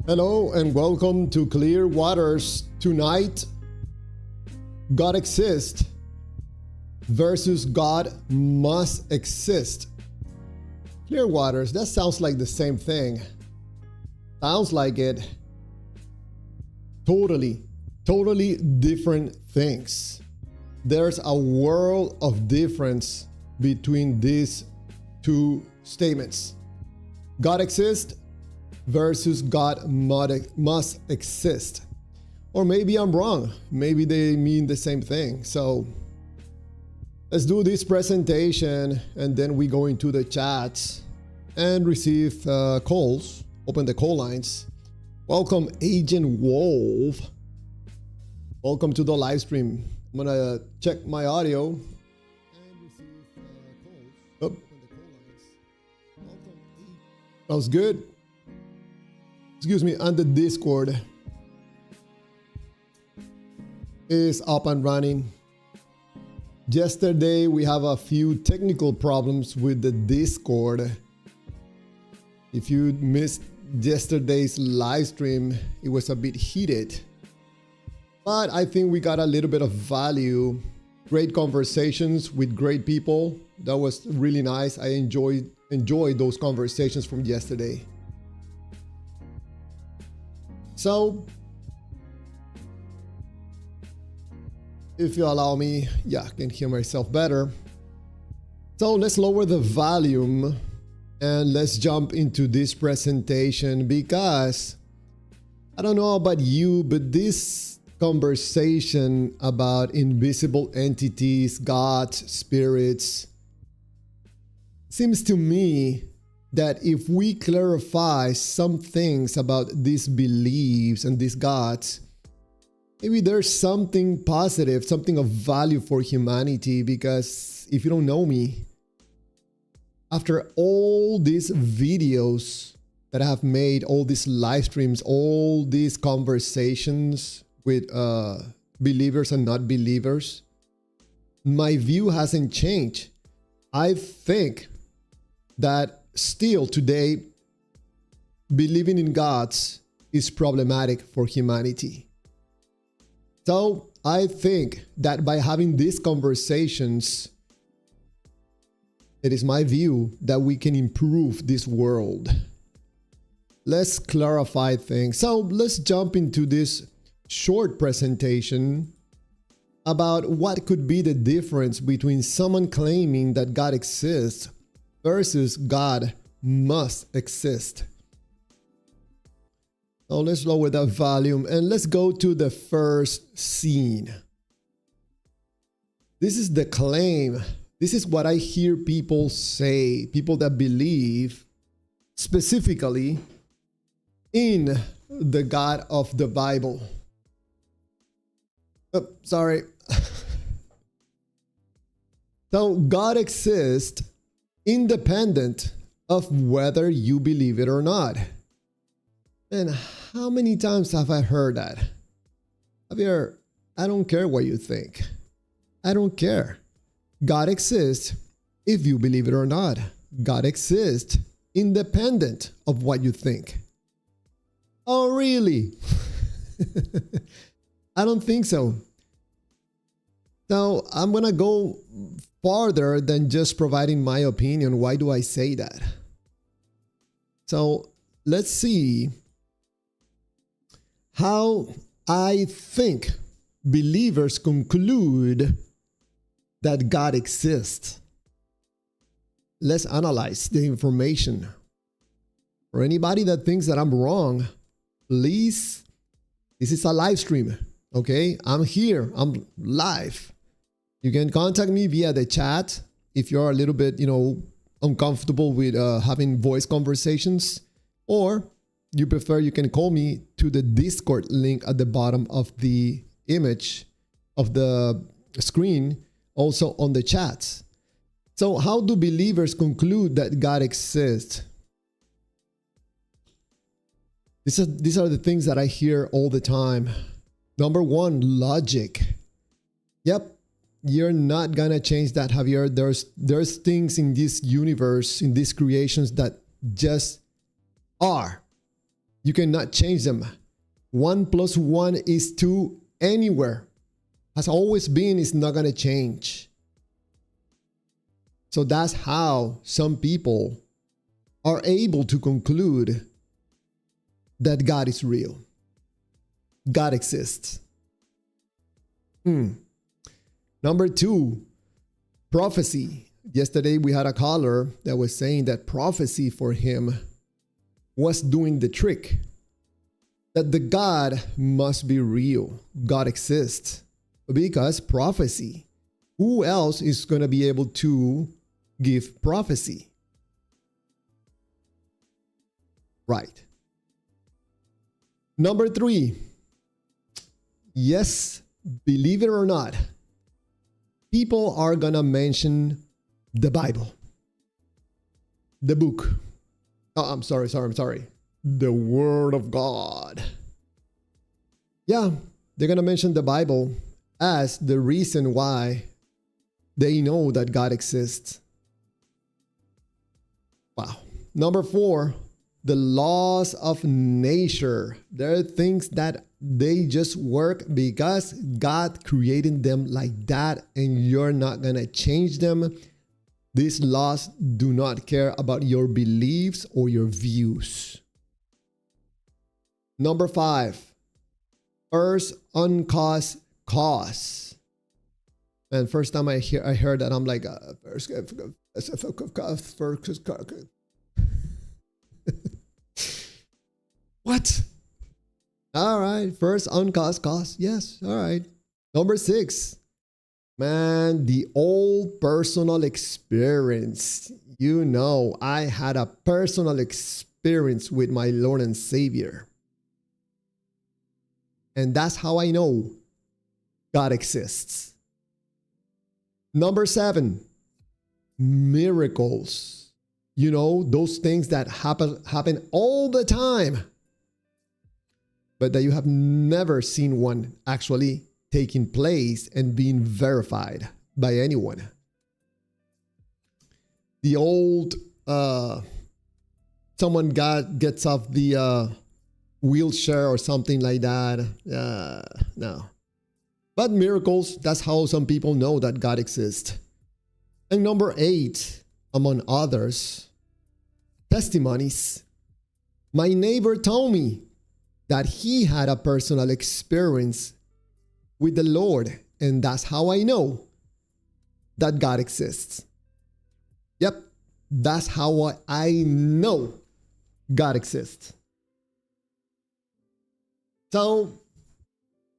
Hello and welcome to Clear Waters. Tonight, God exists versus God must exist. Clear Waters, that sounds like the same thing. Sounds like it. Totally different things. There's a world of difference between these two statements. God exists versus God must exist. Or maybe I'm wrong. Maybe they mean the same thing. So let's do this presentation and then we go into the chats and receive calls. Open the call lines. Welcome, Agent Wolf. Welcome to the live stream. I'm gonna check my audio and receive calls. Open the call lines. Welcome. That was good. Excuse me, and the Discord is up and running. Yesterday, we have a few technical problems with the Discord. If you missed yesterday's live stream, it was a bit heated. But I think we got a little bit of value. Great conversations with great people. That was really nice. I enjoyed those conversations from yesterday. So, if you allow me, I can hear myself better. So let's lower the volume and let's jump into this presentation because I don't know about you, but this conversation about invisible entities, gods, spirits, seems to me that if we clarify some things about these beliefs and these gods, maybe there's something positive, something of value for humanity. Because if you don't know me, after all these videos that I have made, all these live streams, all these conversations with believers and not believers, my view hasn't changed. I think that still today, believing in gods is problematic for humanity. So I think that by having these conversations, it is my view that we can improve this world. Let's clarify things. So let's jump into this short presentation about what could be the difference between someone claiming that God exists versus God must exist. So let's lower that volume and let's go to the first scene. This is the claim. This is what I hear people say, people that believe specifically in the God of the Bible. Oh, sorry. So God exists independent of whether you believe it or not. And how many times have I heard that? Javier, I don't care what you think. I don't care. God exists if you believe it or not. God exists independent of what you think. Oh, really? I don't think so. So I'm going to go farther than just providing my opinion. Why do I say that? So let's see how I think believers conclude that God exists. Let's analyze the information. For anybody that thinks that I'm wrong, please, this is a live stream, okay? I'm here, I'm live. You can contact me via the chat if you're a little bit, uncomfortable with having voice conversations, or you prefer, you can call me to the Discord link at the bottom of the image of the screen, also on the chats. So how do believers conclude that God exists? These are the things that I hear all the time. Number one, logic. Yep. You're not gonna change that, Javier. There's things in this universe, in these creations that just are. You cannot change them. 1 plus 1 is 2 anywhere. Has always been, is not going to change. So that's how some people are able to conclude that God is real. God exists. Number 2, prophecy. Yesterday we had a caller that was saying that prophecy for him was doing the trick. That the God must be real. God exists. Because prophecy. Who else is going to be able to give prophecy? Right. Number 3. Yes, believe it or not, people are going to mention the Bible. The book. Oh, I'm sorry. The Word of God. Yeah, they're going to mention the Bible as the reason why they know that God exists. Wow. Number 4, the laws of nature. There are things that they just work because God created them like that, and you're not going to change them. These laws do not care about your beliefs or your views. Number 5, first uncaused cause. And first time I heard that, I'm like, what? All right, first uncaused cause. Yes, all right. Number 6, man, the old personal experience. You know, I had a personal experience with my Lord and Savior. And that's how I know God exists. Number 7, miracles. You know, those things that happen all the time, but that you have never seen one actually taking place and being verified by anyone. The old, someone gets off the wheelchair or something like that. No. But miracles, that's how some people know that God exists. And number 8, among others, testimonies. My neighbor told me that he had a personal experience with the Lord, and that's how I know that God exists. Yep, that's how I know God exists. So,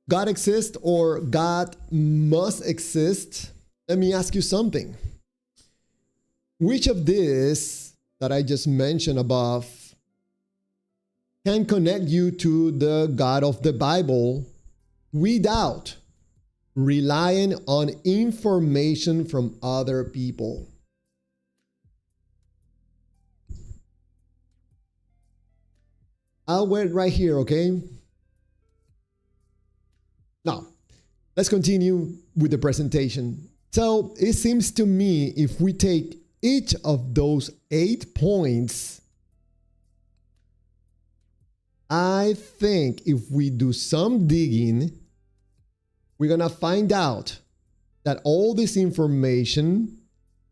God exists or God must exist. Let me ask you something. Which of this that I just mentioned above can connect you to the God of the Bible without relying on information from other people? I'll wait right here, okay? Now, let's continue with the presentation. So it seems to me if we take each of those 8 points, I think if we do some digging, we're going to find out that all this information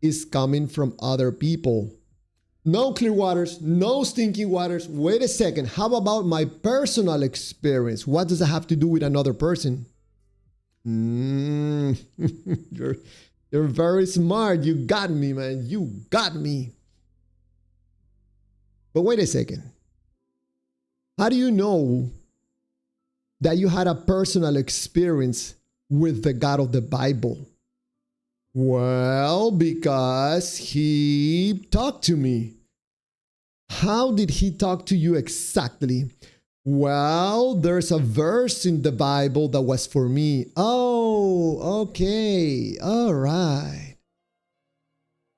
is coming from other people. No clear waters, no stinky waters. Wait a second. How about my personal experience? What does it have to do with another person? You're very smart. You got me, man. You got me. But wait a second. How do you know that you had a personal experience with the God of the Bible? Well, because he talked to me. How did he talk to you exactly? Well, there's a verse in the Bible that was for me. Oh, okay. All right.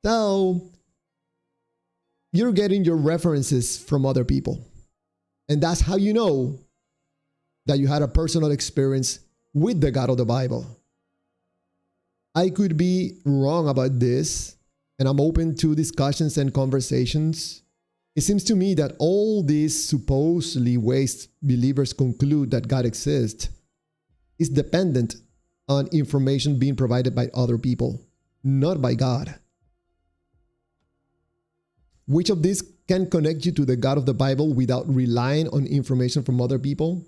So, you're getting your references from other people. And that's how you know that you had a personal experience with the God of the Bible. I could be wrong about this, and I'm open to discussions and conversations. It seems to me that all these supposedly ways believers conclude that God exists is dependent on information being provided by other people, not by God. Which of these can connect you to the God of the Bible without relying on information from other people?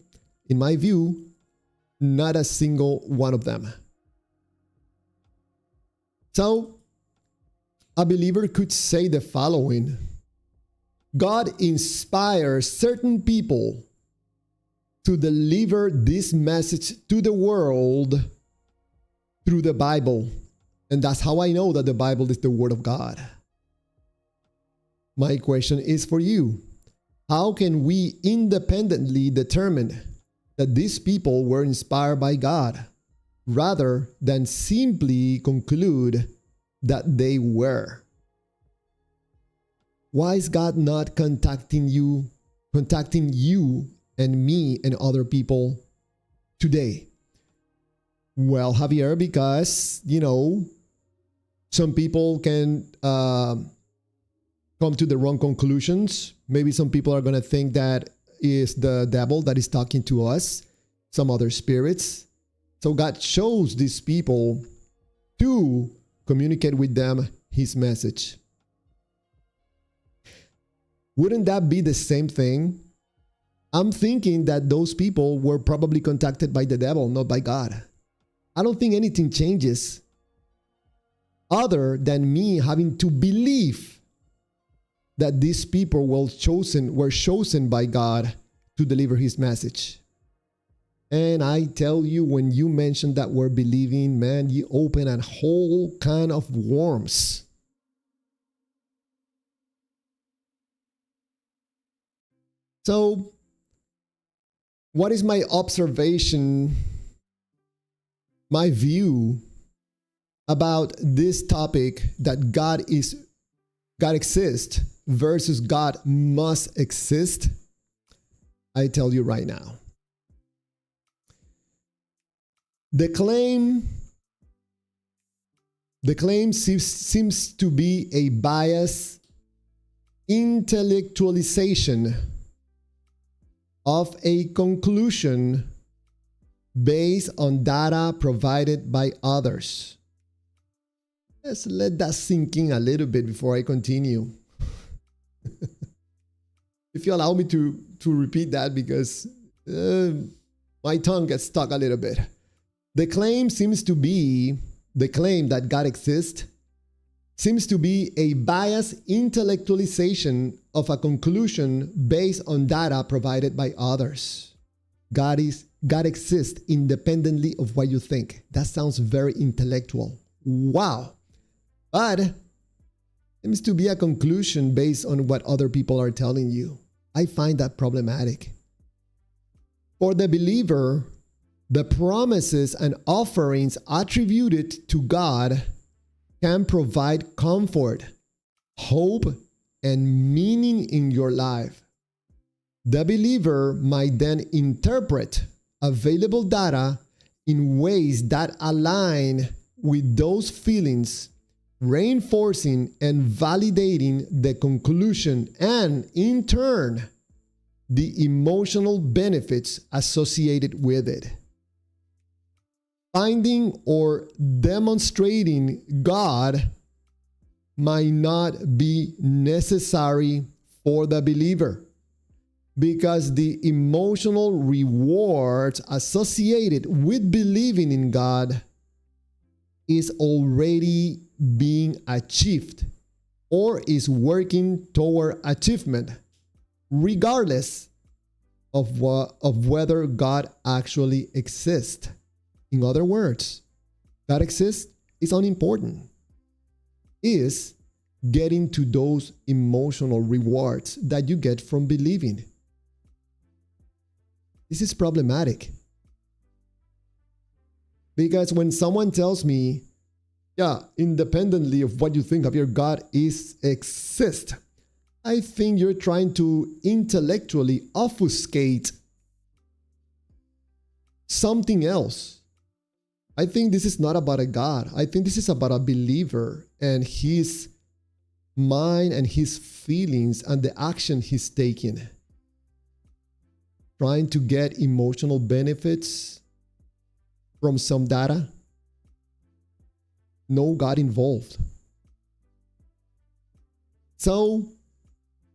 In my view, not a single one of them. So, a believer could say the following: God inspires certain people to deliver this message to the world through the Bible. And that's how I know that the Bible is the Word of God. My question is for you: how can we independently determine that these people were inspired by God, rather than simply conclude that they were? Why is God not contacting you and me and other people today? Well, Javier, because, some people can come to the wrong conclusions. Maybe some people are going to think that is the devil that is talking to us, some other spirits. So God chose these people to communicate with them his message. Wouldn't that be the same thing? I'm thinking that those people were probably contacted by the devil, not by God. I don't think anything changes other than me having to believe that these people were chosen by God to deliver his message. And I tell you, when you mention that word believing, man, you open a whole can of worms. So, what is my observation, my view about this topic that God exists versus God must exist? I tell you right now. The claim seems to be a biased intellectualization of a conclusion based on data provided by others. Let's let that sink in a little bit before I continue. If you allow me to repeat that, because my tongue gets stuck a little bit. The claim that God exists seems to be a biased intellectualization of a conclusion based on data provided by others. God exists independently of what you think. That sounds very intellectual. Wow. But it seems to be a conclusion based on what other people are telling you. I find that problematic. For the believer, the promises and offerings attributed to God can provide comfort, hope, and meaning in your life. The believer might then interpret available data in ways that align with those feelings, reinforcing and validating the conclusion and, in turn, the emotional benefits associated with it. Finding or demonstrating God might not be necessary for the believer, because the emotional rewards associated with believing in God is already being achieved or is working toward achievement, regardless of whether God actually exists. In other words, God exists is unimportant. Is getting to those emotional rewards that you get from believing. This is problematic. Because when someone tells me, yeah, independently of what you think of your God exists, I think you're trying to intellectually obfuscate something else. I think this is not about a God. I think this is about a believer and his mind and his feelings and the action he's taking, trying to get emotional benefits from some data. No God involved. So,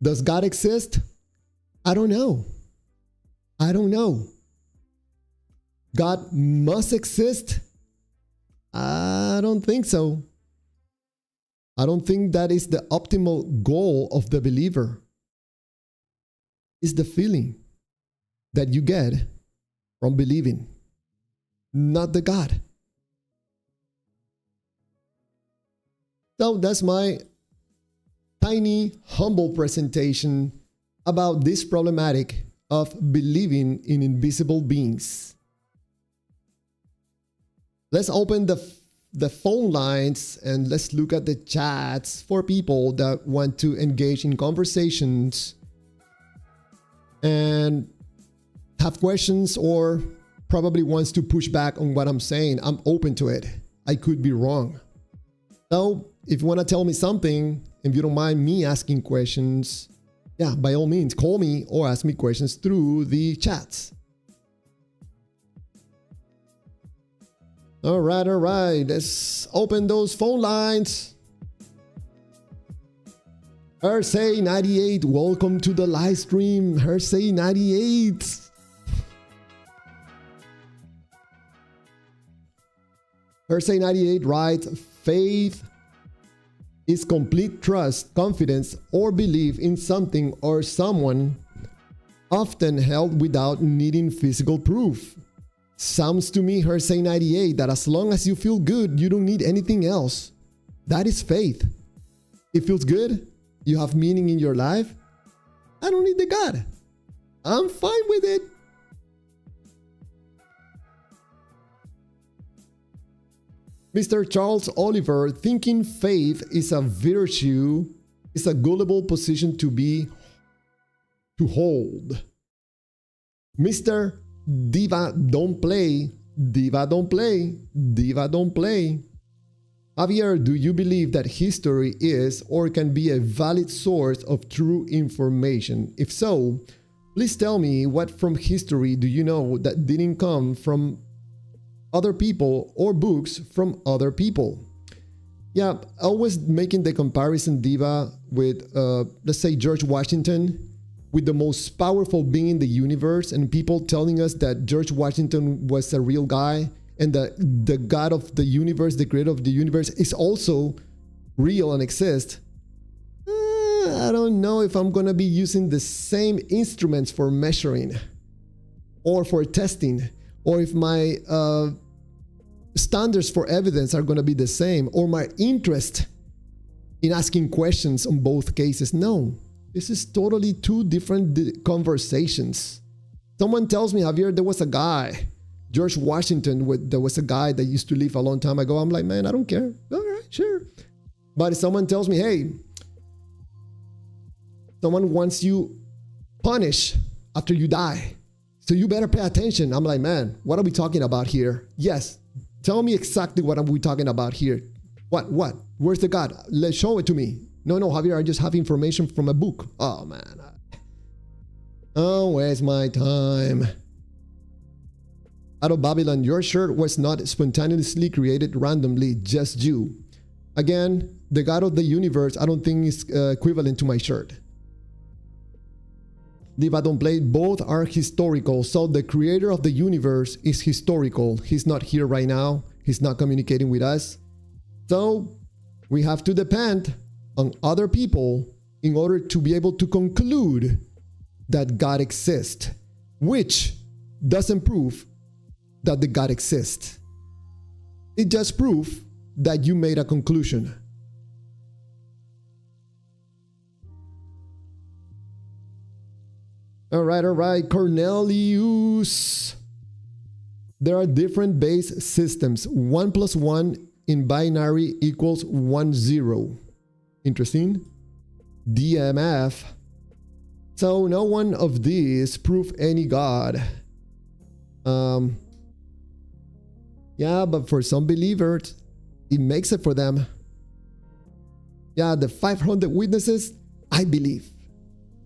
does God exist? I don't know. I don't know. God must exist? I don't think so. I don't think that is the optimal goal of the believer. It's the feeling that you get from believing, not the God. So that's my tiny, humble presentation about this problematic of believing in invisible beings. Let's open the phone lines and let's look at the chats for people that want to engage in conversations and have questions or probably wants to push back on what I'm saying. I'm open to it. I could be wrong. So if you want to tell me something, if you don't mind me asking questions, yeah, by all means, call me or ask me questions through the chats. All right. Let's open those phone lines. Hersey98, welcome to the live stream. Hersey98. Hersey98 writes, faith is complete trust, confidence, or belief in something or someone, often held without needing physical proof. Sounds to me, Hersey98, that as long as you feel good, you don't need anything else. That is faith. It feels good. You have meaning in your life. I don't need the God. I'm fine with it. Mr. Charles Oliver, thinking faith is a virtue, is a gullible position to hold. Mr. Diva don't play, Diva don't play, Diva don't play. Javier, do you believe that history is or can be a valid source of true information? If so, please tell me what from history do you know that didn't come from other people or books from other people? Yeah, always making the comparison, Diva, with, let's say, George Washington, with the most powerful being in the universe, and people telling us that George Washington was a real guy and that the God of the universe, the creator of the universe, is also real and exists. I don't know if I'm going to be using the same instruments for measuring or for testing, or if my standards for evidence are going to be the same, or my interest in asking questions on both cases. No, this is totally two different conversations. Someone tells me, Javier, there was a guy, George Washington, there was a guy that used to live a long time ago. I'm like, man, I don't care. All right, sure. But if someone tells me, hey, someone wants you punished after you die, so you better pay attention. I'm like, man, what are we talking about here? Yes, tell me exactly what are we talking about here. What? Where's the God? Let's show it to me. No, Javier, I just have information from a book. Oh, man. Oh, where's my time? Out of Babylon, your shirt was not spontaneously created randomly, just you. Again, the God of the universe, I don't think is equivalent to my shirt. Diva don't play, both are historical. So the creator of the universe is historical. He's not here right now. He's not communicating with us. So we have to depend on other people in order to be able to conclude that God exists, which doesn't prove that the God exists. It just proves that you made a conclusion. All right, Cornelius. There are different base systems. 1 + 1 in binary equals 1, 0. Interesting. DMF. So no one of these prove any God. Yeah, but for some believers, it makes it for them. Yeah, the 500 witnesses, I believe.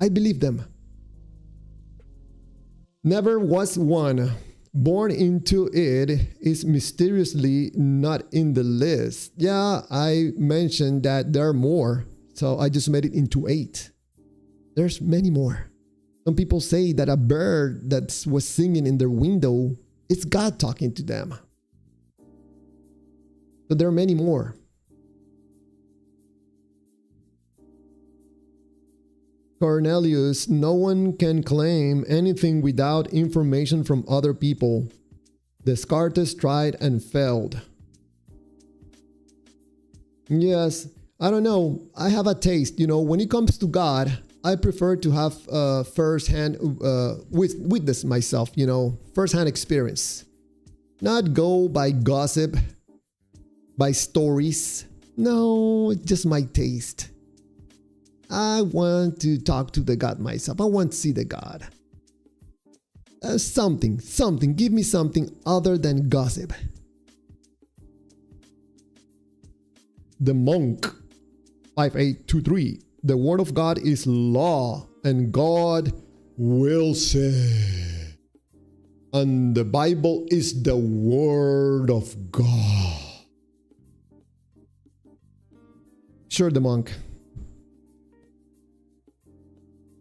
I believe them. Never was one. Born into it is mysteriously not in the list. Yeah, I mentioned that there are more, so I just made it into 8. There's many more. Some people say that a bird that was singing in their window, it's God talking to them. So there are many more. Cornelius, no one can claim anything without information from other people. Descartes tried and failed. Yes, I don't know. I have a taste. When it comes to God, I prefer to have first-hand witness myself, first-hand experience. Not go by gossip, by stories. No, it's just my taste. I want to talk to the God myself. I want to see the God. Something. Give me something other than gossip. The monk, 5823. The word of God is law, and God will say. And the Bible is the word of God. Sure, the monk.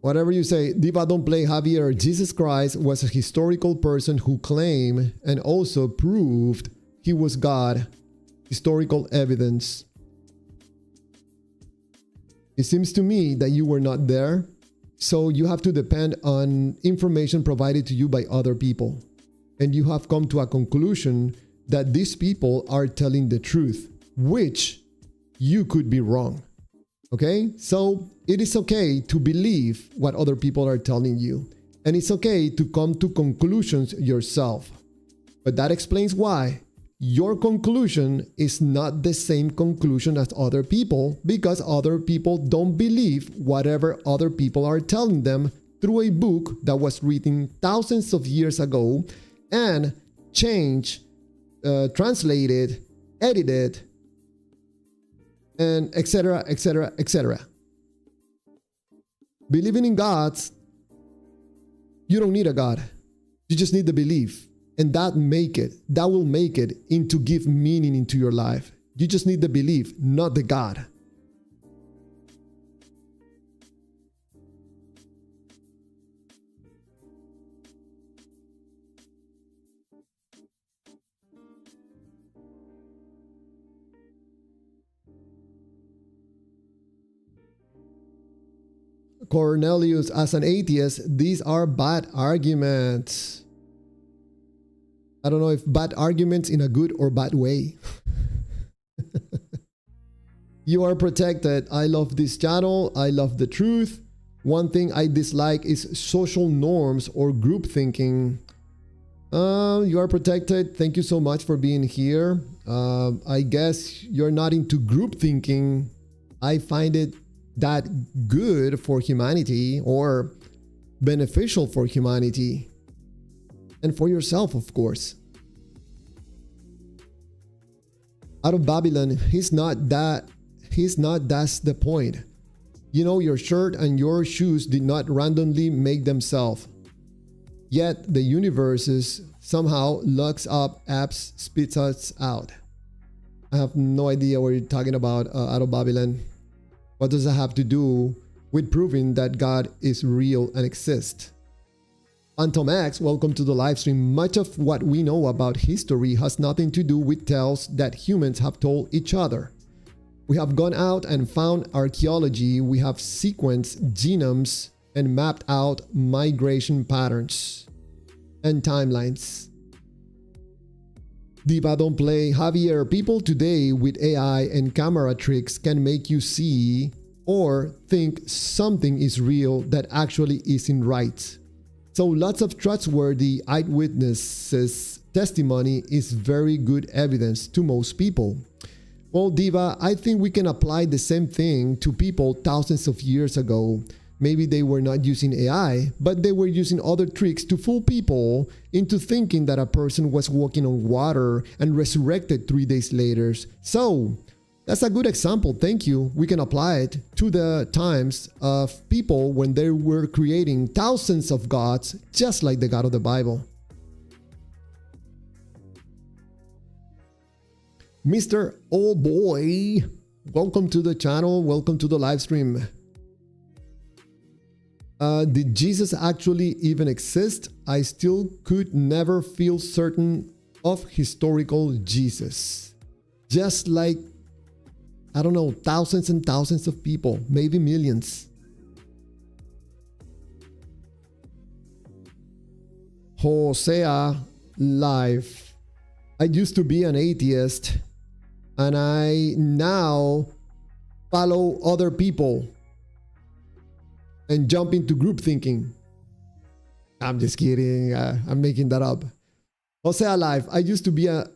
Whatever you say, Diva, don't play, Javier. Jesus Christ was a historical person who claimed and also proved he was God. Historical evidence. It seems to me that you were not there, so you have to depend on information provided to you by other people. And you have come to a conclusion that these people are telling the truth, which you could be wrong. Okay? So it is okay to believe what other people are telling you. And it's okay to come to conclusions yourself. But that explains why your conclusion is not the same conclusion as other people, because other people don't believe whatever other people are telling them through a book that was written thousands of years ago and changed, translated, edited, and etc., etc., etc. Believing in God, you don't need a God. You just need the belief. And that will make it into give meaning into your life. You just need the belief, not the God. Cornelius, as an atheist, these are bad arguments. I don't know if bad arguments in a good or bad way. You are protected. I love this channel. I love the truth. One thing I dislike is social norms or group thinking. You are protected. Thank you so much for being here. I guess you're not into group thinking. I find it that good for humanity or beneficial for humanity. And for yourself, of course. Out of Babylon, that's the point. Your shirt and your shoes did not randomly make themselves. Yet the universe somehow looks up apps, spits us out. I have no idea what you're talking about, out of Babylon. What does that have to do with proving that God is real and exists? Antom X, welcome to the live stream. Much of what we know about history has nothing to do with tales that humans have told each other. We have gone out and found archaeology. We have sequenced genomes and mapped out migration patterns and timelines. Diva, don't play. Javier, people today with AI and camera tricks can make you see or think something is real that actually isn't right. So lots of trustworthy eyewitnesses' testimony is very good evidence to most people. Well, Diva, I think we can apply the same thing to people thousands of years ago. Maybe they were not using AI, but they were using other tricks to fool people into thinking that a person was walking on water and resurrected 3 days later. So, That's a good example. Thank you. We can apply it to the times of people when they were creating thousands of gods, just like the God of the Bible. Mr. Oh Boy, welcome to the channel. Welcome to the live stream. Did Jesus actually even exist? I still could never feel certain of historical Jesus. Just like, I don't know, thousands and thousands of people, maybe millions. Hosea live. I used to be an atheist, and I now follow other people and jump into group thinking. I'm just kidding. I'm making that up. Hosea live. I used to be an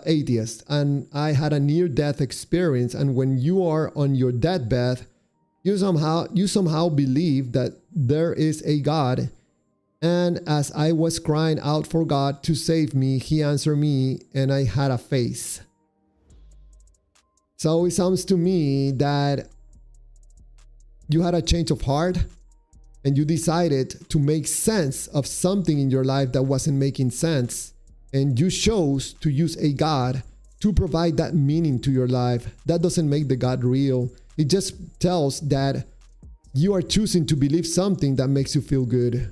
atheist, and I had a near-death experience. And when you are on your deathbed, you somehow believe that there is a God. And as I was crying out for God to save me, He answered me, and I had a face. So it sounds to me that you had a change of heart, and you decided to make sense of something in your life that wasn't making sense. And you chose to use a God to provide that meaning to your life. That doesn't make the God real. It just tells that you are choosing to believe something that makes you feel good.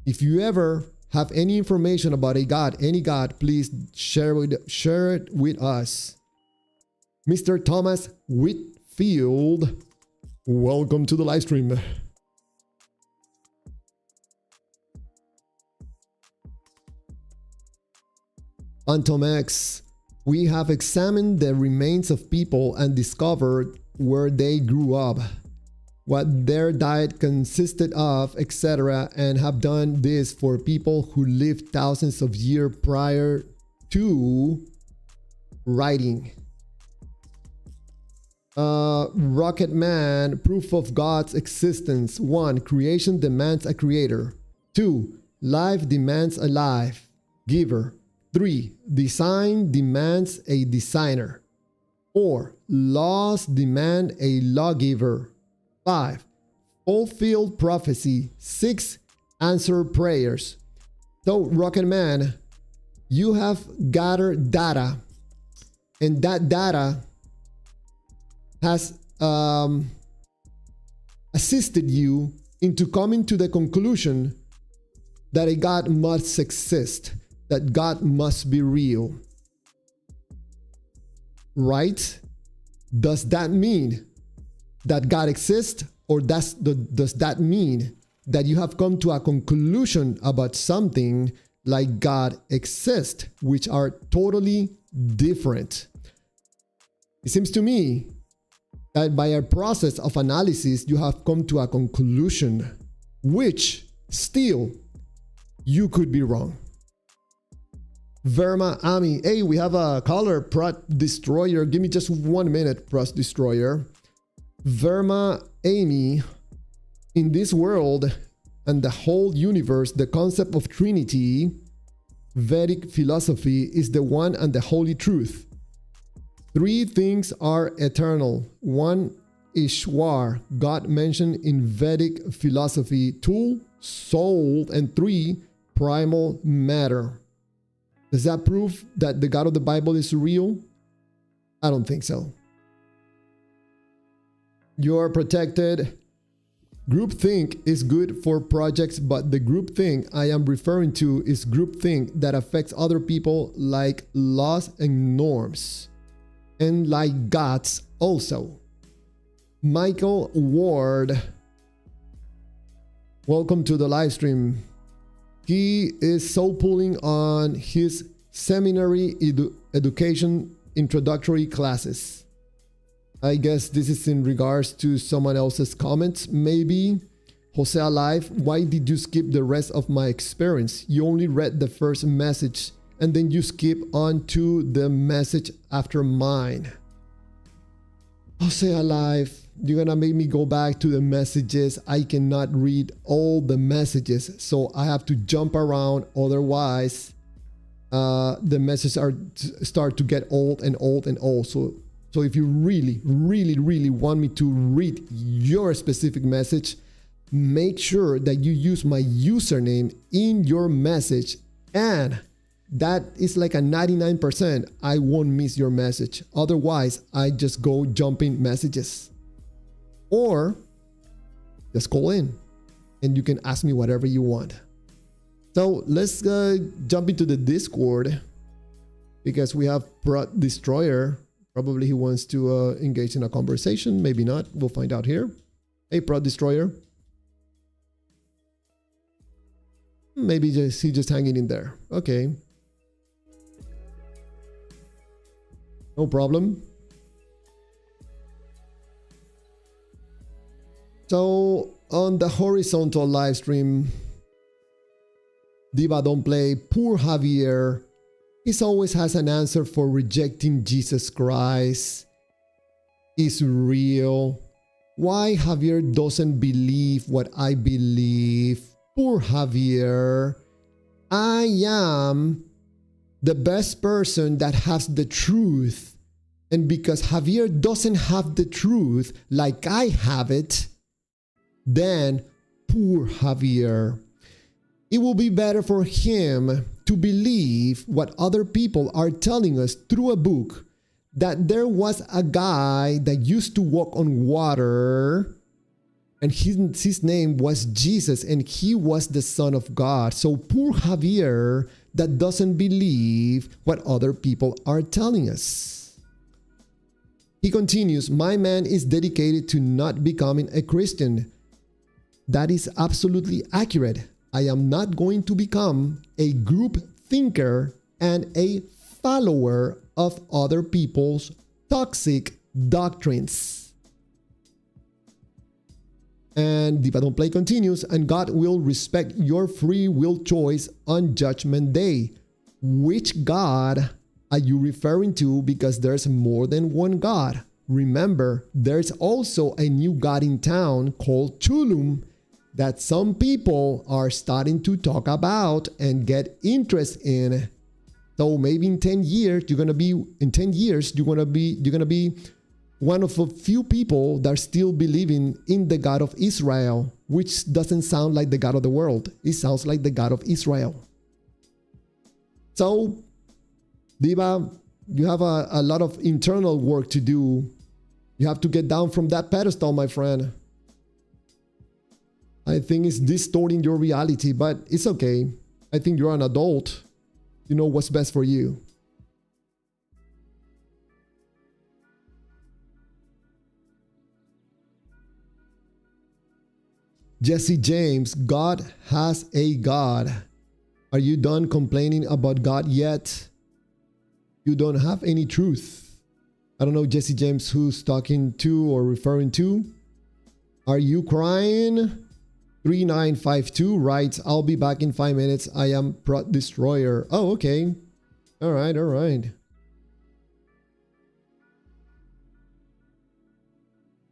If you ever have any information about a God, any God, please share it with us. Mr. Thomas Whitfield, welcome to the live stream. Antomex, we have examined the remains of people and discovered where they grew up, what their diet consisted of, etc., and have done this for people who lived thousands of years prior to writing. Rocket Man, proof of God's existence. 1. Creation demands a creator. 2. Life demands a life giver. 3. Design demands a designer. 4. Laws demand a lawgiver. 5. Fulfilled prophecy. 6. Answered prayers. So, Rocket Man, you have gathered data, and that data has assisted you into coming to the conclusion that a God must exist, that God must be real. Right? Does that mean that God exists, or does that mean that you have come to a conclusion about something like God exists, which are totally different? It seems to me that by a process of analysis, you have come to a conclusion, which still you could be wrong. Verma Ami, hey, we have a caller, Prot Destroyer. Give me just 1 minute, Prot Destroyer. Verma Amy, in this world and the whole universe, the concept of Trinity, Vedic philosophy, is the one and the holy truth. 3 things are eternal. 1, Ishwar, God mentioned in Vedic philosophy. 2, soul. And 3, primal matter. Does that prove that the God of the Bible is real? I don't think so. You're protected. Groupthink is good for projects, but the groupthink I am referring to is groupthink that affects other people, like laws and norms, and like gods also. Michael Ward, welcome to the live stream. He is so pulling on his seminary education introductory classes. I guess this is in regards to someone else's comments, maybe. Hosea Live, why did you skip the rest of my experience? You only read the first message and then you skip on to the message after mine. Hosea Live, you're gonna make me go back to the messages. I cannot read all the messages, so I have to jump around. Otherwise, the messages start to get old and old and old. So So if you really, really, really want me to read your specific message, make sure that you use my username in your message, and that is like a 99%. I won't miss your message. Otherwise, I just go jumping messages. Or just call in and you can ask me whatever you want. So let's jump into the Discord, because we have Prot Destroyer. Probably he wants to engage in a conversation. Maybe not. We'll find out here. Hey, Prot Destroyer. Maybe he's just hanging in there. Okay. No problem. So on the horizontal live stream, Diva Don't Play, poor Javier, he always has an answer for rejecting Jesus Christ is real. Why Javier doesn't believe what I believe? Poor Javier. I am the best person that has the truth. And because Javier doesn't have the truth like I have it, then poor Javier. It will be better for him to believe what other people are telling us through a book, that there was a guy that used to walk on water, and his name was Jesus, and he was the Son of God. So poor Javier that doesn't believe what other people are telling us. He continues, my man is dedicated to not becoming a Christian. That is absolutely accurate. I am not going to become a group thinker and a follower of other people's toxic doctrines. And Diva Don't Play continues, and God will respect your free will choice on Judgment Day. Which God are you referring to? Because there's more than one God. Remember, there's also a new God in town called Chulum that some people are starting to talk about and get interest in. So maybe in 10 years, you're gonna be one of a few people that are still believing in the God of Israel, which doesn't sound like the God of the world. It sounds like the God of Israel. So, Diva, you have a lot of internal work to do. You have to get down from that pedestal, my friend. I think it's distorting your reality, but it's okay. I think you're an adult. You know what's best for you. Jesse James, God has a God. Are you done complaining about God yet? You don't have any truth. I don't know, Jesse James, who's talking to or referring to. Are you crying? 3952 writes, I'll be back in 5 minutes. I am Prot Destroyer. Oh, okay. All right, all right.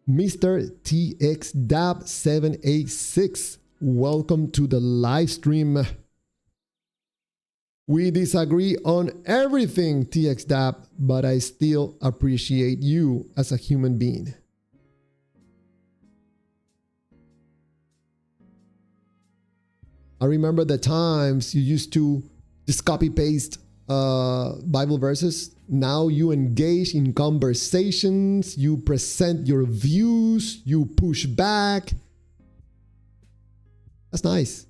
Mr. TXDAB786, welcome to the live stream. We disagree on everything, TXDAB, but I still appreciate you as a human being. I remember the times you used to just copy paste Bible verses. Now you engage in conversations, you present your views, you push back. That's nice.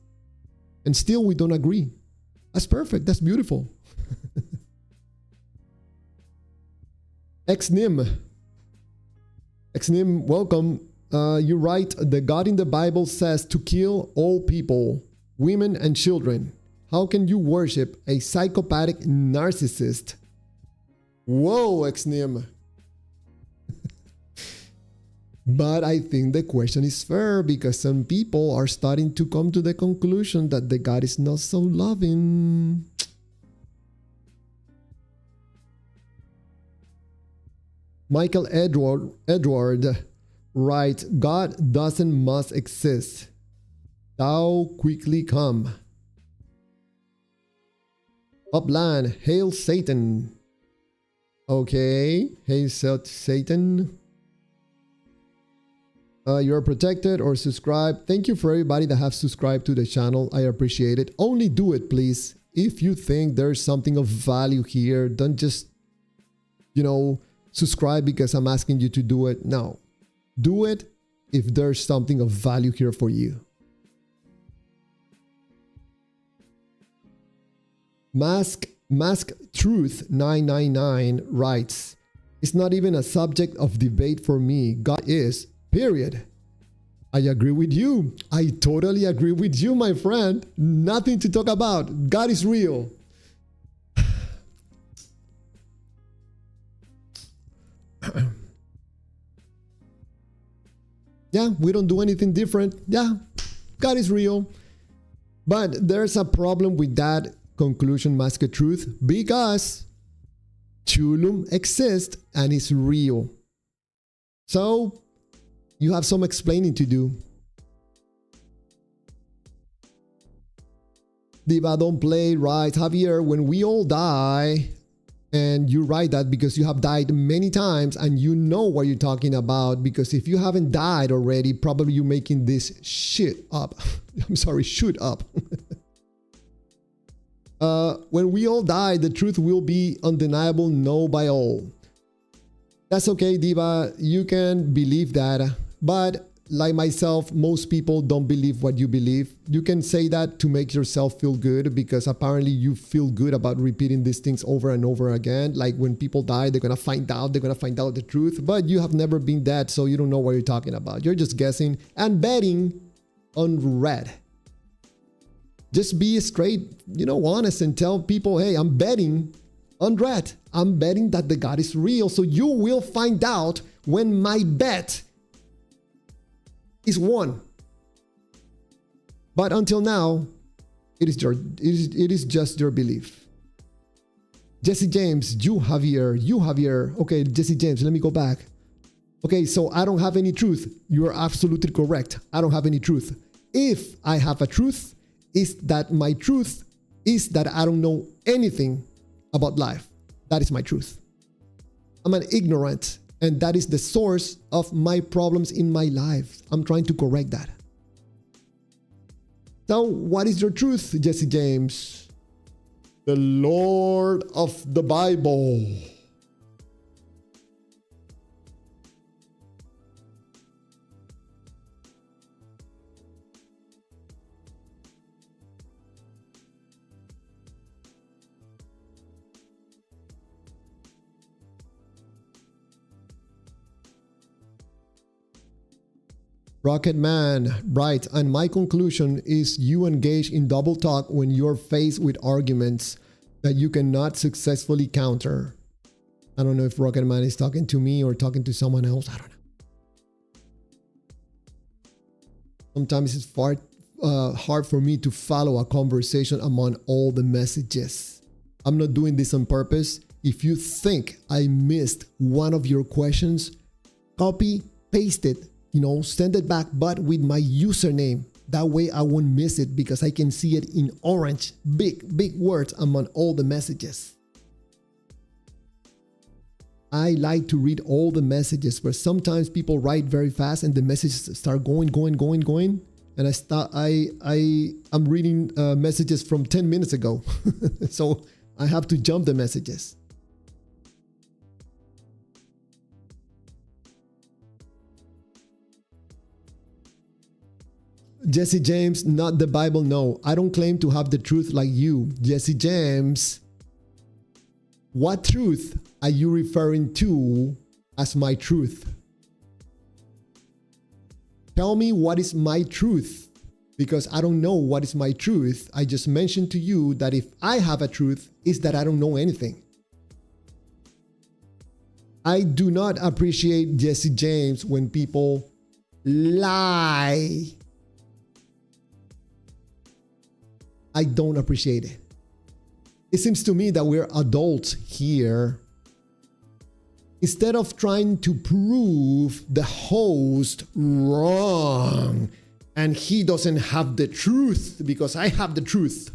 And still we don't agree. That's perfect. That's beautiful. Xnim, welcome. You write, the God in the Bible says to kill all people, women and children. How can you worship a psychopathic narcissist? Whoa, Xnim. But I think the question is fair, because some people are starting to come to the conclusion that the God is not so loving. Michael Edward writes, God doesn't must exist. Thou quickly come. Upland, hail Satan. Okay. Hey, Satan. You're protected or subscribed. Thank you for everybody that have subscribed to the channel. I appreciate it. Only do it, please. If you think there's something of value here, don't just, subscribe because I'm asking you to do it. No. Do it if there's something of value here for you. Mask Truth 999 writes, it's not even a subject of debate for me. God is, period. I agree with you. I totally agree with you, my friend. Nothing to talk about. God is real. Yeah, we don't do anything different. Yeah, God is real. But there's a problem with that conclusion, Mask Truth, because Chulum exists and is real. So you have some explaining to do. Diva, don't play, right? Javier, when we all die, and you write that because you have died many times and you know what you're talking about, because if you haven't died already, probably you're making this shit up. I'm sorry, shoot up. When we all die, the truth will be undeniable, known by all. That's okay, Diva. You can believe that. But like myself, most people don't believe what you believe. You can say that to make yourself feel good, because apparently you feel good about repeating these things over and over again. Like when people die, they're going to find out the truth. But you have never been dead, so you don't know what you're talking about. You're just guessing and betting on red. Just be straight, honest, and tell people, hey, I'm betting on red. I'm betting that the God is real. So you will find out when my bet is won. But until now, it is just your belief. Jesse James, you Javier. Okay, Jesse James, let me go back. Okay, so I don't have any truth. You are absolutely correct. I don't have any truth. If I have a truth, is that my truth is that I don't know anything about life. That is my truth. I'm an ignorant, and that is the source of my problems in my life. I'm trying to correct that. So what is your truth, Jesse James? The Lord of the Bible. Rocket Man, right. And my conclusion is you engage in double talk when you're faced with arguments that you cannot successfully counter. I don't know if Rocket Man is talking to me or talking to someone else. I don't know. Sometimes it's hard for me to follow a conversation among all the messages. I'm not doing this on purpose. If you think I missed one of your questions, copy, paste it. Send it back, but with my username. That way I won't miss it because I can see it in orange, big words among all the messages. I like to read all the messages, but sometimes people write very fast and the messages start going. And I'm reading messages from 10 minutes ago. So I have to jump the messages. Jesse James, not the Bible, no. I don't claim to have the truth like you. Jesse James, what truth are you referring to as my truth? Tell me what is my truth, because I don't know what is my truth. I just mentioned to you that if I have a truth, is that I don't know anything. I do not appreciate, Jesse James, when people lie. I don't appreciate it. It seems to me that we're adults here. Instead of trying to prove the host wrong and he doesn't have the truth because I have the truth.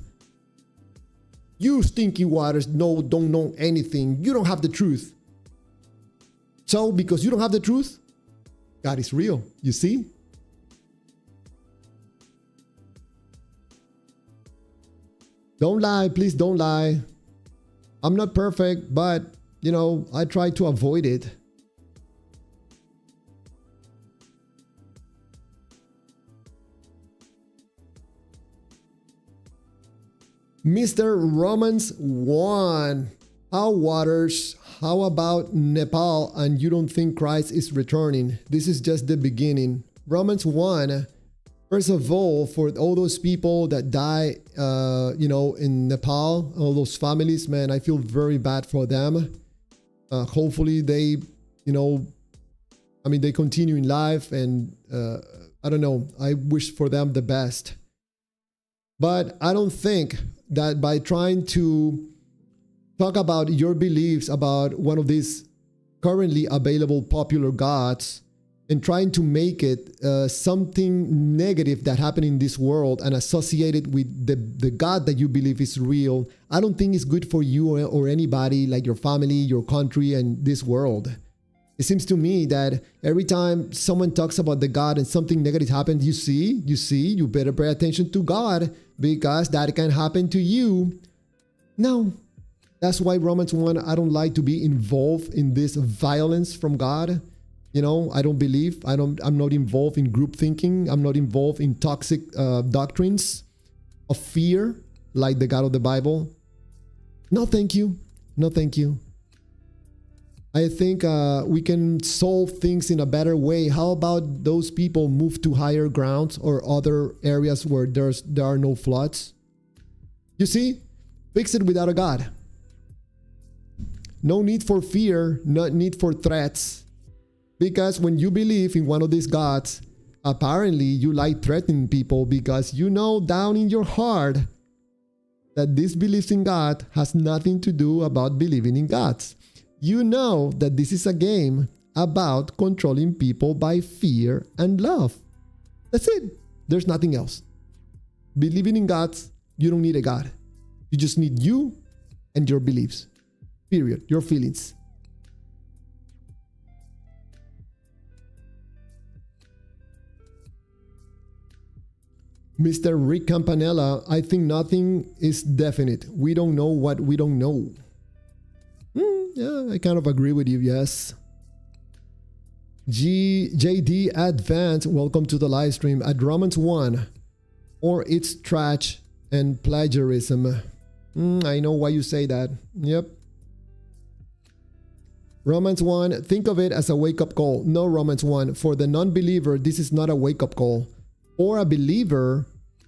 You stinky waters don't know anything. You don't have the truth. So because you don't have the truth, God is real. You see? Don't lie. Please don't lie. I'm not perfect, but, you know, I try to avoid it. Mr. Romans 1. How about Nepal and you don't think Christ is returning? This is just the beginning. Romans 1. First of all, for all those people that die, you know, in Nepal, all those families, man, I feel very bad for them. Hopefully they, you know, I mean, they continue in life and I don't know, I wish for them the best. But I don't think that by trying to talk about your beliefs about one of these currently available popular gods and trying to make it something negative that happened in this world and associate it with the God that you believe is real, I don't think it's good for you or anybody, like your family, your country, and this world. It seems to me that every time someone talks about the God and something negative happens, you better pay attention to God because that can happen to you. No. That's why Romans 1, I don't like to be involved in this violence from God. You know, I don't believe, I'm not involved in group thinking. I'm not involved in toxic doctrines of fear, like the God of the Bible. No, thank you. No, thank you. I think we can solve things in a better way. How about those people move to higher grounds or other areas where there are no floods? You see, fix it without a God. No need for fear, no need for threats. Because when you believe in one of these gods, apparently you like threatening people because you know down in your heart that this belief in God has nothing to do about believing in gods. You know that this is a game about controlling people by fear and love. That's it. There's nothing else. Believing in gods, you don't need a God. You just need you and your beliefs. Period. Your feelings. Mr. Rick Campanella, I think nothing is definite. We don't know what we don't know. Yeah, I kind of agree with you, yes. JD Advance, welcome to the live stream. At Romans 1, or it's trash and plagiarism. I know why you say that. Yep. Romans 1, think of it as a wake-up call. No, Romans 1, for the non-believer, this is not a wake-up call. For a believer,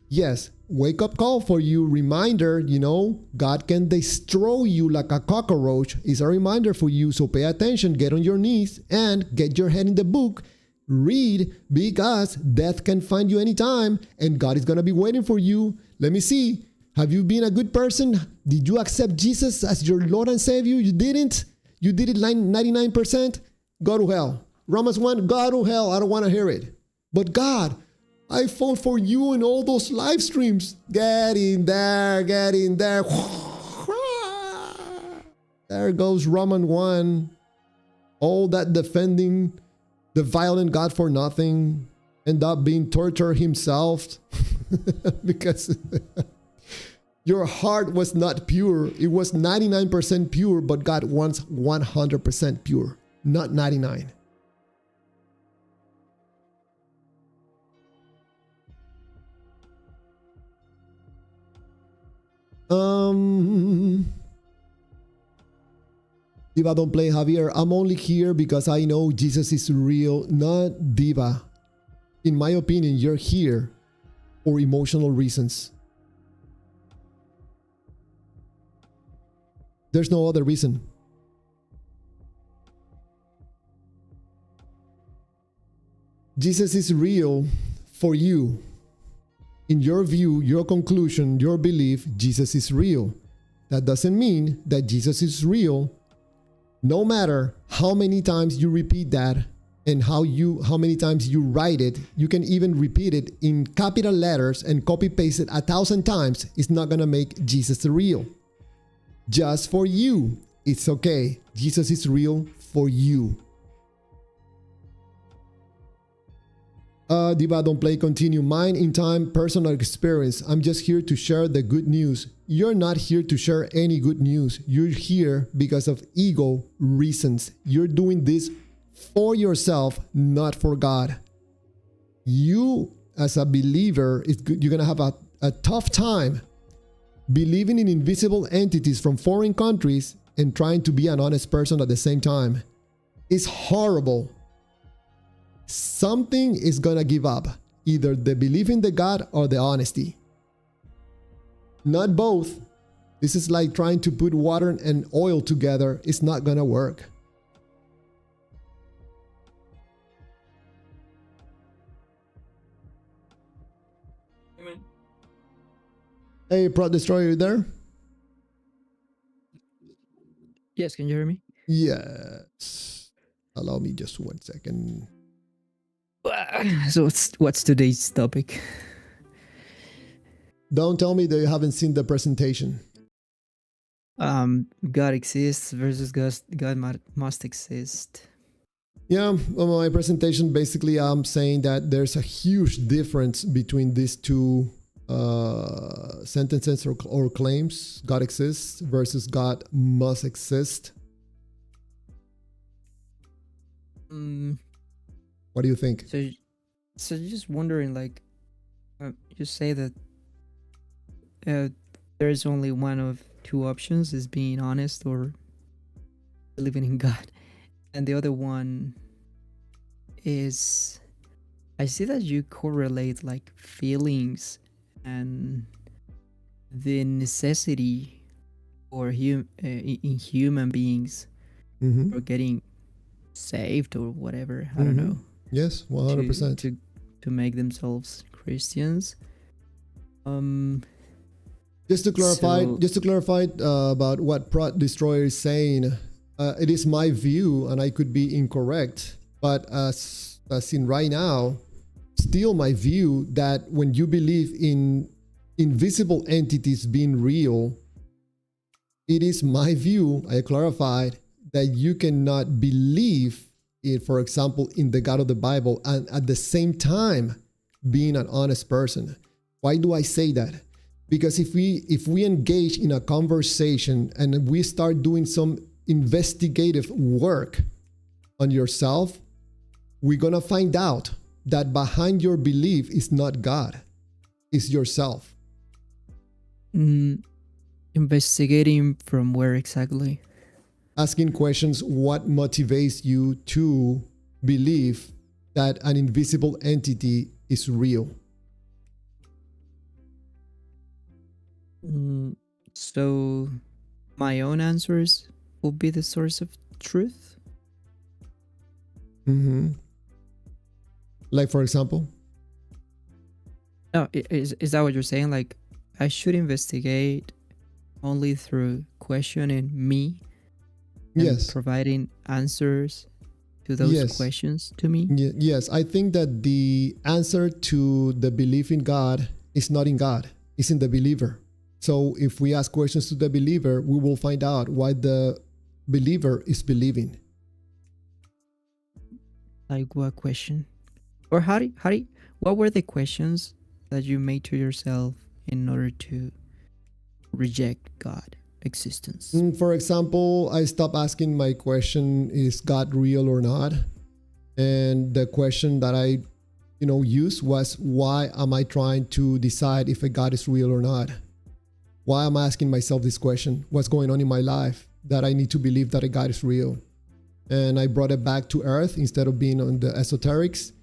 yes, wake-up call for you, reminder, you know, God can destroy you like a cockroach. It's a reminder for you, so pay attention, get on your knees, and get your head in the book. Read, because death can find you anytime, and God is going to be waiting for you. Let me see. Have you been a good person? Did you accept Jesus as your Lord and Savior? You didn't? You did it 99%? Go to hell. Romans 1, go to hell. I don't want to hear it. But God, I fought for you in all those live streams. Get in there, get in there. There goes Romans 1. All that defending the violent God for nothing. End up being tortured himself. Because your heart was not pure. It was 99% pure, but God wants 100% pure, not 99. Diva, don't play, Javier. I'm only here because I know Jesus is real, not Diva. In my opinion, you're here for emotional reasons. There's no other reason. Jesus is real for you. In your view, your conclusion, your belief, Jesus is real. That doesn't mean that Jesus is real. No matter how many times you repeat that and how many times you write it, you can even repeat it in capital letters and copy paste it 1,000 times. It's not going to make Jesus real. Just for you, it's okay. Jesus is real for you. Diva, don't play, continue. Mine in time, personal experience. I'm just here to share the good news. You're not here to share any good news. You're here because of ego reasons. You're doing this for yourself, not for God. You, as a believer, you're going to have a tough time believing in invisible entities from foreign countries and trying to be an honest person at the same time. It's horrible. Something is gonna give up, either the belief in the God or the honesty. Not both. This is like trying to put water and oil together. It's not gonna work. Amen. Hey, Prod Destroyer, you there? Yes, can you hear me? Yes. Allow me just 1 second. So what's today's topic? Don't tell me that you haven't seen the presentation. God exists versus God must exist. Yeah, well, my presentation, basically I'm saying that there's a huge difference between these two sentences or claims. God exists versus God must exist. What do you think? So just wondering, like, you say that there's only one of two options, is being honest or believing in God, and the other one is, I see that you correlate like feelings and the necessity for in human beings for getting saved or whatever. I don't know. Yes, 100%. To make themselves Christians. Just to clarify about what Prod Destroyer is saying, it is my view, and I could be incorrect, but as in right now, still my view that when you believe in invisible entities being real, it is my view, I clarified, that you cannot believe in, for example, in the God of the Bible and at the same time being an honest person. Why do I say that? Because if we engage in a conversation and we start doing some investigative work on yourself, we're gonna find out that behind your belief is not God, it's yourself. Investigating from where exactly? Asking questions, what motivates you to believe that an invisible entity is real? So my own answers will be the source of truth? Like, for example? No, is that what you're saying? Like, I should investigate only through questioning me and providing answers to those questions to me? Yes, I think that the answer to the belief in God is not in God, it's in the believer. So if we ask questions to the believer, we will find out why the believer is believing. Like what question? Or what were the questions that you made to yourself in order to reject God existence? For example, I stopped asking my question, is God real or not? And the question that I used was, why am I trying to decide if a God is real or not? Why am I asking myself this question? What's going on in my life that I need to believe that a God is real? And I brought it back to earth instead of being on the esoterics.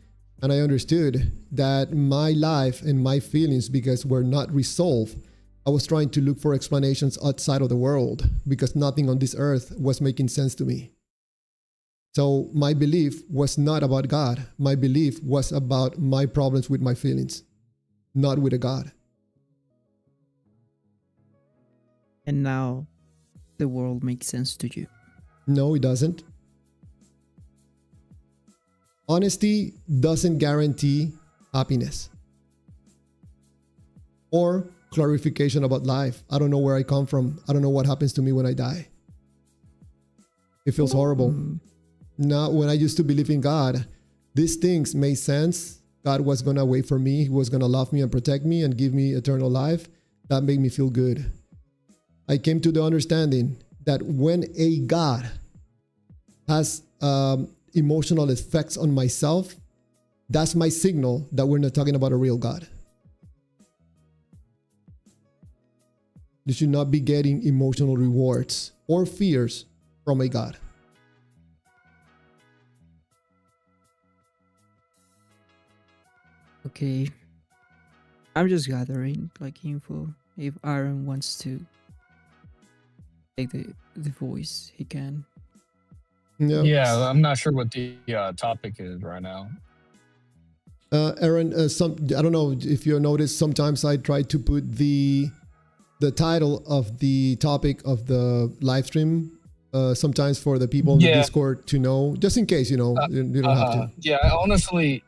And I understood that my life and my feelings, because were not resolved, I was trying to look for explanations outside of the world because nothing on this earth was making sense to me. So my belief was not about God. My belief was about my problems with my feelings, not with a God. And now the world makes sense to you? No, it doesn't. Honesty doesn't guarantee happiness or clarification about life. I don't know where I come from. I don't know what happens to me when I die. It feels horrible. Now, when I used to believe in God, these things made sense God was going to wait for me. He was going to love me and protect me and give me eternal life. That made me feel good. I came to the understanding that when a God has emotional effects on myself, that's my signal that we're not talking about a real God. You should not be getting emotional rewards or fears from a God. Okay. I'm just gathering like info. If Aaron wants to take the voice, he can. Yeah. Yeah, I'm not sure what the topic is right now. Aaron, I don't know if you noticed, sometimes I try to put the title of the topic of the live stream, sometimes for the people in the Discord to know, just in case, you don't have to. Yeah, I honestly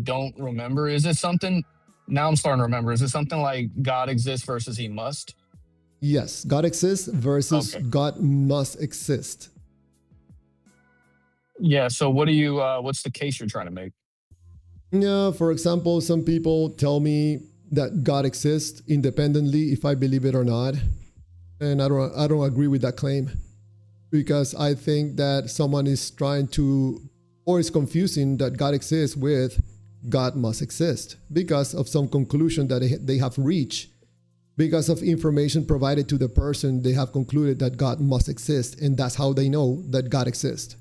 don't remember. Is it something? Now I'm starting to remember. Is it something like God exists versus He must? Yes, God exists versus God must exist. Yeah. So what do you? What's the case you're trying to make? Yeah, for example, some people tell me that God exists independently if I believe it or not, and I don't agree with that claim, because I think that someone is trying to, or is confusing that God exists with God must exist because of some conclusion that they have reached, because of information provided to the person. They have concluded that God must exist, and that's how they know that God exists.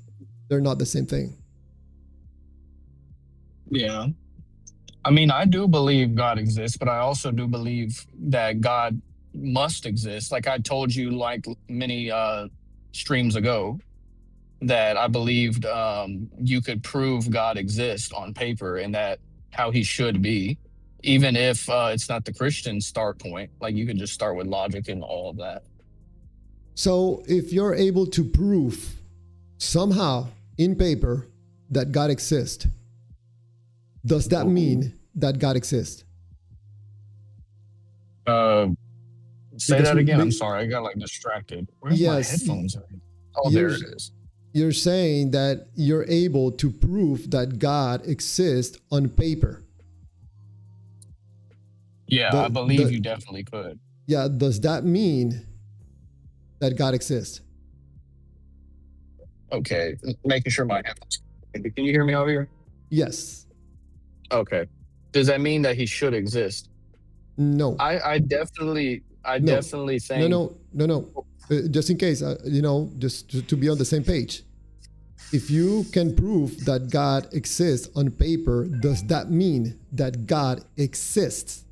They're not the same thing. Yeah. I mean, I do believe God exists, but I also do believe that God must exist. Like I told you, like many streams ago, that I believed you could prove God exists on paper and that how He should be, even if it's not the Christian start point. Like you could just start with logic and all of that. So if you're able to prove somehow in paper that God exists, does that mean that God exists? Say that again. I'm sorry. I got like distracted. Where's my headphones? Oh, there it is. You're saying that you're able to prove that God exists on paper. Yeah, I believe you definitely could. Yeah, does that mean that God exists? Okay, making sure my headphones. Can you hear me over here? Yes. Okay. Does that mean that He should exist? No. I definitely think. No. Just in case, just to be on the same page. If you can prove that God exists on paper, does that mean that God exists?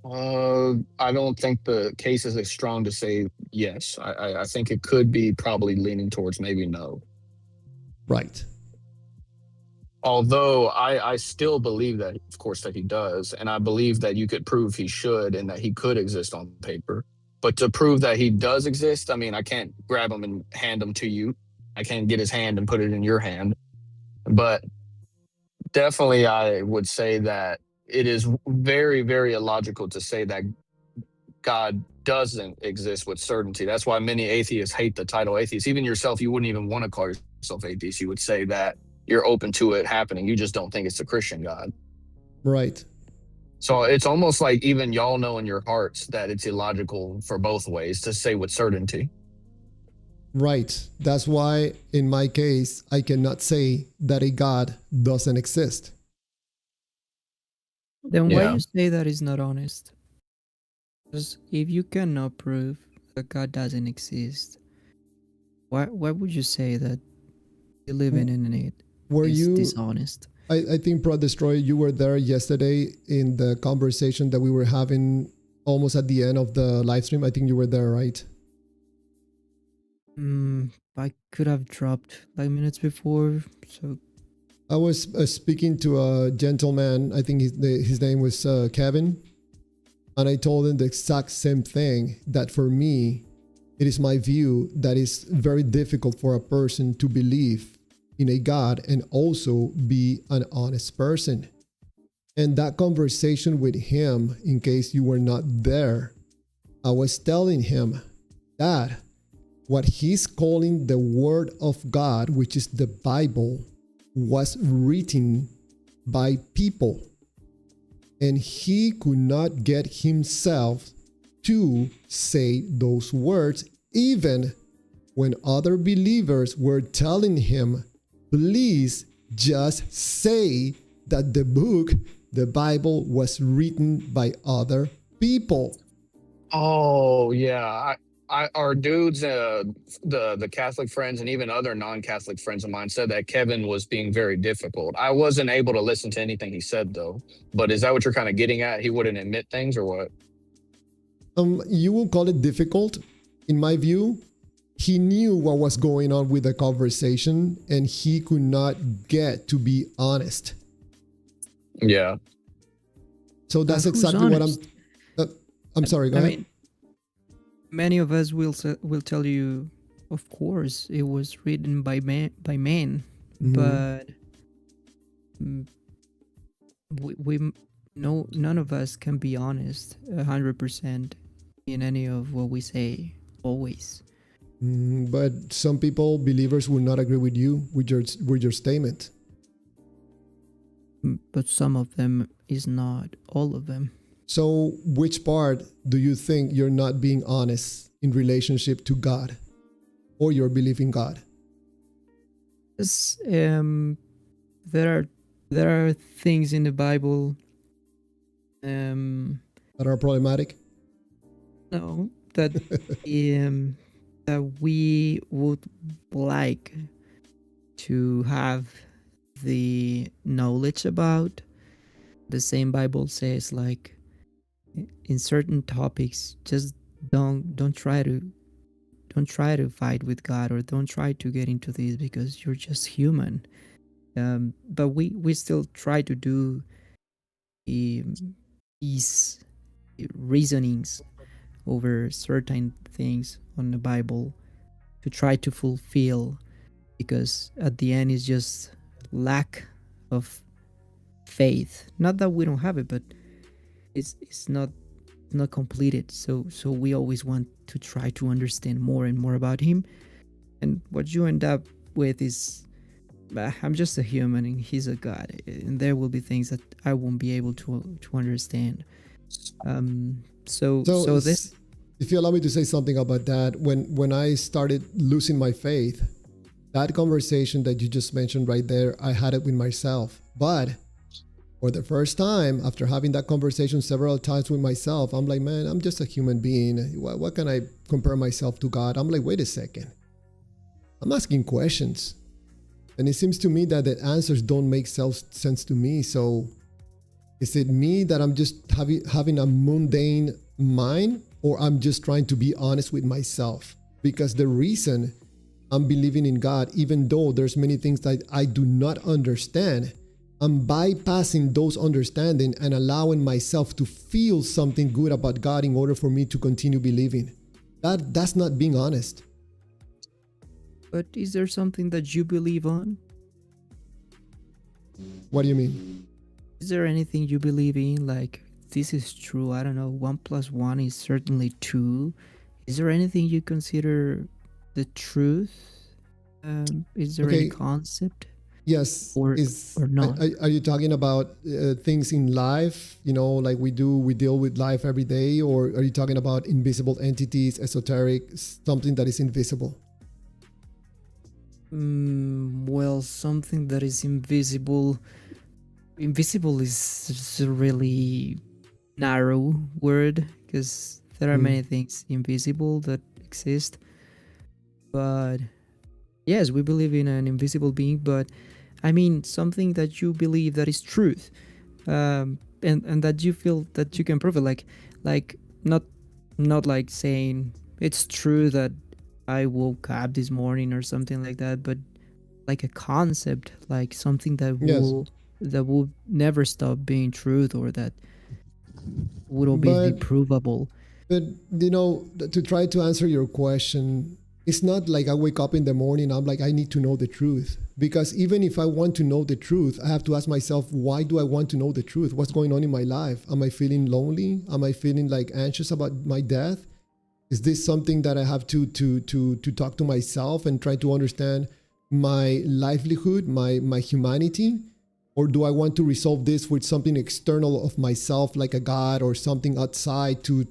I don't think the case is as strong to say yes. I think it could be probably leaning towards maybe no. Right. Although I still believe that, of course, that He does. And I believe that you could prove He should and that He could exist on paper. But to prove that He does exist, I mean, I can't grab Him and hand Him to you. I can't get His hand and put it in your hand. But definitely I would say that it is very, very illogical to say that God doesn't exist with certainty. That's why many atheists hate the title atheist. Even yourself, you wouldn't even want to call yourself atheist. You would say that you're open to it happening. You just don't think it's a Christian God. Right. So it's almost like even y'all know in your hearts that it's illogical for both ways to say with certainty. Right. That's why in my case, I cannot say that a God doesn't exist. Then why you say that is not honest? Because if you cannot prove that God doesn't exist, why would you say that believing in it is dishonest? I think, Pro Destroyer, you were there yesterday in the conversation that we were having almost at the end of the live stream. I think you were there, right? I could have dropped like minutes before, so... I was speaking to a gentleman, I think his name was Kevin, and I told him the exact same thing, that for me, it is my view that it's very difficult for a person to believe in a God and also be an honest person. And that conversation with him, in case you were not there, I was telling him that what he's calling the Word of God, which is the Bible, was written by people, and he could not get himself to say those words, even when other believers were telling him, please just say that the book, the Bible, was written by other people. Oh yeah, our dudes, the Catholic friends and even other non-Catholic friends of mine said that Kevin was being very difficult. I wasn't able to listen to anything he said though. But is that what you're kind of getting at? He wouldn't admit things or what? You will call it difficult. In my view, he knew what was going on with the conversation, and he could not get to be honest. Yeah. So that's Who's exactly what honest? I'm sorry. Go I ahead. mean, many of us will tell you, of course, it was written by men, Mhm. but we no, none of us can be honest 100% in any of what we say always. But some people, believers, will not agree with you with your statement. But some of them is not all of them. So which part do you think you're not being honest in relationship to God or your belief in God? Yes, there are things in the Bible That are problematic? no that that we would like to have the knowledge about. The same Bible says, like, in certain topics, just don't try to fight with God, or don't try to get into this because you're just human. But we still try to do these reasonings over certain things on the Bible to try to fulfill, because at the end it's just lack of faith. Not that we don't have it, but it's not completed. So we always want to try to understand more and more about him, and what you end up with is, I'm just a human and he's a God, and there will be things that I won't be able to understand. So this, if you allow me to say something about that, when I started losing my faith, that conversation that you just mentioned right there, I had it with myself. But for the first time, after having that conversation several times with myself, I'm like, man, I'm just a human being. What can I compare myself to God? I'm like, wait a second. I'm asking questions. And it seems to me that the answers don't make sense to me. So is it me that I'm just having a mundane mind, or I'm just trying to be honest with myself? Because the reason I'm believing in God, even though there's many things that I do not understand, I'm bypassing those understanding and allowing myself to feel something good about God in order for me to continue believing. That's not being honest. but is there something that you believe on? What do you mean? Is there anything you believe in, like, this is true, I don't know, 1 + 1 is certainly 2? Is there anything you consider the truth? Is there any Okay. concept? Yes. Or not? Are you talking about things in life, like we deal with life every day? Or are you talking about invisible entities, esoteric, something that is invisible? Well, something that is invisible. Invisible is a really narrow word, because there are many things invisible that exist. But yes, we believe in an invisible being, but I mean something that you believe that is truth, and that you feel that you can prove it, like not like saying it's true that I woke up this morning or something like that, but like a concept, like something that will never stop being truth, or that would always be provable. But to try to answer your question, it's not like I wake up in the morning, I'm like, I need to know the truth. Because even if I want to know the truth, I have to ask myself, why do I want to know the truth? What's going on in my life? Am I feeling lonely? Am I feeling like anxious about my death? Is this something that I have to talk to myself and try to understand my livelihood, my humanity? Or do I want to resolve this with something external of myself, like a God or something outside to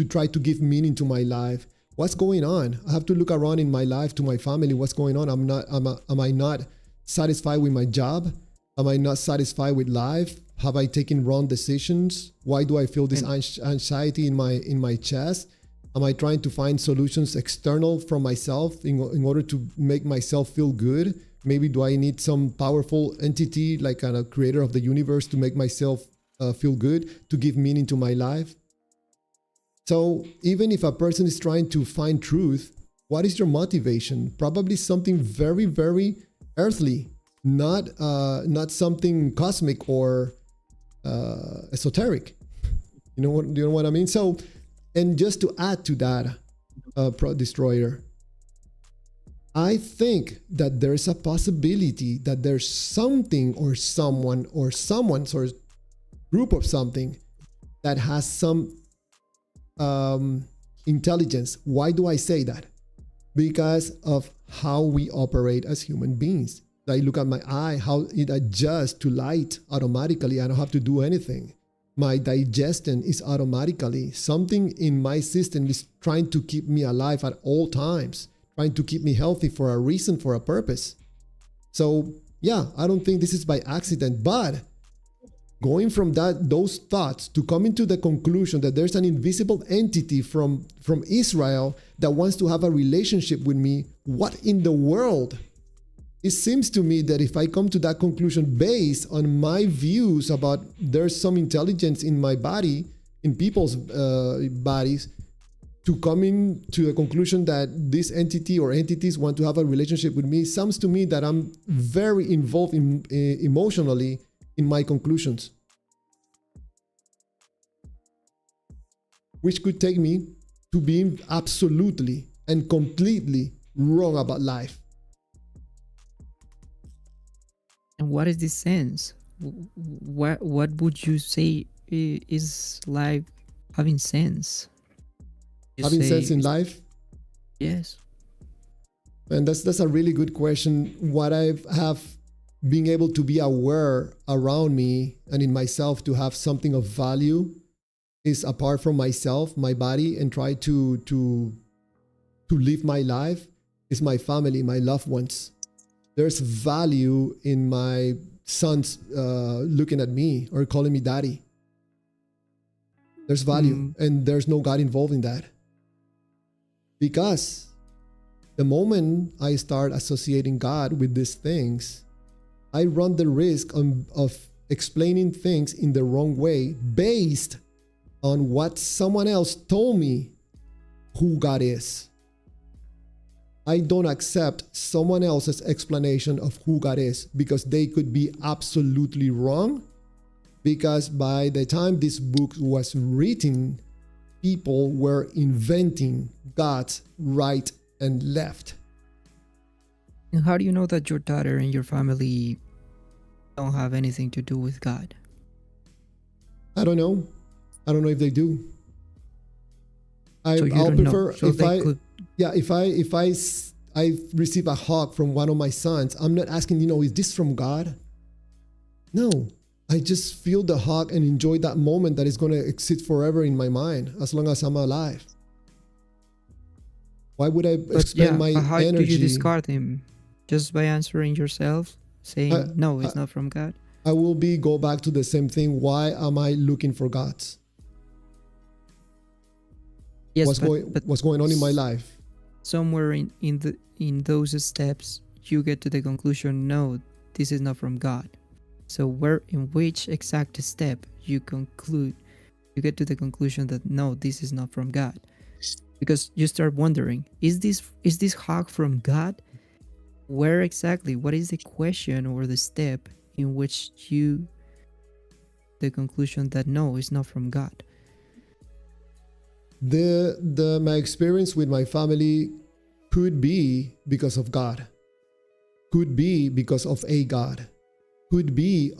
try to give meaning to my life? What's going on? I have to look around in my life to my family. What's going on? Am I not satisfied with my job? Am I not satisfied with life? Have I taken wrong decisions? Why do I feel this anxiety in my chest? Am I trying to find solutions external from myself in order to make myself feel good? Maybe do I need some powerful entity like a creator of the universe to make myself feel good, to give meaning to my life? So even if a person is trying to find truth, what is your motivation? Probably something very, very earthly, not something cosmic or esoteric. You know what I mean? So, and just to add to that, Destroyer, I think that there's a possibility that there's something or someone or someone's or group of something that has some intelligence. Why do I say that? Because of how we operate as human beings. I look at my eye, how it adjusts to light automatically. I don't have to do anything. My digestion is automatically. Something in my system is trying to keep me alive at all times, trying to keep me healthy for a reason, for a purpose. So yeah, I don't think this is by accident, but going from those thoughts to coming to the conclusion that there's an invisible entity from Israel that wants to have a relationship with me, what in the world? It seems to me that if I come to that conclusion based on my views about there's some intelligence in my body, in people's bodies, to coming to a conclusion that this entity or entities want to have a relationship with me, sounds to me that I'm very involved emotionally in my conclusions, which could take me to being absolutely and completely wrong about life. And what is this sense? What would you say is life having sense? Having sense in life? Yes. And that's a really good question. What I have been able to be aware around me and in myself to have something of value is apart from myself, my body, and try to live my life is my family, my loved ones. There's value in my sons looking at me or calling me daddy. There's value, and there's no God involved in that. Because the moment I start associating God with these things, I run the risk of explaining things in the wrong way based on what someone else told me who God is. I don't accept someone else's explanation of who God is because they could be absolutely wrong. Because by the time this book was written, people were inventing God's right and left. And how do you know that your daughter and your family don't have anything to do with God? I don't know. I don't know if they do. So I'll prefer so if I receive a hug from one of my sons, I'm not asking, is this from God? No, I just feel the hug and enjoy that moment that is going to exist forever in my mind as long as I'm alive. Why would I expend my how energy? do you discard him? Just by answering yourself, saying no, it's not from God? I will go back to the same thing. Why am I looking for gods? Yes, what's going on in my life? Somewhere in those steps, you get to the conclusion, no, this is not from God. So in which exact step you get to the conclusion that no, this is not from God? Because you start wondering, is this hug from God? Where exactly? What is the question or the step in which the conclusion that no, it's not from God? My experience with my family could be because of God, could be because of a God, could be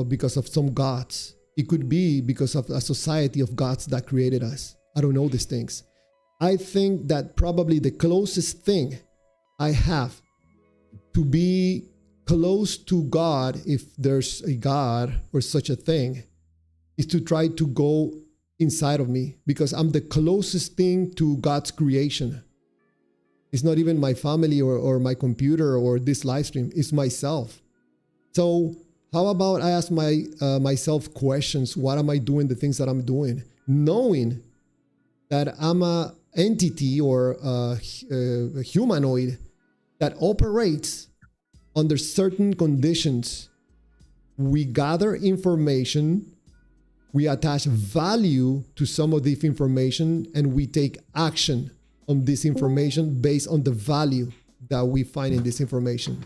because of some gods. It could be because of a society of gods that created us. I don't know these things. I think that probably the closest thing I have to be close to God, if there's a God or such a thing, is to try to go inside of me, because I'm the closest thing to God's creation. It's not even my family or my computer or this live stream, it's myself. So how about I ask myself questions? What am I doing, the things that I'm doing? Knowing that I'm a entity or a humanoid that operates under certain conditions. We gather information, we attach value to some of this information, and we take action on this information based on the value that we find in this information.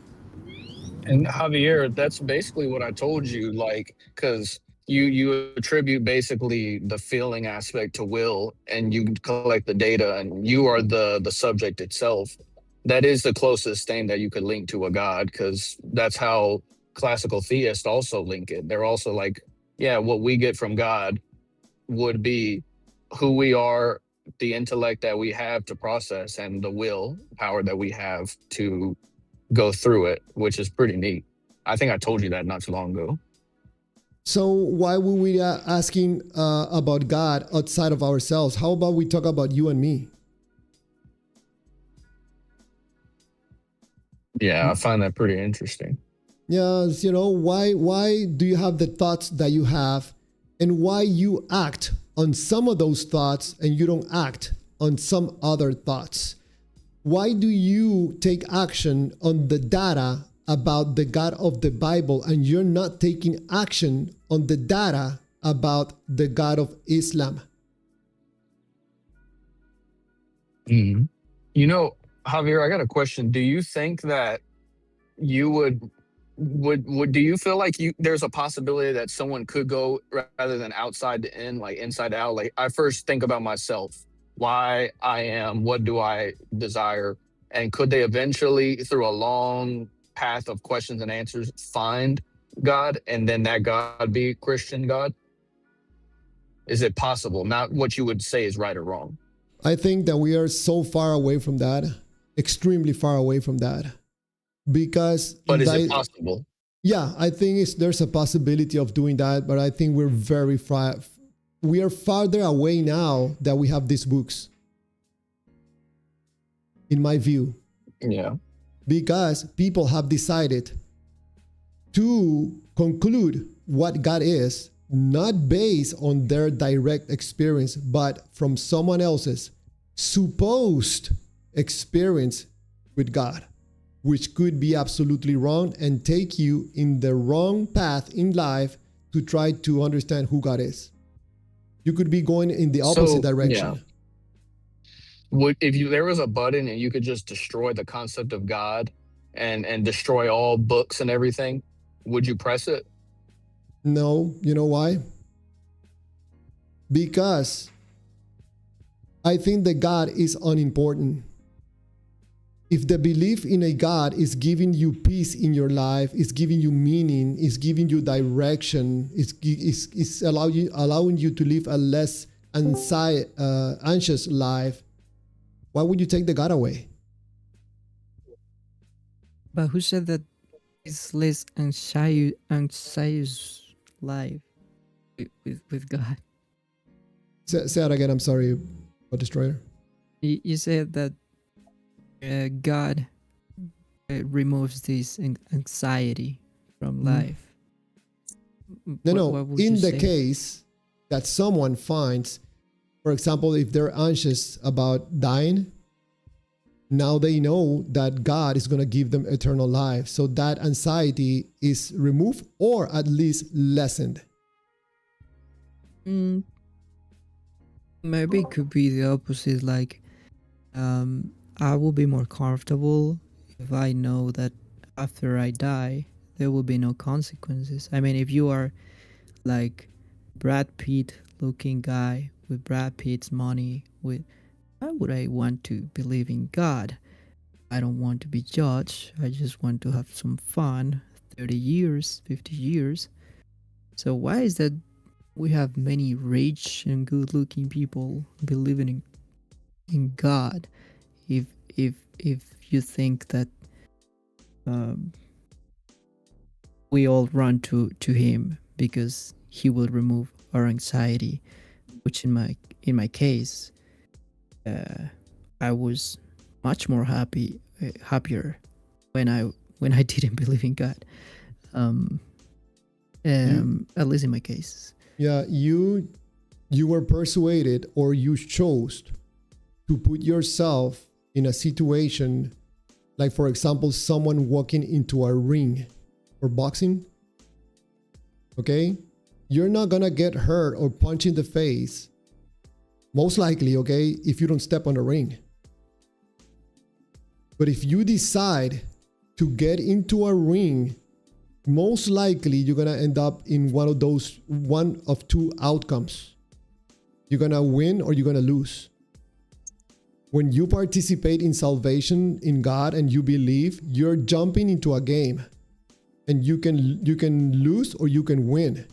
And Javier, that's basically what I told you, like, because you attribute basically the feeling aspect to will, and you collect the data, and you are the subject itself. That is the closest thing that you could link to a god, because that's how classical theists also link it. They're also like, yeah, what we get from God would be who we are, the intellect that we have to process, and the will power that we have to go through it, which is pretty neat. I think I told you that not too long ago. So why were we asking about God outside of ourselves? How about we talk about you and me? Yeah, I find that pretty interesting. Yes, why do you have the thoughts that you have, and why you act on some of those thoughts and you don't act on some other thoughts? Why do you take action on the data about the God of the Bible and you're not taking action on the data about the God of Islam? Mm-hmm. Javier, I got a question. Do you think that you would do you feel like there's a possibility that someone could go rather than outside to in, like inside out? Like, I first think about myself, why I am, what do I desire, and could they eventually, through a long path of questions and answers, find God, and then that God be Christian God? Is it possible? Not what you would say is right or wrong. I think that we are so far away from that, extremely far away from that, because. But is it possible? Yeah, I think there's a possibility of doing that, but I think we're very far. We are farther away now that we have these books, in my view. Yeah. Because people have decided to conclude what God is, not based on their direct experience, but from someone else's supposed experience with God, which could be absolutely wrong and take you in the wrong path in life to try to understand who God is. You could be going in the opposite direction. Yeah. If there was a button and you could just destroy the concept of God and destroy all books and everything, would you press it? No, you know why? Because I think that God is unimportant. If the belief in a God is giving you peace in your life, is giving you meaning, is giving you direction, is allowing you to live a less anxious life, why would you take the God away? But who said that it's less anxious life with God? Say that again. I'm sorry, Destroyer. You said that God removes this anxiety from life. No. What would In you the say? case that someone finds, for example, if they're anxious about dying, now they know that God is going to give them eternal life. So that anxiety is removed or at least lessened. Maybe it could be the opposite. Like, I will be more comfortable if I know that after I die, there will be no consequences. I mean, if you are like Brad Pitt looking guy with Brad Pitt's money, why would I want to believe in God? I don't want to be judged. I just want to have some fun. 30 years, 50 years. So why is that we have many rich and good looking people believing in God if you think that um, we all run to him because he will remove our anxiety, which in my case, I was much more happier when I didn't believe in God. Um, at least in my case. Yeah, you were persuaded, or you chose to put yourself in a situation like, for example, someone walking into a ring for boxing. Okay? You're not gonna get hurt or punched in the face, most likely, okay, if you don't step on the ring. But if you decide to get into a ring, most likely you're gonna end up in one of two outcomes. You're gonna win or you're gonna lose. When you participate in salvation in God and you believe, you're jumping into a game, and you can lose or you can win.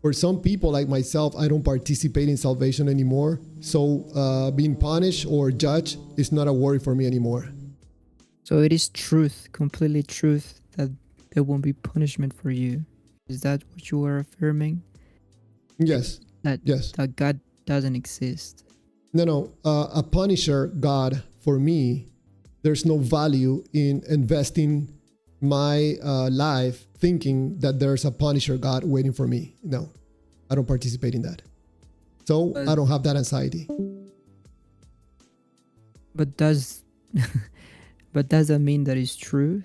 For some people like myself, I don't participate in salvation anymore, so being punished or judged is not a worry for me anymore. So it is truth, completely truth, that there won't be punishment for you. Is that what you are affirming? Yes. Yes. That God doesn't exist. No. A punisher God, for me, there's no value in investing my life thinking that there's a punisher God waiting for me. No, I don't participate in that. So I don't have that anxiety. But does that mean that it's true?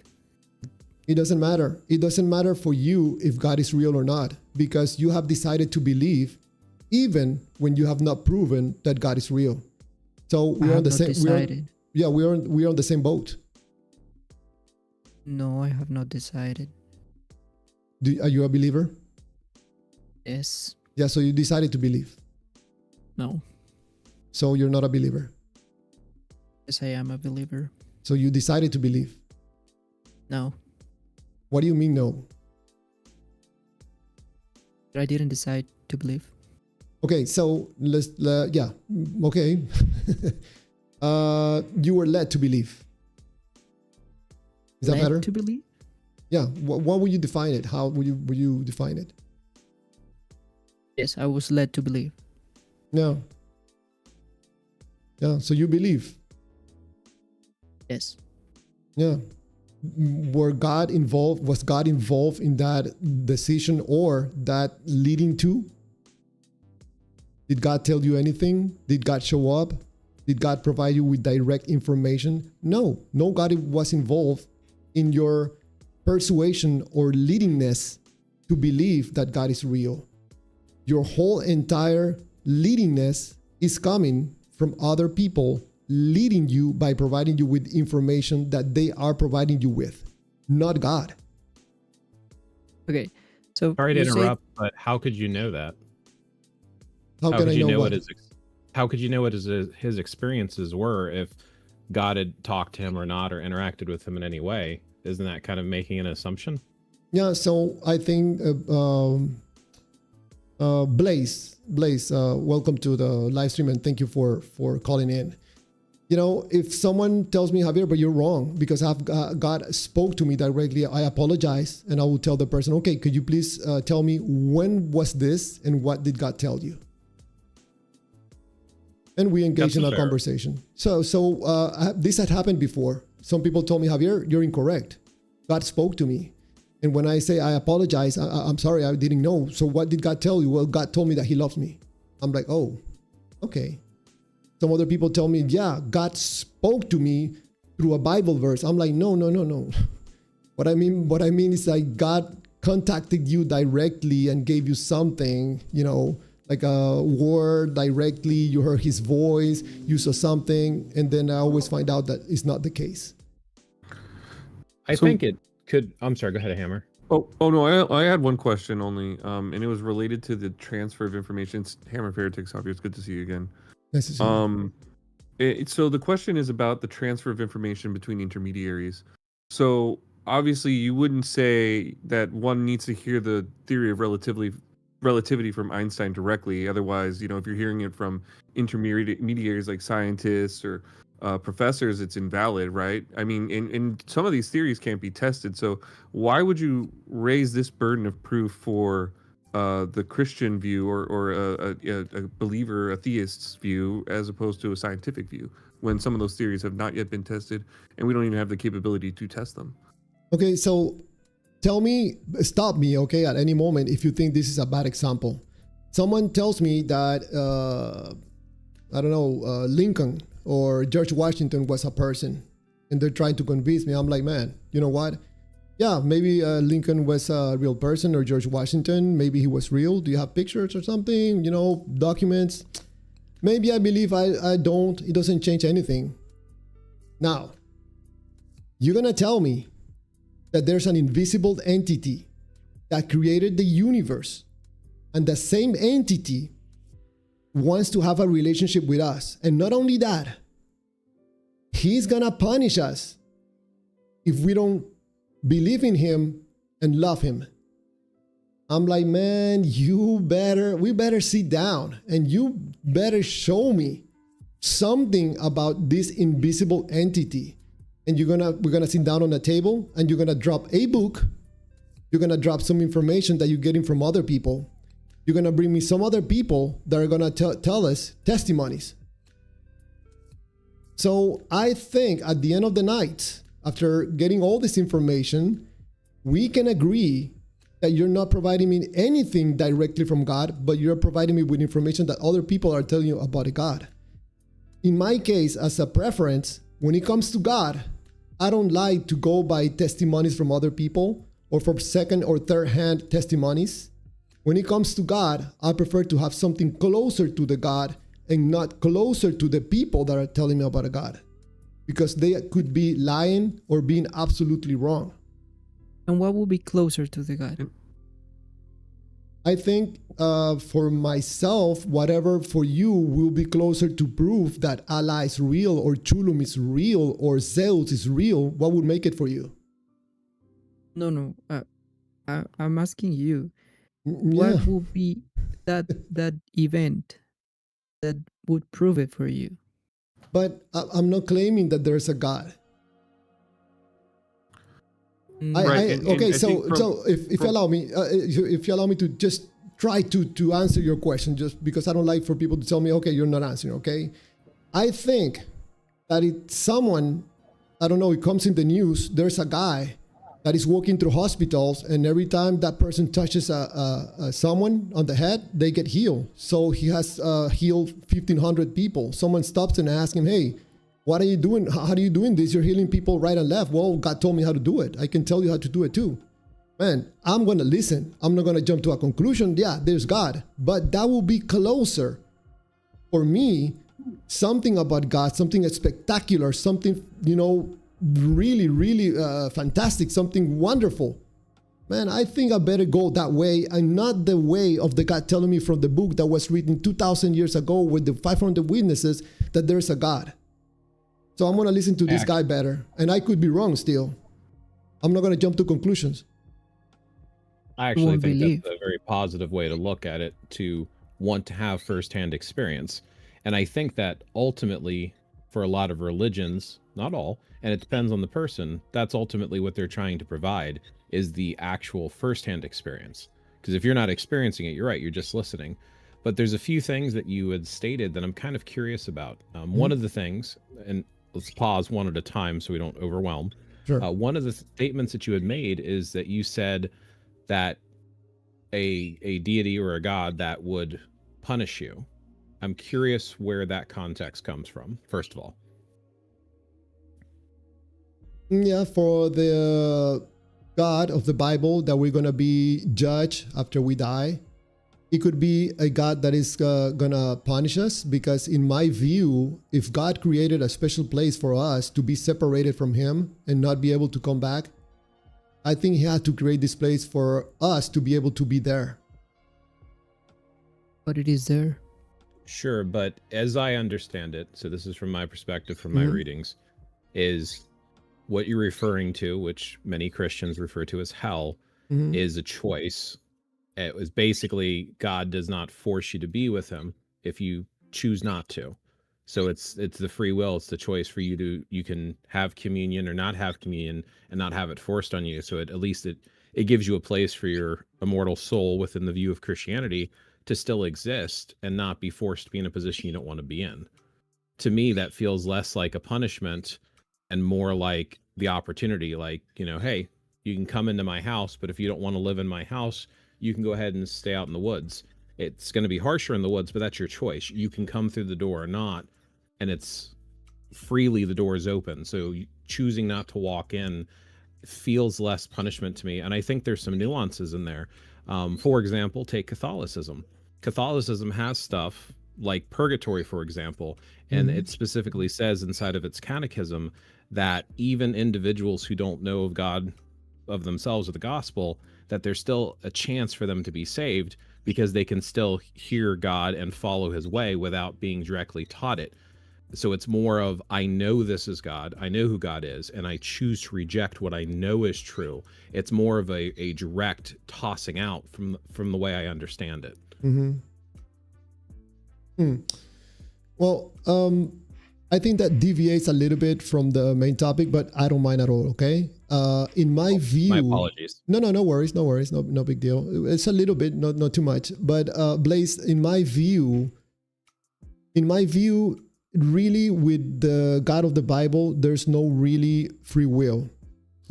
It doesn't matter. It doesn't matter for you if God is real or not, because you have decided to believe even when you have not proven that God is real. So we're on the same. We're on the same boat. No, I have not decided. Are you a believer? Yes. Yeah, so you decided to believe. No. So you're not a believer. Yes, I am a believer. So you decided to believe. No. What do you mean no? I didn't decide to believe. Okay, so yeah, okay. You were led to believe. Is that better? To believe? Yeah. What would you define it? How would you define it? Yes, I was led to believe. Yeah. Yeah. So you believe. Yes. Yeah. Was God involved in that decision or that leading to? Did God tell you anything? Did God show up? Did God provide you with direct information? No. No, God was involved in your persuasion or leadingness to believe that God is real. Your whole entire leadingness is coming from other people leading you by providing you with information that they are providing you with, not God. Okay, so sorry to interrupt, but how could you know that? How could I know what? How could you know what his experiences were if God had talked to him or not, or interacted with him in any way? Isn't that kind of making an assumption? Yeah, so I think Blaze, welcome to the live stream, and thank you for calling in. You know, if someone tells me, Javier, but you're wrong, because God spoke to me directly, I apologize, and I will tell the person, okay, could you please tell me when was this and what did God tell you? And we engage in a conversation. So this had happened before. Some people told me, Javier, you're incorrect. God spoke to me. And when I say I apologize, I'm sorry, I didn't know. So what did God tell you? Well, God told me that he loves me. I'm like, oh, okay. Some other people tell me, yeah, God spoke to me through a Bible verse. I'm like, no. What I mean is like God contacted you directly and gave you something, you know, like a word directly. You heard his voice, you saw something, and then I always find out that it's not the case. I think it could. I'm sorry. Go ahead, Hammer. Oh no! I had one question only, and it was related to the transfer of information. It's Hammer Faretics, Javier. It's good to see you again. Nice to see you. So the question is about the transfer of information between intermediaries. So obviously, you wouldn't say that one needs to hear the theory of relativity from Einstein directly. Otherwise, you know, if you're hearing it from intermediaries like scientists or professors, it's invalid, right? I mean, in some of these theories can't be tested. So why would you raise this burden of proof for the Christian view or a believer, a theist's view, as opposed to a scientific view, when some of those theories have not yet been tested and we don't even have the capability to test them? Okay, so stop me, okay, at any moment if you think this is a bad example. Someone tells me that, I don't know, Lincoln or George Washington was a person, and they're trying to convince me. I'm like, man, you know what? Yeah, maybe Lincoln was a real person, or George Washington, maybe he was real. Do you have pictures or something? You know, documents? Maybe I believe, I don't. It doesn't change anything. Now, you're gonna tell me that there's an invisible entity that created the universe, and the same entity wants to have a relationship with us. And not only that, he's gonna punish us if we don't believe in him and love him. I'm like, man, we better sit down and you better show me something about this invisible entity. And we're gonna sit down on a table and you're gonna drop a book. You're gonna drop some information that you're getting from other people. You're gonna bring me some other people that are gonna tell us testimonies. So I think at the end of the night, after getting all this information, we can agree that you're not providing me anything directly from God, but you're providing me with information that other people are telling you about a God. In my case, as a preference, when it comes to God, I don't like to go by testimonies from other people or from second or third hand testimonies. When it comes to God, I prefer to have something closer to the God and not closer to the people that are telling me about a God, because they could be lying or being absolutely wrong. And what will be closer to the God? I think for myself, whatever for you will be closer to proof that Allah is real, or Chulum is real, or Zeus is real. What would make it for you? No. I'm asking you. Yeah. What will be that event that would prove it for you? But I'm not claiming that there's a God. If you allow me, if you allow me to just try to answer your question, just because I don't like for people to tell me, okay, you're not answering. Okay, I think that someone, I don't know, it comes in the news. There's a guy that is walking through hospitals, and every time that person touches someone on the head, they get healed. So he has healed 1,500 people. Someone stops and asks him, hey, what are you doing? How are you doing this? You're healing people right and left. Well, God told me how to do it. I can tell you how to do it too. Man, I'm going to listen. I'm not going to jump to a conclusion. Yeah, there's God. But that will be closer for me, something about God, something spectacular, something, really, really fantastic, something wonderful. Man, I think I better go that way, and not the way of the God telling me from the book that was written 2,000 years ago with the 500 witnesses that there's a God. So I'm going to listen to this guy better. And I could be wrong still. I'm not going to jump to conclusions. I actually think that's a very positive way to look at it, to want to have firsthand experience. And I think that ultimately, for a lot of religions, not all, and it depends on the person, that's ultimately what they're trying to provide, is the actual firsthand experience. Because if you're not experiencing it, you're right, you're just listening. But there's a few things that you had stated that I'm kind of curious about. One of the things, and let's pause one at a time so we don't overwhelm. Sure. One of the statements that you had made is that you said that a deity or a god that would punish you. I'm curious where that context comes from, first of all. Yeah, for the God of the Bible that we're going to be judged after we die. It could be a God that is going to punish us, because in my view, if God created a special place for us to be separated from him and not be able to come back, I think he had to create this place for us to be able to be there. But it is there. Sure, but as I understand it, so this is from my perspective, from my readings, is what you're referring to, which many Christians refer to as hell, is a choice. It was basically God does not force you to be with him if you choose not to. So it's the free will. It's the choice for you can have communion or not have communion and not have it forced on you. So at least it gives you a place for your immortal soul within the view of Christianity to still exist and not be forced to be in a position you don't want to be in. To me, that feels less like a punishment and more like the opportunity. Like, hey, you can come into my house, but if you don't want to live in my house, you can go ahead and stay out in the woods. It's going to be harsher in the woods, but that's your choice. You can come through the door or not. And it's freely, the door is open. So choosing not to walk in feels less punishment to me. And I think there's some nuances in there. For example, take Catholicism. Catholicism has stuff like purgatory, for example, and it specifically says inside of its catechism that even individuals who don't know of God, of themselves, or the gospel, that there's still a chance for them to be saved because they can still hear God and follow his way without being directly taught it. So it's more of, I know this is God, I know who God is, and I choose to reject what I know is true. It's more of a direct tossing out from the way I understand it. Well, I think that deviates a little bit from the main topic, but I don't mind at all, okay? In my view... My apologies. No worries. No big deal. It's a little bit, not too much. But Blaze, in my view, really with the God of the Bible, there's no really free will,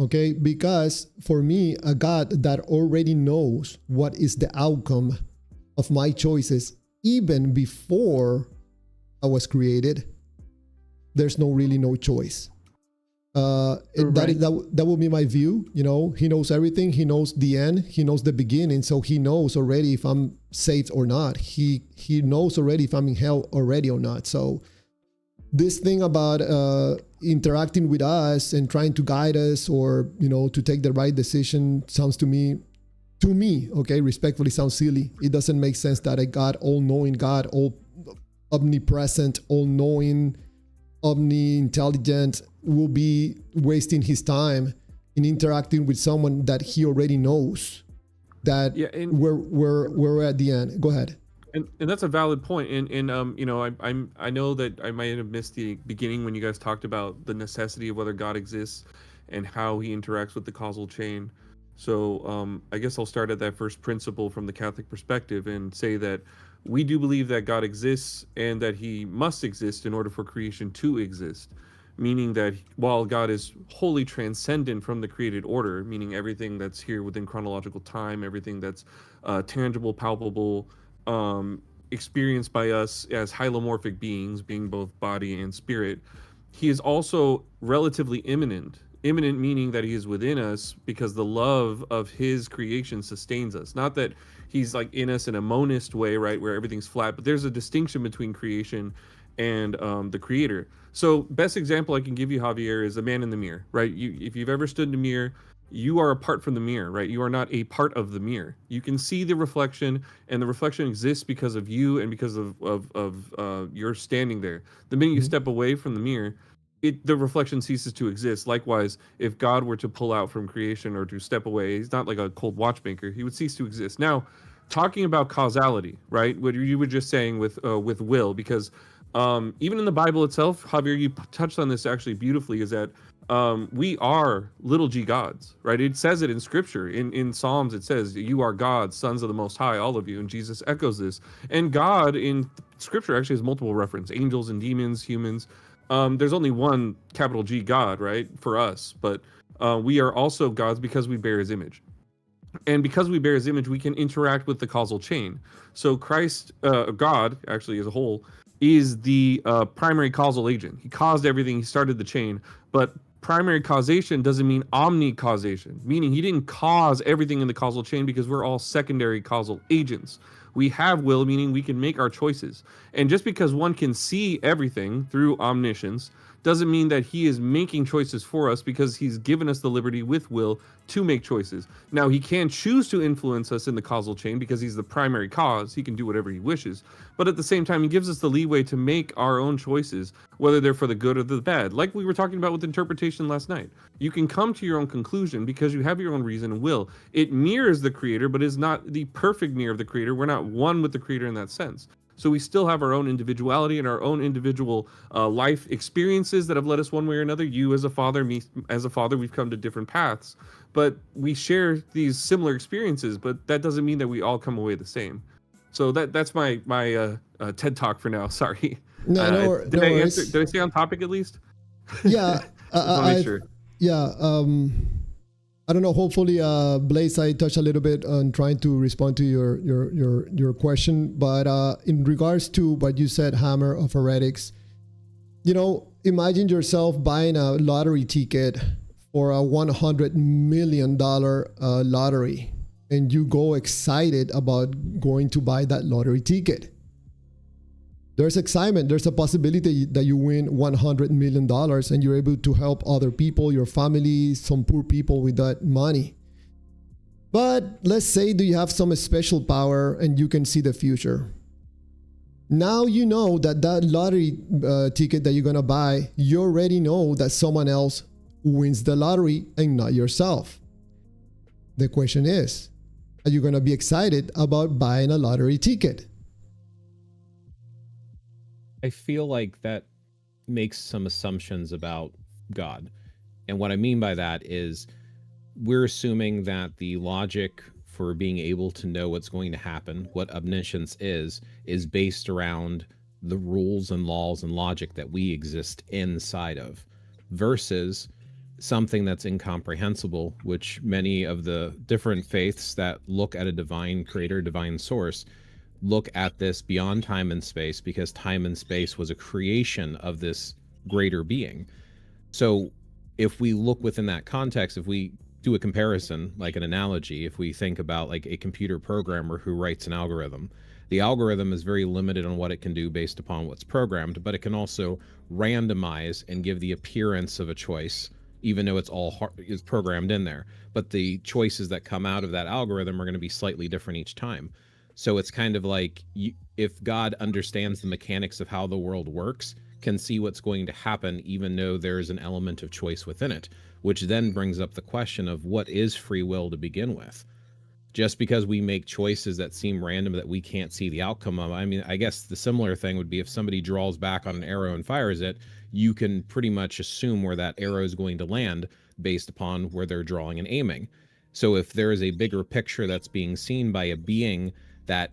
okay? Because for me, a God that already knows what is the outcome of my choices, even before I was created, there's no choice. That will be my view. He knows everything. He knows the end. He knows the beginning. So he knows already if I'm saved or not. He knows already if I'm in hell already or not. So this thing about interacting with us and trying to guide us or, to take the right decision sounds to me, okay, respectfully sounds silly. It doesn't make sense that a God, all-knowing God, all omnipresent, all-knowing, omni-intelligent, will be wasting his time in interacting with someone that he already knows that we're at the end. Go ahead. And that's a valid point. And I know that I might have missed the beginning when you guys talked about the necessity of whether God exists and how he interacts with the causal chain. So I guess I'll start at that first principle from the Catholic perspective and say that we do believe that God exists and that he must exist in order for creation to exist. Meaning that while God is wholly transcendent from the created order, meaning everything that's here within chronological time, everything that's tangible, palpable, experienced by us as hylomorphic beings, being both body and spirit, he is also relatively immanent. Immanent meaning that he is within us because the love of his creation sustains us. Not that he's like in us in a monist way, right, where everything's flat, but there's a distinction between creation and the creator. So best example I can give you, Javier, is a man in the mirror, right? If you've ever stood in a mirror, you are apart from the mirror, right? You are not a part of the mirror. You can see the reflection, and the reflection exists because of you and because of your standing there. The minute you step away from the mirror, the reflection ceases to exist. Likewise, if God were to pull out from creation or to step away, he's not like a cold watchmaker. He would cease to exist. Now, talking about causality, right? What you were just saying with will, because even in the Bible itself, Javier, you touched on this actually beautifully, is that we are little g gods, right? It says it in scripture. In Psalms, it says, you are gods, sons of the Most High, all of you. And Jesus echoes this. And God in scripture actually has multiple reference, angels and demons, humans. There's only one capital G God, right, for us. But we are also gods because we bear his image. And because we bear his image, we can interact with the causal chain. So Christ, God, actually as a whole, is the primary causal agent. He caused everything. He started the chain. But primary causation doesn't mean omni-causation, meaning he didn't cause everything in the causal chain because we're all secondary causal agents. We have will, meaning we can make our choices. And just because one can see everything through omniscience doesn't mean that he is making choices for us, because he's given us the liberty with will to make choices. Now, he can choose to influence us in the causal chain because he's the primary cause. He can do whatever he wishes. But at the same time, he gives us the leeway to make our own choices, whether they're for the good or the bad. Like we were talking about with interpretation last night. You can come to your own conclusion because you have your own reason and will. It mirrors the creator, but is not the perfect mirror of the creator. We're not one with the creator in that sense. So we still have our own individuality and our own individual life experiences that have led us one way or another. You as a father, me as a father, we've come to different paths, but we share these similar experiences, but that doesn't mean that we all come away the same. So that's my TED talk for now. Sorry. Did I stay on topic at least? Yeah. Sure. Yeah. I don't know. Hopefully, Blaze, I touched a little bit on trying to respond to your question, but in regards to what you said, Hammer of Heretics, imagine yourself buying a lottery ticket for a $100 million lottery, and you go excited about going to buy that lottery ticket. There's excitement. There's a possibility that you win $100 million and you're able to help other people, your family, some poor people with that money. But let's say that you have some special power and you can see the future. Now you know that lottery ticket that you're going to buy, you already know that someone else wins the lottery and not yourself. The question is, are you going to be excited about buying a lottery ticket? I feel like that makes some assumptions about God. And what I mean by that is we're assuming that the logic for being able to know what's going to happen, what omniscience is based around the rules and laws and logic that we exist inside of, versus something that's incomprehensible, which many of the different faiths that look at a divine creator, divine source, look at this beyond time and space, because time and space was a creation of this greater being. So if we look within that context, if we do a comparison, like an analogy, if we think about like a computer programmer who writes an algorithm, the algorithm is very limited on what it can do based upon what's programmed, but it can also randomize and give the appearance of a choice, even though it's programmed in there. But the choices that come out of that algorithm are going to be slightly different each time. So it's kind of like if God understands the mechanics of how the world works, can see what's going to happen, even though there's an element of choice within it, which then brings up the question of what is free will to begin with. Just because we make choices that seem random that we can't see the outcome of. I mean, I guess the similar thing would be if somebody draws back on an arrow and fires it, you can pretty much assume where that arrow is going to land based upon where they're drawing and aiming. So if there is a bigger picture that's being seen by a being that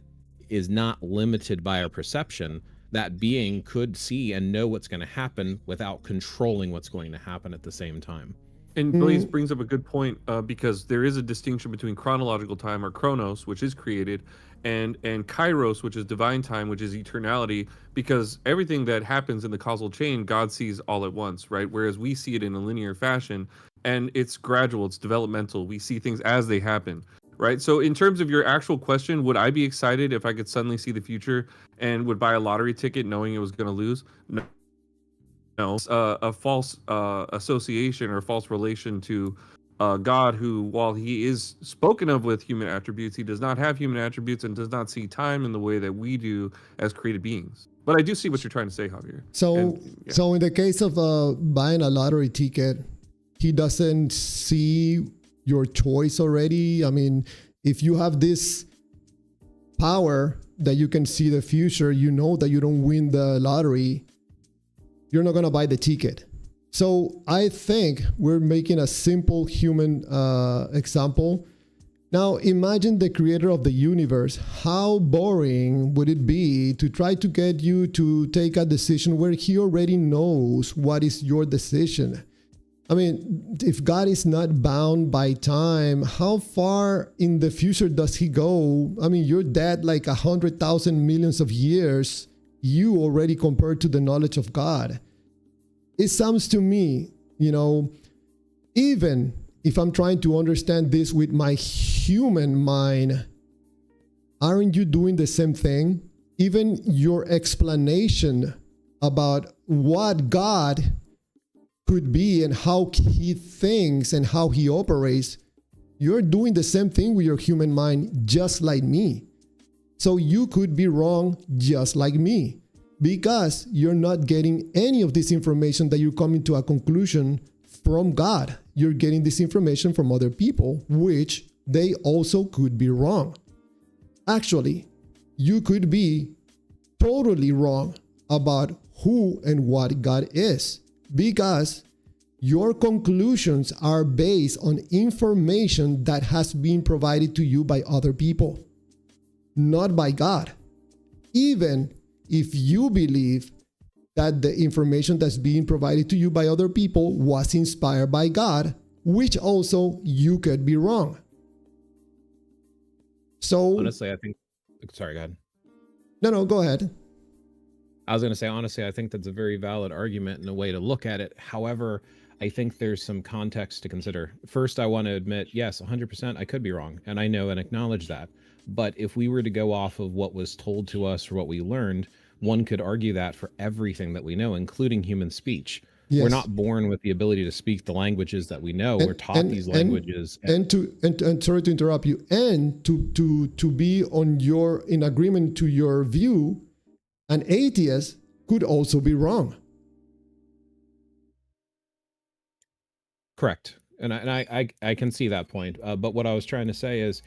is not limited by our perception, that being could see and know what's going to happen without controlling what's going to happen at the same time. And Blaze brings up a good point, because there is a distinction between chronological time, or chronos, which is created, and kairos, which is divine time, which is eternality, because everything that happens in the causal chain, God sees all at once, right? Whereas we see it in a linear fashion, and it's gradual, it's developmental. We see things as they happen. Right. So in terms of your actual question, would I be excited if I could suddenly see the future and would buy a lottery ticket knowing it was going to lose? No. A false association or false relation to God, who, while he is spoken of with human attributes, he does not have human attributes and does not see time in the way that we do as created beings. But I do see what you're trying to say, Javier. So in the case of buying a lottery ticket, he doesn't see your choice already. I mean, if you have this power that you can see the future, you know that you don't win the lottery, you're not going to buy the ticket. So I think we're making a simple human example. Now imagine the creator of the universe. How boring would it be to try to get you to take a decision where he already knows what is your decision? I mean, if God is not bound by time, how far in the future does he go? I mean, you're dead like 100,000 millions of years, you already compared to the knowledge of God. It sounds to me, even if I'm trying to understand this with my human mind, aren't you doing the same thing? Even your explanation about what God could be and how he thinks and how he operates, you're doing the same thing with your human mind, just like me. So you could be wrong just like me, because you're not getting any of this information that you're coming to a conclusion from God. You're getting this information from other people, which they also could be wrong. Actually, you could be totally wrong about who and what God is, because your conclusions are based on information that has been provided to you by other people, not by God. Even if you believe that the information that's being provided to you by other people was inspired by God, which also you could be wrong. So honestly, I think, sorry, go ahead. No, go ahead. I was going to say, honestly, I think that's a very valid argument and a way to look at it. However, I think there's some context to consider. First, I want to admit, yes, 100%, I could be wrong, and I know and acknowledge that. But if we were to go off of what was told to us or what we learned, one could argue that for everything that we know, including human speech. Yes. We're not born with the ability to speak the languages that we know. We're taught these languages. And sorry to interrupt you, and to be in agreement to your view, an atheist could also be wrong. Correct. And I can see that point. But what I was trying to say is,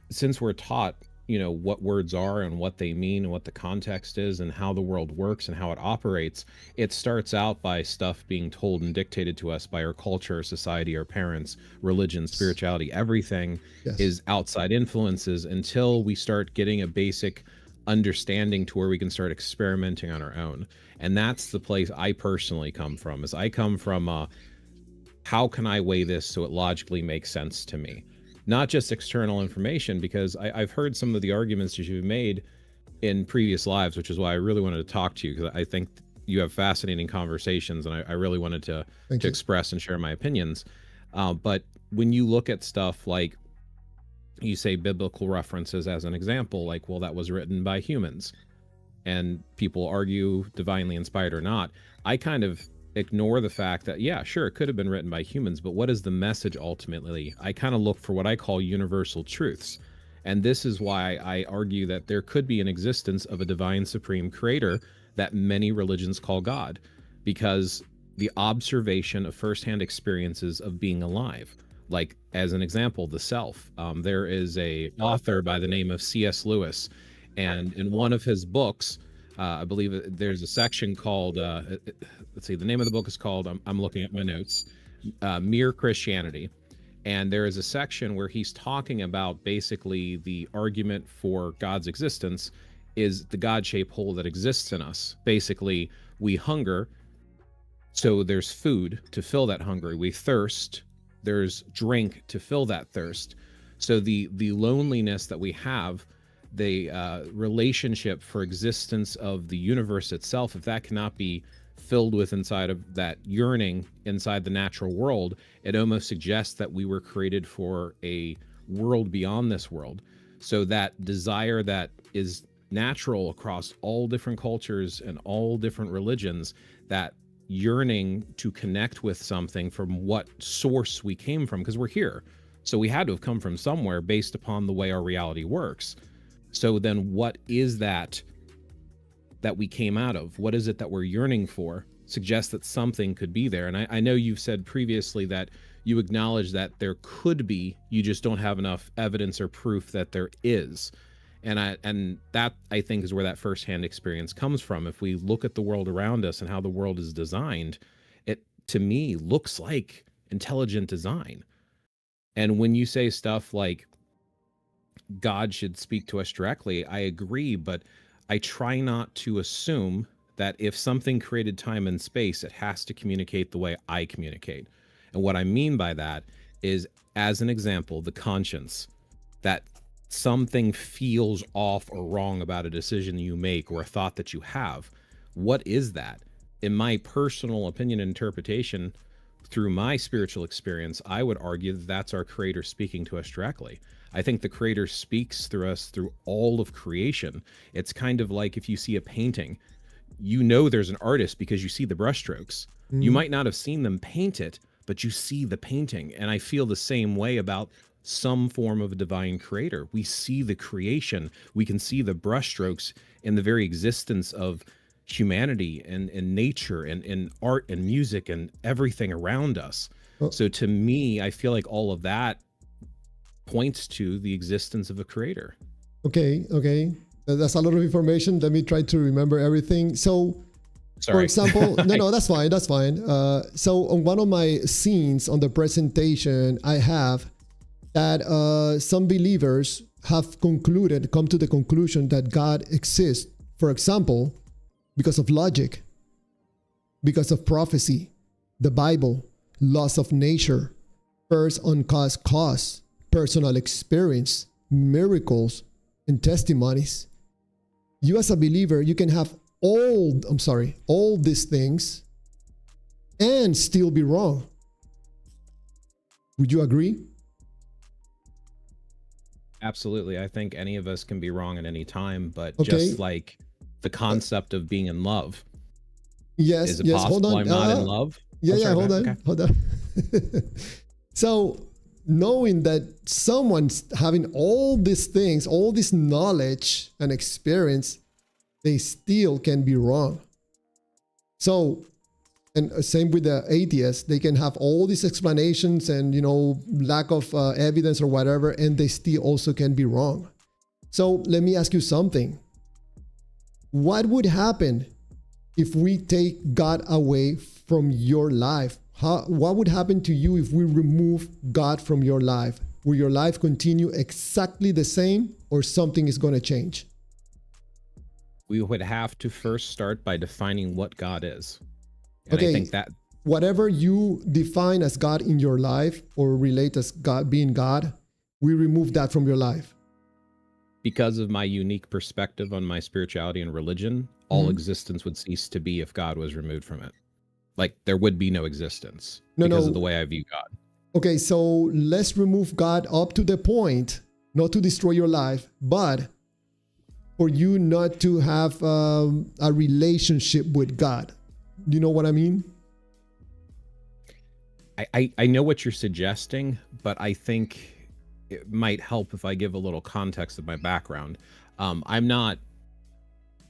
since we're taught, what words are and what they mean and what the context is and how the world works and how it operates, it starts out by stuff being told and dictated to us by our culture, society, our parents, religion, spirituality. Everything is outside influences until we start getting a basic understanding to where we can start experimenting on our own. And that's the place I personally come from. Is I come from how can I weigh this so it logically makes sense to me? Not just external information, because I've heard some of the arguments that you've made in previous lives, which is why I really wanted to talk to you, because I think you have fascinating conversations, and I really wanted to express and share my opinions. But when you look at stuff like, you say biblical references as an example, like, well, that was written by humans, and people argue divinely inspired or not. I kind of ignore the fact that, yeah, sure, it could have been written by humans, but what is the message ultimately? I kind of look for what I call universal truths. And this is why I argue that there could be an existence of a divine supreme creator that many religions call God, because the observation of firsthand experiences of being alive, like as an example, the self. There is a author by the name of C.S. Lewis, and in one of his books, I believe there's a section called, let's see, the name of the book is called, I'm looking at my notes, Mere Christianity. And there is a section where he's talking about basically the argument for God's existence is the God-shaped hole that exists in us. Basically, we hunger, so there's food to fill that hunger. We thirst, there's drink to fill that thirst. So the loneliness that we have, the relationship for existence of the universe itself, if that cannot be filled with inside of that yearning inside the natural world, it almost suggests that we were created for a world beyond this world. So that desire that is natural across all different cultures and all different religions, that yearning to connect with something from what source we came from, because we're here. So we had to have come from somewhere based upon the way our reality works. So then what is that we came out of? What is it that we're yearning for? Suggests that something could be there. And I know you've said previously that you acknowledge that there could be, you just don't have enough evidence or proof that there is. And that, I think, is where that firsthand experience comes from. If we look at the world around us and how the world is designed, it, to me, looks like intelligent design. And when you say stuff like God should speak to us directly, I agree, but I try not to assume that if something created time and space, it has to communicate the way I communicate. And what I mean by that is, as an example, the conscience, that something feels off or wrong about a decision you make or a thought that you have. What is that? In my personal opinion and interpretation, through my spiritual experience, I would argue that that's our Creator speaking to us directly. I think the Creator speaks through us through all of creation. It's kind of like if you see a painting, you know there's an artist because you see the brushstrokes. Mm. You might not have seen them paint it, but you see the painting. And I feel the same way about some form of a divine creator. We see the creation. We can see the brushstrokes in the very existence of humanity and nature and art and music and everything around us. Oh. So to me, I feel like all of that points to the existence of a creator. Okay. That's a lot of information. Let me try to remember everything. So, Sorry. for example, no, that's fine. That's fine. So on one of my scenes on the presentation, I have that some believers have come to the conclusion that God exists. For example, because of logic, because of prophecy, the Bible, laws of nature, first uncaused cause, personal experience, miracles, and testimonies. You as a believer, you can have all these things and still be wrong. Would you agree? Absolutely. I think any of us can be wrong at any time, but Okay. just like the concept of being in love. Yes, Is it yes, hold possible on. I'm not in love? Yeah, Oh, yeah, sorry, hold on, okay. hold on. So, knowing that someone's having all these things, all this knowledge and experience, they still can be wrong. So, and same with the atheists, they can have all these explanations and, lack of evidence or whatever, and they still also can be wrong. So let me ask you something. What would happen if we take God away from your life? What would happen to you if we remove God from your life? Will your life continue exactly the same, or something is going to change? We would have to first start by defining what God is. And Okay. I think that Whatever you define as God in your life or relate as God being God, we remove that from your life. because of my unique perspective on my spirituality and religion, all Mhm. existence would cease to be if God was removed from it. Like there would be no existence No, because no. of the way I view God. Okay, so let's remove God up to the point, not to destroy your life, but for you not to have a relationship with God. Do you know what I mean? I know what you're suggesting, but I think it might help if I give a little context of my background. I'm not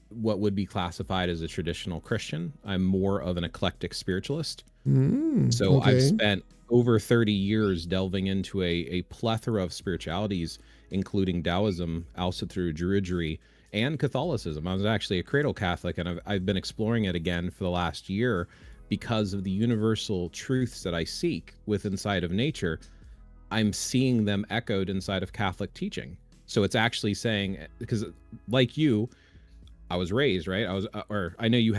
what would be classified as a traditional Christian. I'm more of an eclectic spiritualist. So Okay. I've spent over 30 years delving into a plethora of spiritualities, including Taoism, also through Druidry, and Catholicism. I was actually a cradle Catholic, and I've been exploring it again for the last year because of the universal truths that I seek with inside of nature. I'm seeing them echoed inside of Catholic teaching. So it's actually saying, because like you, I was raised, right? I know you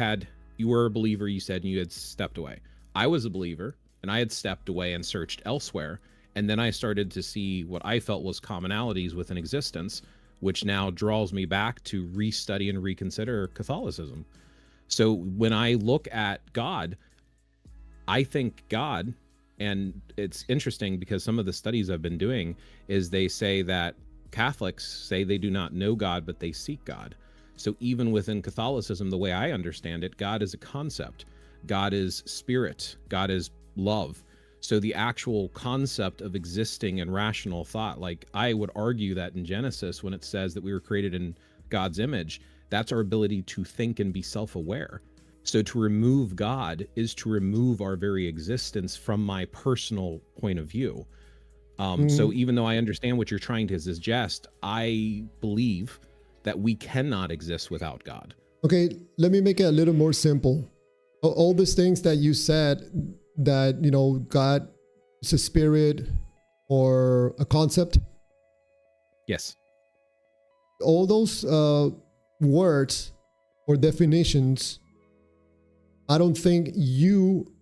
were a believer, you said, and you had stepped away. I was a believer and I had stepped away and searched elsewhere. And then I started to see what I felt was commonalities within existence, which now draws me back to restudy and reconsider Catholicism. So when I look at God, I think God, and it's interesting because some of the studies I've been doing is they say that Catholics say they do not know God, but they seek God. So even within Catholicism, the way I understand it, God is a concept. God is spirit. God is love. So the actual concept of existing and rational thought, like I would argue that in Genesis, when it says that we were created in God's image, that's our ability to think and be self-aware. So to remove God is to remove our very existence from my personal point of view. So even though I understand what you're trying to suggest, I believe that we cannot exist without God. Okay, let me make it a little more simple. All these things that you said, that, God is a spirit or a concept, Yes. all those words or definitions, I don't think you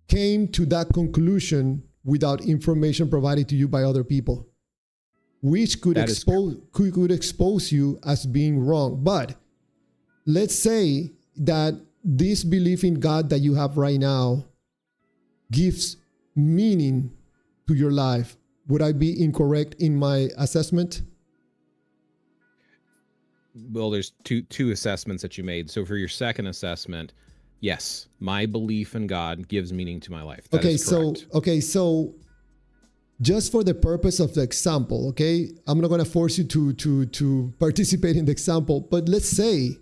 came to that conclusion without information provided to you by other people, which could expose you as being wrong. But let's say that this belief in God that you have right now gives meaning to your life. Would I be incorrect in my assessment? Well, there's two assessments that you made. So for your second assessment, yes, my belief in God gives meaning to my life. That is correct. So just for the purpose of the example, okay, I'm not going to force you to participate in the example, but let's say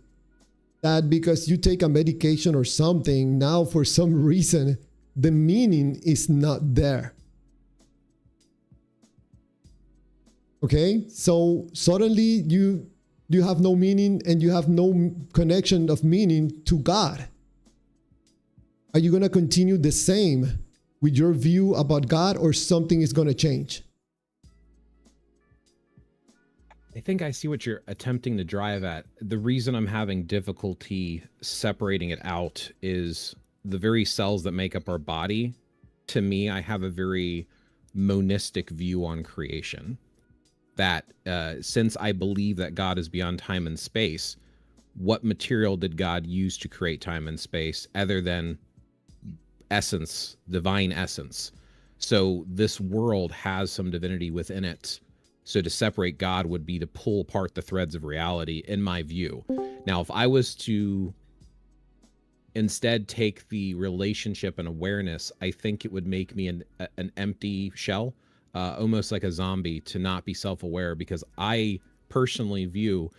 that because you take a medication or something, now for some reason, the meaning is not there. Okay, so suddenly you have no meaning and you have no connection of meaning to God. Are you going to continue the same with your view about God, or something is going to change? I think I see what you're attempting to drive at. The reason I'm having difficulty separating it out is the very cells that make up our body. To me, I have a very monistic view on creation. That since I believe that God is beyond time and space, what material did God use to create time and space other than essence, divine essence? So this world has some divinity within it. So to separate God would be to pull apart the threads of reality, in my view. Now, if I was to instead take the relationship and awareness, I think it would make me an empty shell, almost like a zombie, to not be self-aware, because I personally view,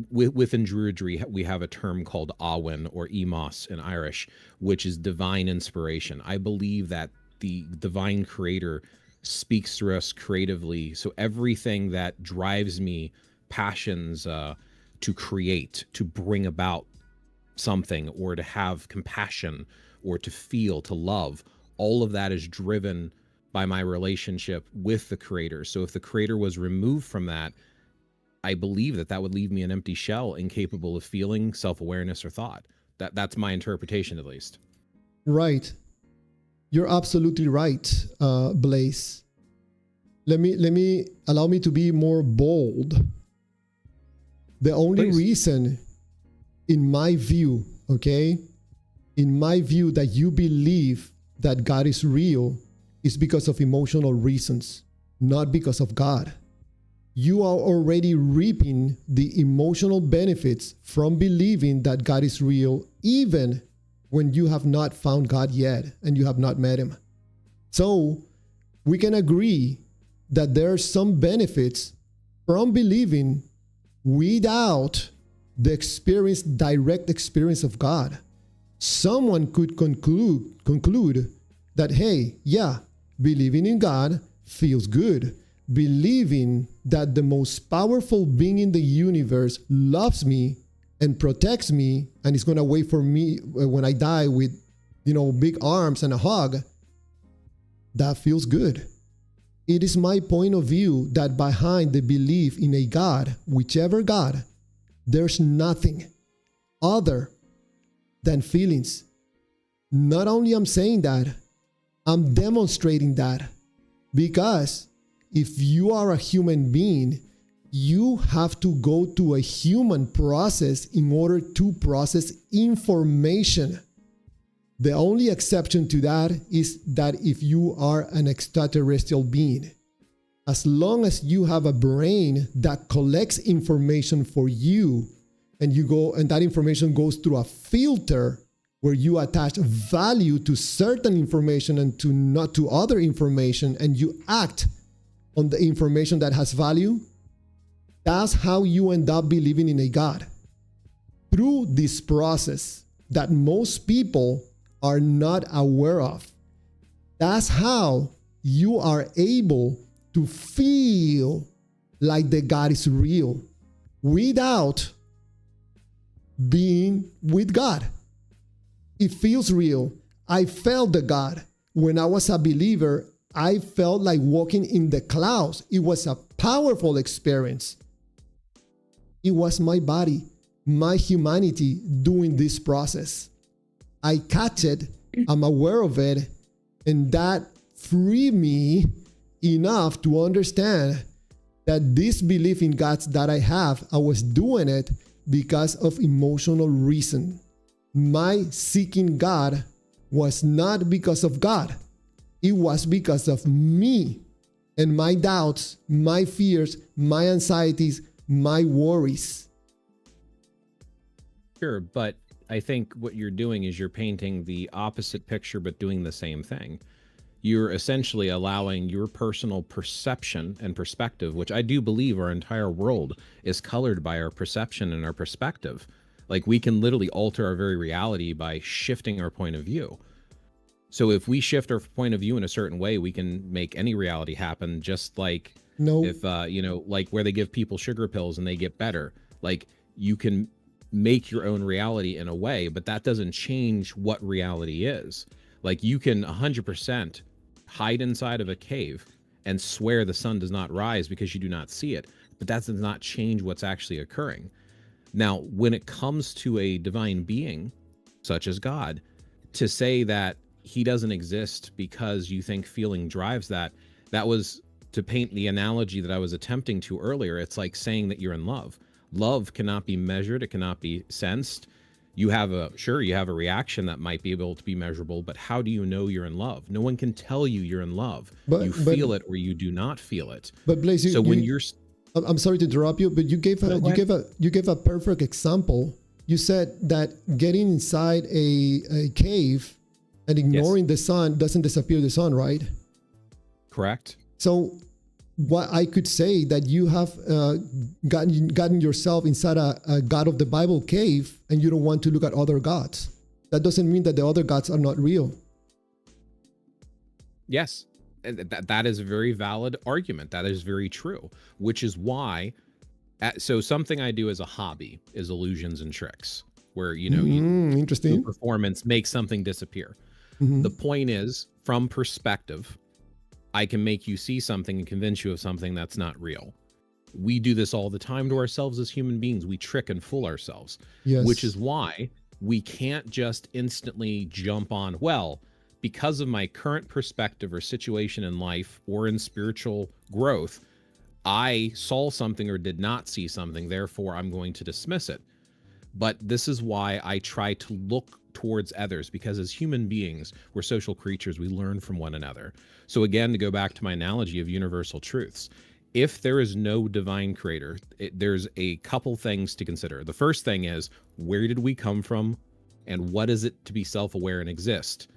within Druidry, we have a term called Awen, or Emos in Irish, which is divine inspiration. I believe that the divine creator speaks through us creatively. So everything that drives me, passions to create, to bring about something, or to have compassion, or to feel, to love, all of that is driven by my relationship with the creator. So if the creator was removed from that, I believe that would leave me an empty shell, incapable of feeling, self-awareness, or thought. That's my interpretation, at least. Right. You're absolutely right, Blaze. Allow me to be more bold. The only Please. reason, in my view, that you believe that God is real is because of emotional reasons, not because of God. You are already reaping the emotional benefits from believing that God is real, even when you have not found God yet and you have not met him. So we can agree that there are some benefits from believing without the direct experience of God. Someone could conclude that, hey, yeah, believing in God feels good. Believing that the most powerful being in the universe loves me and protects me and is going to wait for me when I die with, big arms and a hug, that feels good. It is my point of view that behind the belief in a God, whichever God, there's nothing other than feelings. Not only I'm saying that, I'm demonstrating that, because if you are a human being, you have to go to a human process in order to process information. The only exception to that is that if you are an extraterrestrial being. As long as you have a brain that collects information for you, and that information goes through a filter where you attach value to certain information and not to other information, and you act on the information that has value, that's how you end up believing in a God. Through this process that most people are not aware of. That's how you are able to feel like the God is real without being with God. It feels real. I felt the God. When I was a believer, I felt like walking in the clouds. It was a powerful experience. It was my body, my humanity doing this process. I catch it, I'm aware of it, and that freed me enough to understand that this belief in God that I have, I was doing it because of emotional reason. My seeking God was not because of God. It was because of me and my doubts, my fears, my anxieties, my worries. Sure, but I think what you're doing is you're painting the opposite picture but doing the same thing. You're essentially allowing your personal perception and perspective, which I do believe our entire world is colored by our perception and our perspective. Like, we can literally alter our very reality by shifting our point of view. So if we shift our point of view in a certain way, we can make any reality happen, just like No. If you know, like where they give people sugar pills and they get better, like you can make your own reality in a way, but that doesn't change what reality is. Like you can 100% hide inside of a cave and swear the sun does not rise because you do not see it, but that does not change what's actually occurring. Now, when it comes to a divine being such as God, to say that he doesn't exist because you think feeling drives that, that was to paint the analogy that I was attempting to earlier. It's like saying that you're in love. Love cannot be measured. It cannot be sensed. You have a reaction that might be able to be measurable, but how do you know you're in love? No one can tell you you're in love. You feel it or you do not feel it. But Blaze, I'm sorry to interrupt you, but you gave a perfect example. You said that getting inside a cave and ignoring the sun doesn't disappear the sun, right? Correct. So what I could say that you have gotten yourself inside a God of the Bible cave and you don't want to look at other gods. That doesn't mean that the other gods are not real. Yes, that is a very valid argument. That is very true, which is why, so something I do as a hobby is illusions and tricks, where, you know, interesting performance makes something disappear. The point is, from perspective, I can make you see something and convince you of something that's not real. We do this all the time to ourselves as human beings. We trick and fool ourselves, which is why we can't just instantly jump on, well, because of my current perspective or situation in life or in spiritual growth, I saw something or did not see something, therefore I'm going to dismiss it. But this is why I try to look towards others, because as human beings, we're social creatures. We learn from one another. So again, to go back to my analogy of universal truths, if there is no divine creator, there's a couple things to consider. The first thing is, where did we come from and what is it to be self-aware and exist?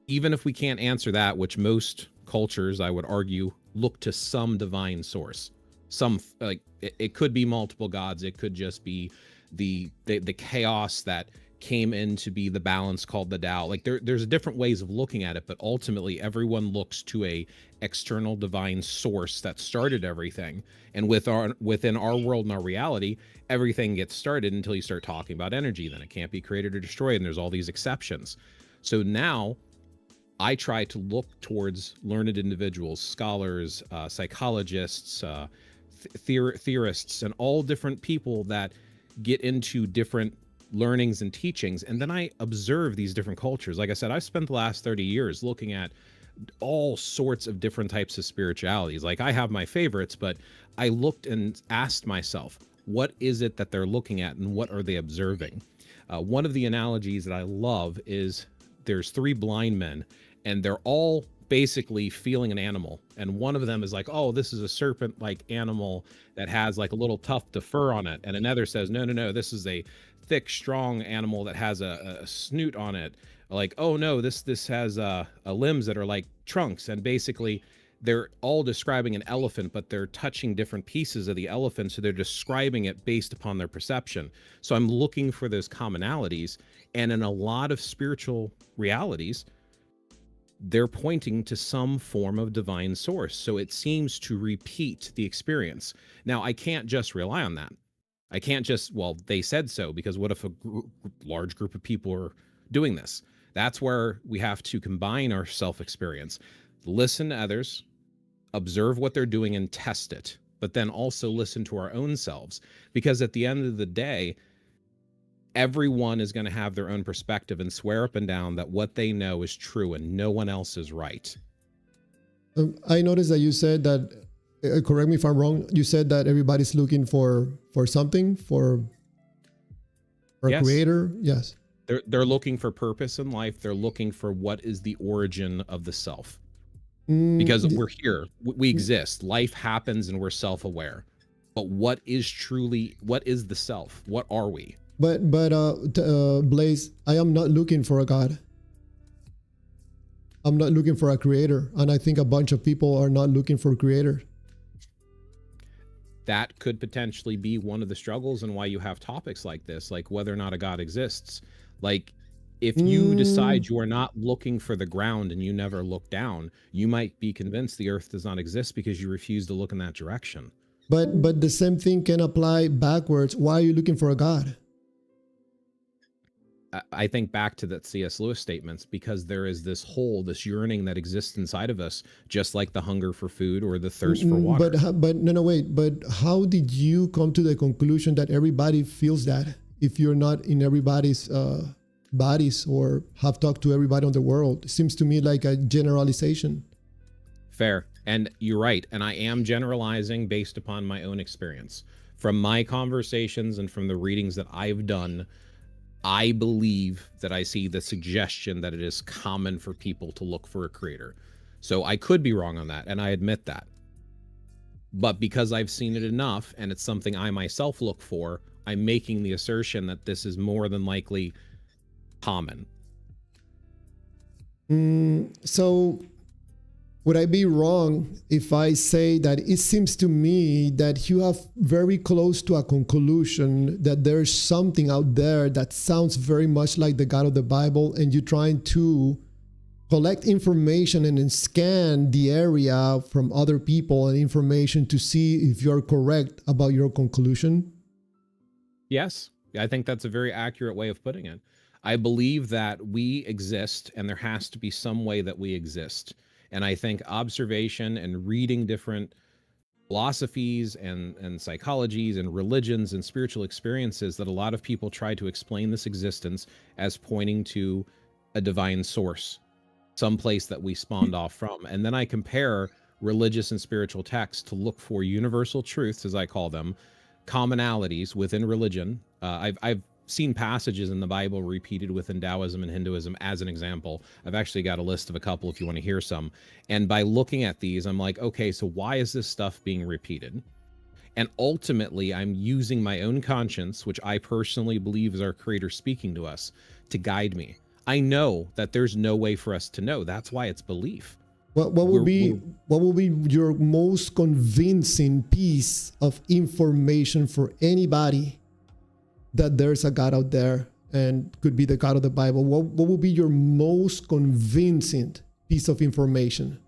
Even if we can't answer that, which most cultures, I would argue, look to some divine source. Some, like, it could be multiple gods. It could just be the chaos that came in to be the balance called the Tao. Like there's different ways of looking at it, but ultimately everyone looks to a external divine source that started everything. And within our world and our reality, everything gets started until you start talking about energy. Then it can't be created or destroyed, and there's all these exceptions. So now I try to look towards learned individuals, scholars, psychologists, theorists, and all different people that get into different learnings and teachings. And then I observe these different cultures. Like I said, I've spent the last 30 years looking at all sorts of different types of spiritualities. Like I have my favorites, but I looked and asked myself, what is it that they're looking at and what are they observing? One of the analogies that I love is there's three blind men and they're all basically feeling an animal. And one of them is like, oh, this is a serpent-like animal that has like a little tuft of fur on it. And another says, no, this is a thick, strong animal that has a snoot on it. Like, oh no, this has limbs that are like trunks. And basically they're all describing an elephant, but they're touching different pieces of the elephant. So they're describing it based upon their perception. So I'm looking for those commonalities. And in a lot of spiritual realities, they're pointing to some form of divine source. So it seems to repeat the experience. Now, I can't just rely on that. I can't just, well, they said so, because what if a large group of people are doing this? That's where we have to combine our self-experience, listen to others, observe what they're doing and test it, but then also listen to our own selves. Because at the end of the day, everyone is going to have their own perspective and swear up and down that what they know is true and no one else is right. I noticed that you said that, correct me if I'm wrong, you said that everybody's looking for something, for a creator. Yes. They're looking for purpose in life. They're looking for what is the origin of the self. Because we're here, we exist, life happens, and we're self-aware. But what is the self? What are we? But Blaze, I am not looking for a God. I'm not looking for a creator. And I think a bunch of people are not looking for a creator. That could potentially be one of the struggles and why you have topics like this, like whether or not a God exists. Like, If you decide you are not looking for the ground and you never look down, you might be convinced the earth does not exist because you refuse to look in that direction. But the same thing can apply backwards. Why are you looking for a God? I think back to that C.S. Lewis statements, because there is this hole, this yearning that exists inside of us, just like the hunger for food or the thirst for water. But no, wait. But how did you come to the conclusion that everybody feels that if you're not in everybody's bodies or have talked to everybody in the world? It seems to me like a generalization. Fair. And you're right. And I am generalizing based upon my own experience. From my conversations and from the readings that I've done, I believe that I see the suggestion that it is common for people to look for a creator. So I could be wrong on that, and I admit that. But because I've seen it enough, and it's something I myself look for, I'm making the assertion that this is more than likely common. So would I be wrong if I say that it seems to me that you have very close to a conclusion that there's something out there that sounds very much like the God of the Bible, and you're trying to collect information and then scan the area from other people and information to see if you're correct about your conclusion? Yes, I think that's a very accurate way of putting it. I believe that we exist, and there has to be some way that we exist. And I think observation and reading different philosophies and psychologies and religions and spiritual experiences, that a lot of people try to explain this existence as pointing to a divine source, some place that we spawned off from. And then I compare religious and spiritual texts to look for universal truths, as I call them, commonalities within religion. I've seen passages in the Bible repeated within Taoism and Hinduism as an example. I've actually got a list of a couple if you want to hear some. And by looking at these, I'm like, okay, so why is this stuff being repeated? And ultimately, I'm using my own conscience, which I personally believe is our Creator speaking to us, to guide me. I know that there's no way for us to know. That's why it's belief. What will be your most convincing piece of information for anybody that there's a God out there and could be the God of the Bible? What will be your most convincing piece of information?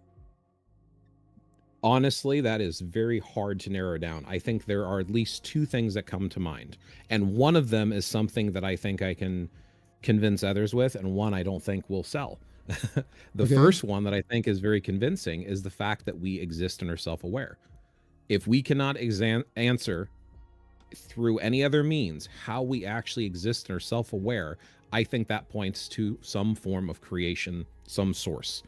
Honestly, that is very hard to narrow down. I think there are at least two things that come to mind. And one of them is something that I think I can convince others with, and one I don't think will sell. The first one that I think is very convincing is the fact that we exist and are self-aware. If we cannot answer through any other means how we actually exist and are self-aware, I think that points to some form of creation, some source.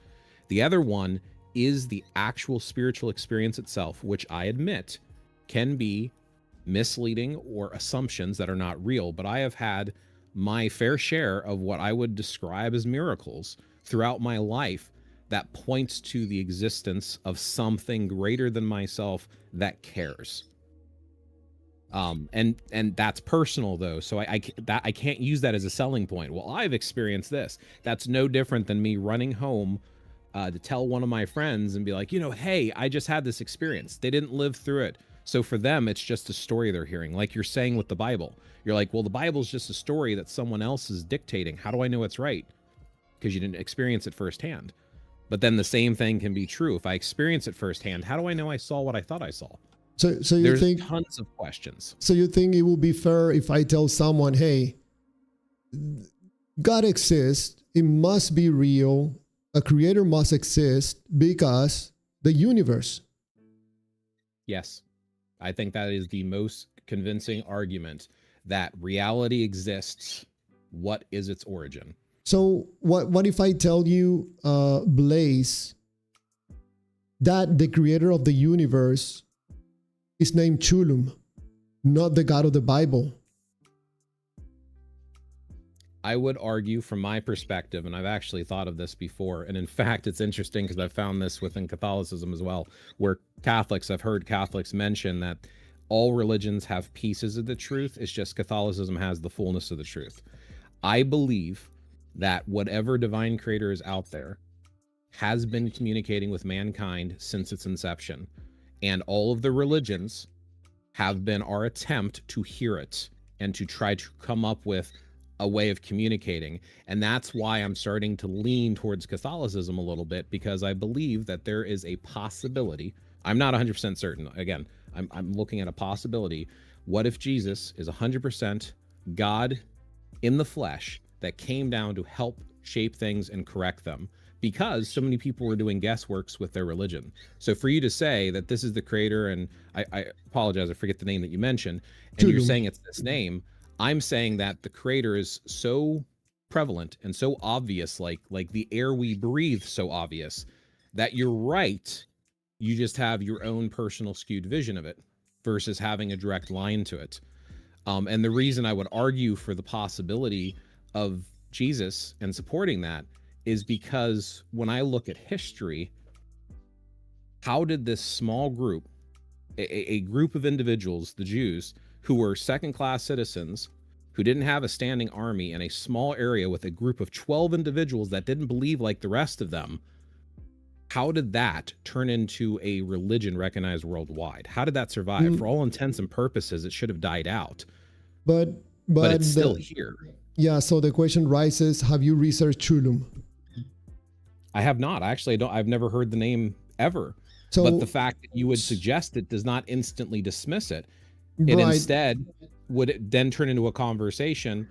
The other one is the actual spiritual experience itself, which I admit can be misleading or assumptions that are not real, but I have had my fair share of what I would describe as miracles throughout my life that points to the existence of something greater than myself that cares. And that's personal though. So I can't use that as a selling point. Well, I've experienced this. That's no different than me running home to tell one of my friends and be like, hey, I just had this experience. They didn't live through it. So for them, it's just a story they're hearing. Like you're saying with the Bible, you're like, well, the Bible's just a story that someone else is dictating. How do I know it's right? Because you didn't experience it firsthand. But then the same thing can be true. If I experience it firsthand, how do I know I saw what I thought I saw? So you There's think tons of questions. So you think it will be fair if I tell someone, hey, God exists, it must be real, a creator must exist because the universe. Yes. I think that is the most convincing argument that reality exists. What is its origin? So what if I tell you, Blaze, that the creator of the universe is named Chulum, not the God of the Bible? I would argue from my perspective, and I've actually thought of this before, and in fact, it's interesting because I've found this within Catholicism as well, where I've heard Catholics mention that all religions have pieces of the truth. It's just Catholicism has the fullness of the truth. I believe that whatever divine creator is out there has been communicating with mankind since its inception. And all of the religions have been our attempt to hear it and to try to come up with a way of communicating. And that's why I'm starting to lean towards Catholicism a little bit, because I believe that there is a possibility. I'm not 100% certain. Again, I'm looking at a possibility. What if Jesus is 100% God in the flesh that came down to help shape things and correct them? Because so many people were doing guessworks with their religion. So for you to say that this is the creator, and I apologize, I forget the name that you mentioned, and you're saying it's this name, I'm saying that the creator is so prevalent and so obvious, like the air we breathe, so obvious, that you're right. You just have your own personal skewed vision of it versus having a direct line to it. And the reason I would argue for the possibility of Jesus and supporting that is because when I look at history, how did this small group, a group of individuals, the Jews, who were second-class citizens, who didn't have a standing army in a small area with a group of 12 individuals that didn't believe like the rest of them, how did that turn into a religion recognized worldwide? How did that survive? For all intents and purposes, it should have died out. But it's still here. Yeah, so the question rises, have you researched Chulum? I have not. Actually, I've never heard the name ever. So, but the fact that you would suggest it does not instantly dismiss it. It instead would then turn into a conversation.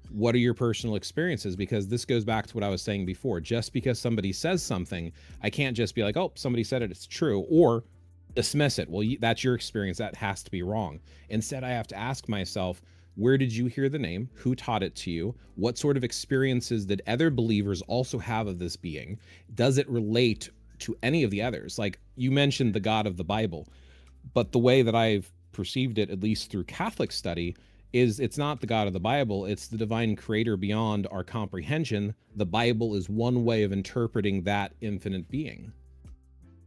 What are your personal experiences? Because this goes back to what I was saying before. Just because somebody says something, I can't just be like, oh, somebody said it, it's true, or dismiss it. Well, that's your experience. That has to be wrong. Instead, I have to ask myself, where did you hear the name? Who taught it to you? What sort of experiences did other believers also have of this being? Does it relate to any of the others? Like you mentioned the God of the Bible, but the way that I've perceived it, at least through Catholic study, is it's not the God of the Bible, it's the divine creator beyond our comprehension. The Bible is one way of interpreting that infinite being.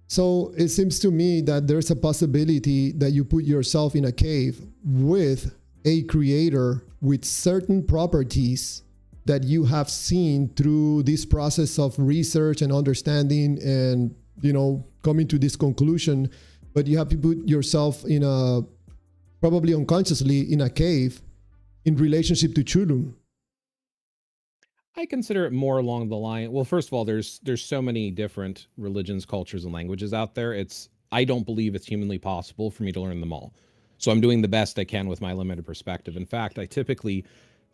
So it seems to me that there's a possibility that you put yourself in a cave with a creator with certain properties that you have seen through this process of research and understanding and, coming to this conclusion, but you have to put yourself in probably unconsciously in a cave in relationship to Chulum. I consider it more along the line. Well, first of all, there's so many different religions, cultures, and languages out there. I don't believe it's humanly possible for me to learn them all. So I'm doing the best I can with my limited perspective. In fact, I typically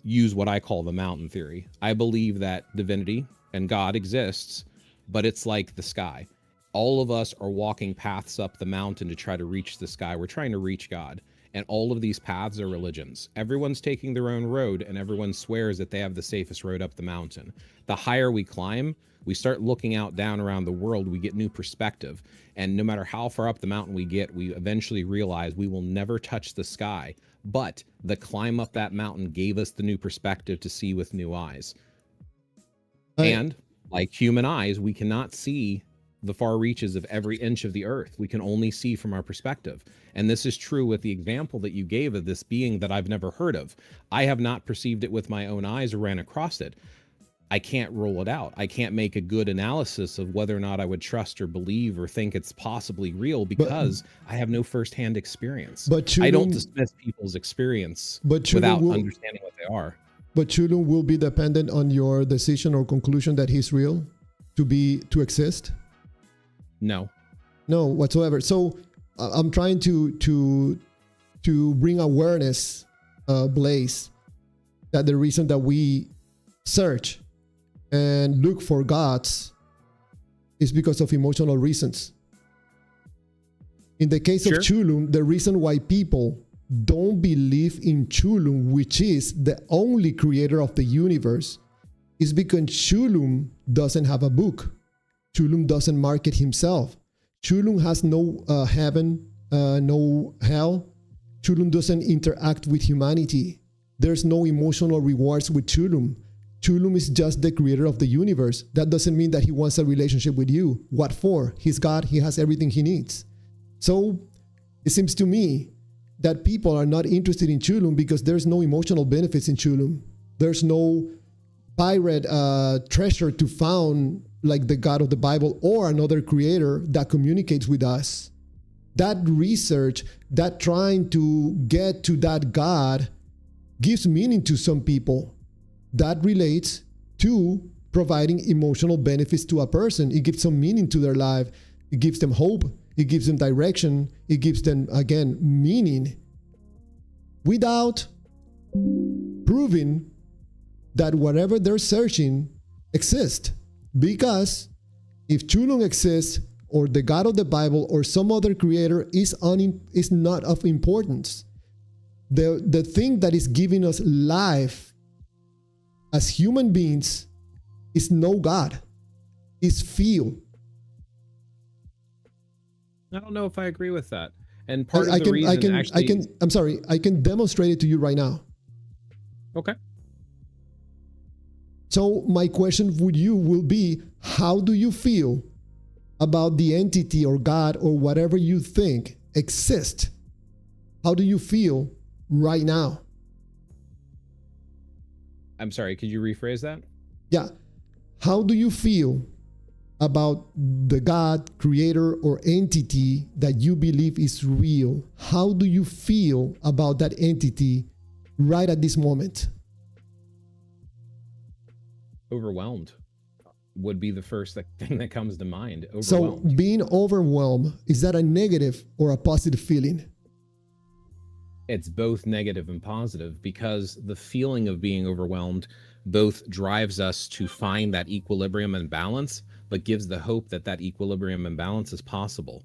use what I call the mountain theory. I believe that divinity and God exists, but it's like the sky. All of us are walking paths up the mountain to try to reach the sky. We're trying to reach God. And all of these paths are religions. Everyone's taking their own road, and everyone swears that they have the safest road up the mountain. The higher we climb, we start looking out down around the world, we get new perspective. And no matter how far up the mountain we get, we eventually realize we will never touch the sky. But the climb up that mountain gave us the new perspective to see with new eyes. And like human eyes, we cannot see the far reaches of every inch of the earth. We can only see from our perspective. And this is true with the example that you gave of this being that I've never heard of. I have not perceived it with my own eyes or ran across it. I can't rule it out. I can't make a good analysis of whether or not I would trust or believe or think it's possibly real because I have no firsthand experience. But I don't dismiss people's experience without understanding what they are. But Chulum will be dependent on your decision or conclusion that he's real to exist? No whatsoever. So I'm trying to bring awareness, Blaze, that the reason that we search and look for gods is because of emotional reasons. In the case of Chulum, the reason why people don't believe in Chulum, which is the only creator of the universe, is because Chulum doesn't have a book. Chulum doesn't market himself. Chulum has no heaven, no hell. Chulum doesn't interact with humanity. There's no emotional rewards with Chulum. Chulum is just the creator of the universe. That doesn't mean that he wants a relationship with you. What for? He's God. He has everything he needs. So it seems to me that people are not interested in Chulum because there's no emotional benefits in Chulum. There's no pirate treasure to found like the God of the Bible or another creator that communicates with us. That research, that trying to get to that God gives meaning to some people. that relates to providing emotional benefits to a person. It gives some meaning to their life. It gives them hope. It gives them direction. It gives them, again, meaning, without proving that whatever they're searching exists. Because if Chulung exists, or the God of the Bible, or some other creator is not of importance. The thing that is giving us life as human beings is no God, is feel. I don't know if I agree with that. And part of the reason I can demonstrate it to you right now. Okay. So my question with you will be, how do you feel about the entity or God or whatever you think exists? How do you feel right now? I'm sorry, could you rephrase that? Yeah. How do you feel about the God, creator, or entity that you believe is real? How do you feel about that entity right at this moment? Overwhelmed would be the first thing that comes to mind. So being overwhelmed, is that a negative or a positive feeling? It's both negative and positive, because the feeling of being overwhelmed both drives us to find that equilibrium and balance, but gives the hope that that equilibrium and balance is possible.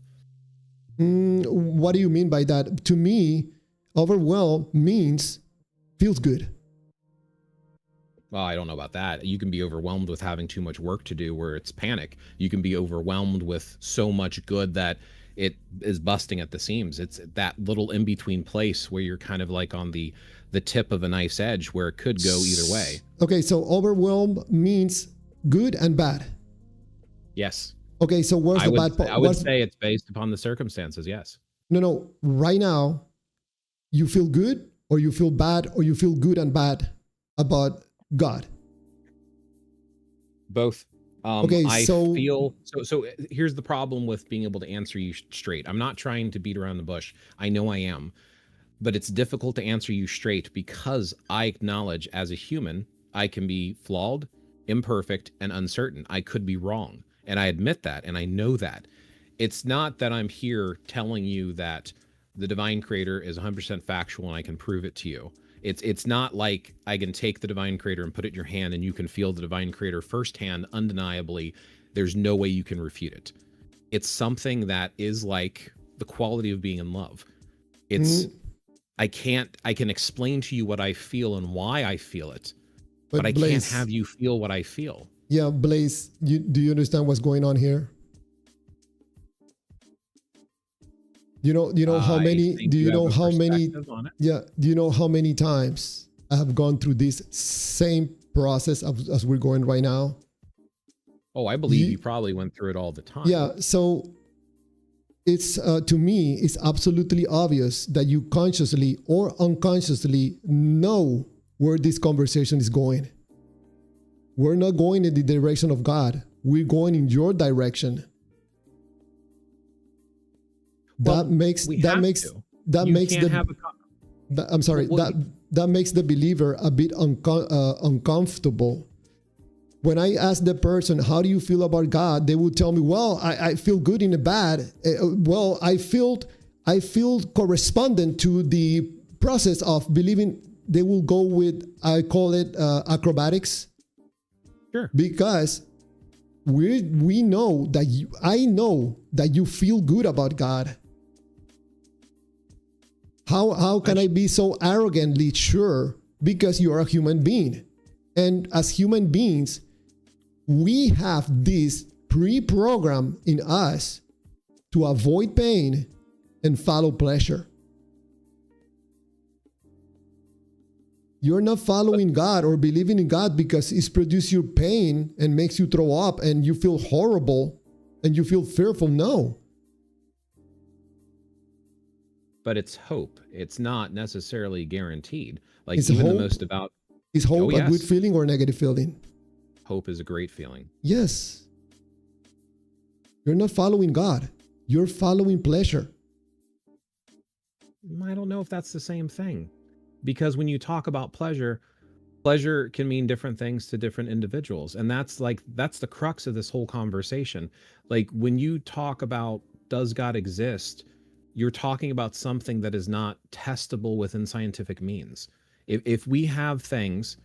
What do you mean by that? To me, overwhelmed means feels good. Well, I don't know about that. You can be overwhelmed with having too much work to do, where it's panic. You can be overwhelmed with so much good that it is busting at the seams. It's that little in-between place where you're kind of like on the tip of a knife's edge, where it could go either way. Okay, so overwhelmed means good and bad. Yes. Okay, so where's the bad part? I would say it's based upon the circumstances, yes. No. Right now, you feel good, or you feel bad, or you feel good and bad about God? Both. Okay, so here's the problem with being able to answer you straight. I'm not trying to beat around the bush. I know I am, but it's difficult to answer you straight, because I acknowledge as a human, I can be flawed, imperfect, and uncertain. I could be wrong, and I admit that, and I know that. It's not that I'm here telling you that the divine creator is 100% factual and I can prove it to you. It's not like I can take the divine creator and put it in your hand and you can feel the divine creator firsthand, undeniably. There's no way you can refute it. It's something that is like the quality of being in love. It's I can explain to you what I feel and why I feel it, but I can't have you feel what I feel. Yeah, Blaze, do you understand what's going on here? Do you know how many times I have gone through this same process as we're going right now? Oh, I believe you probably went through it all the time. Yeah, so it's to me, it's absolutely obvious that you consciously or unconsciously know where this conversation is going. We're not going in the direction of God. We're going in your direction. That makes the believer a bit uncomfortable. When I ask the person, how do you feel about God? They would tell me, well, I feel good in the bad. Well, I feel correspondent to the process of believing. They will go with, I call it acrobatics. Sure. Because we know that I know that you feel good about God. How can I be so arrogantly sure? Because you are a human being. And as human beings, we have this pre-program in us to avoid pain and follow pleasure. You're not following God or believing in God because it's produced you pain and makes you throw up and you feel horrible and you feel fearful. No. But it's hope. It's not necessarily guaranteed. Like Is even hope, the most about. Is hope yes. a good feeling or a negative feeling? Hope is a great feeling. Yes. You're not following God. You're following pleasure. I don't know if that's the same thing. Because when you talk about pleasure pleasure can mean different things to different individuals, and that's the crux of this whole conversation. Like, when you talk about does God exist, you're talking about something that is not testable within scientific means. If we have things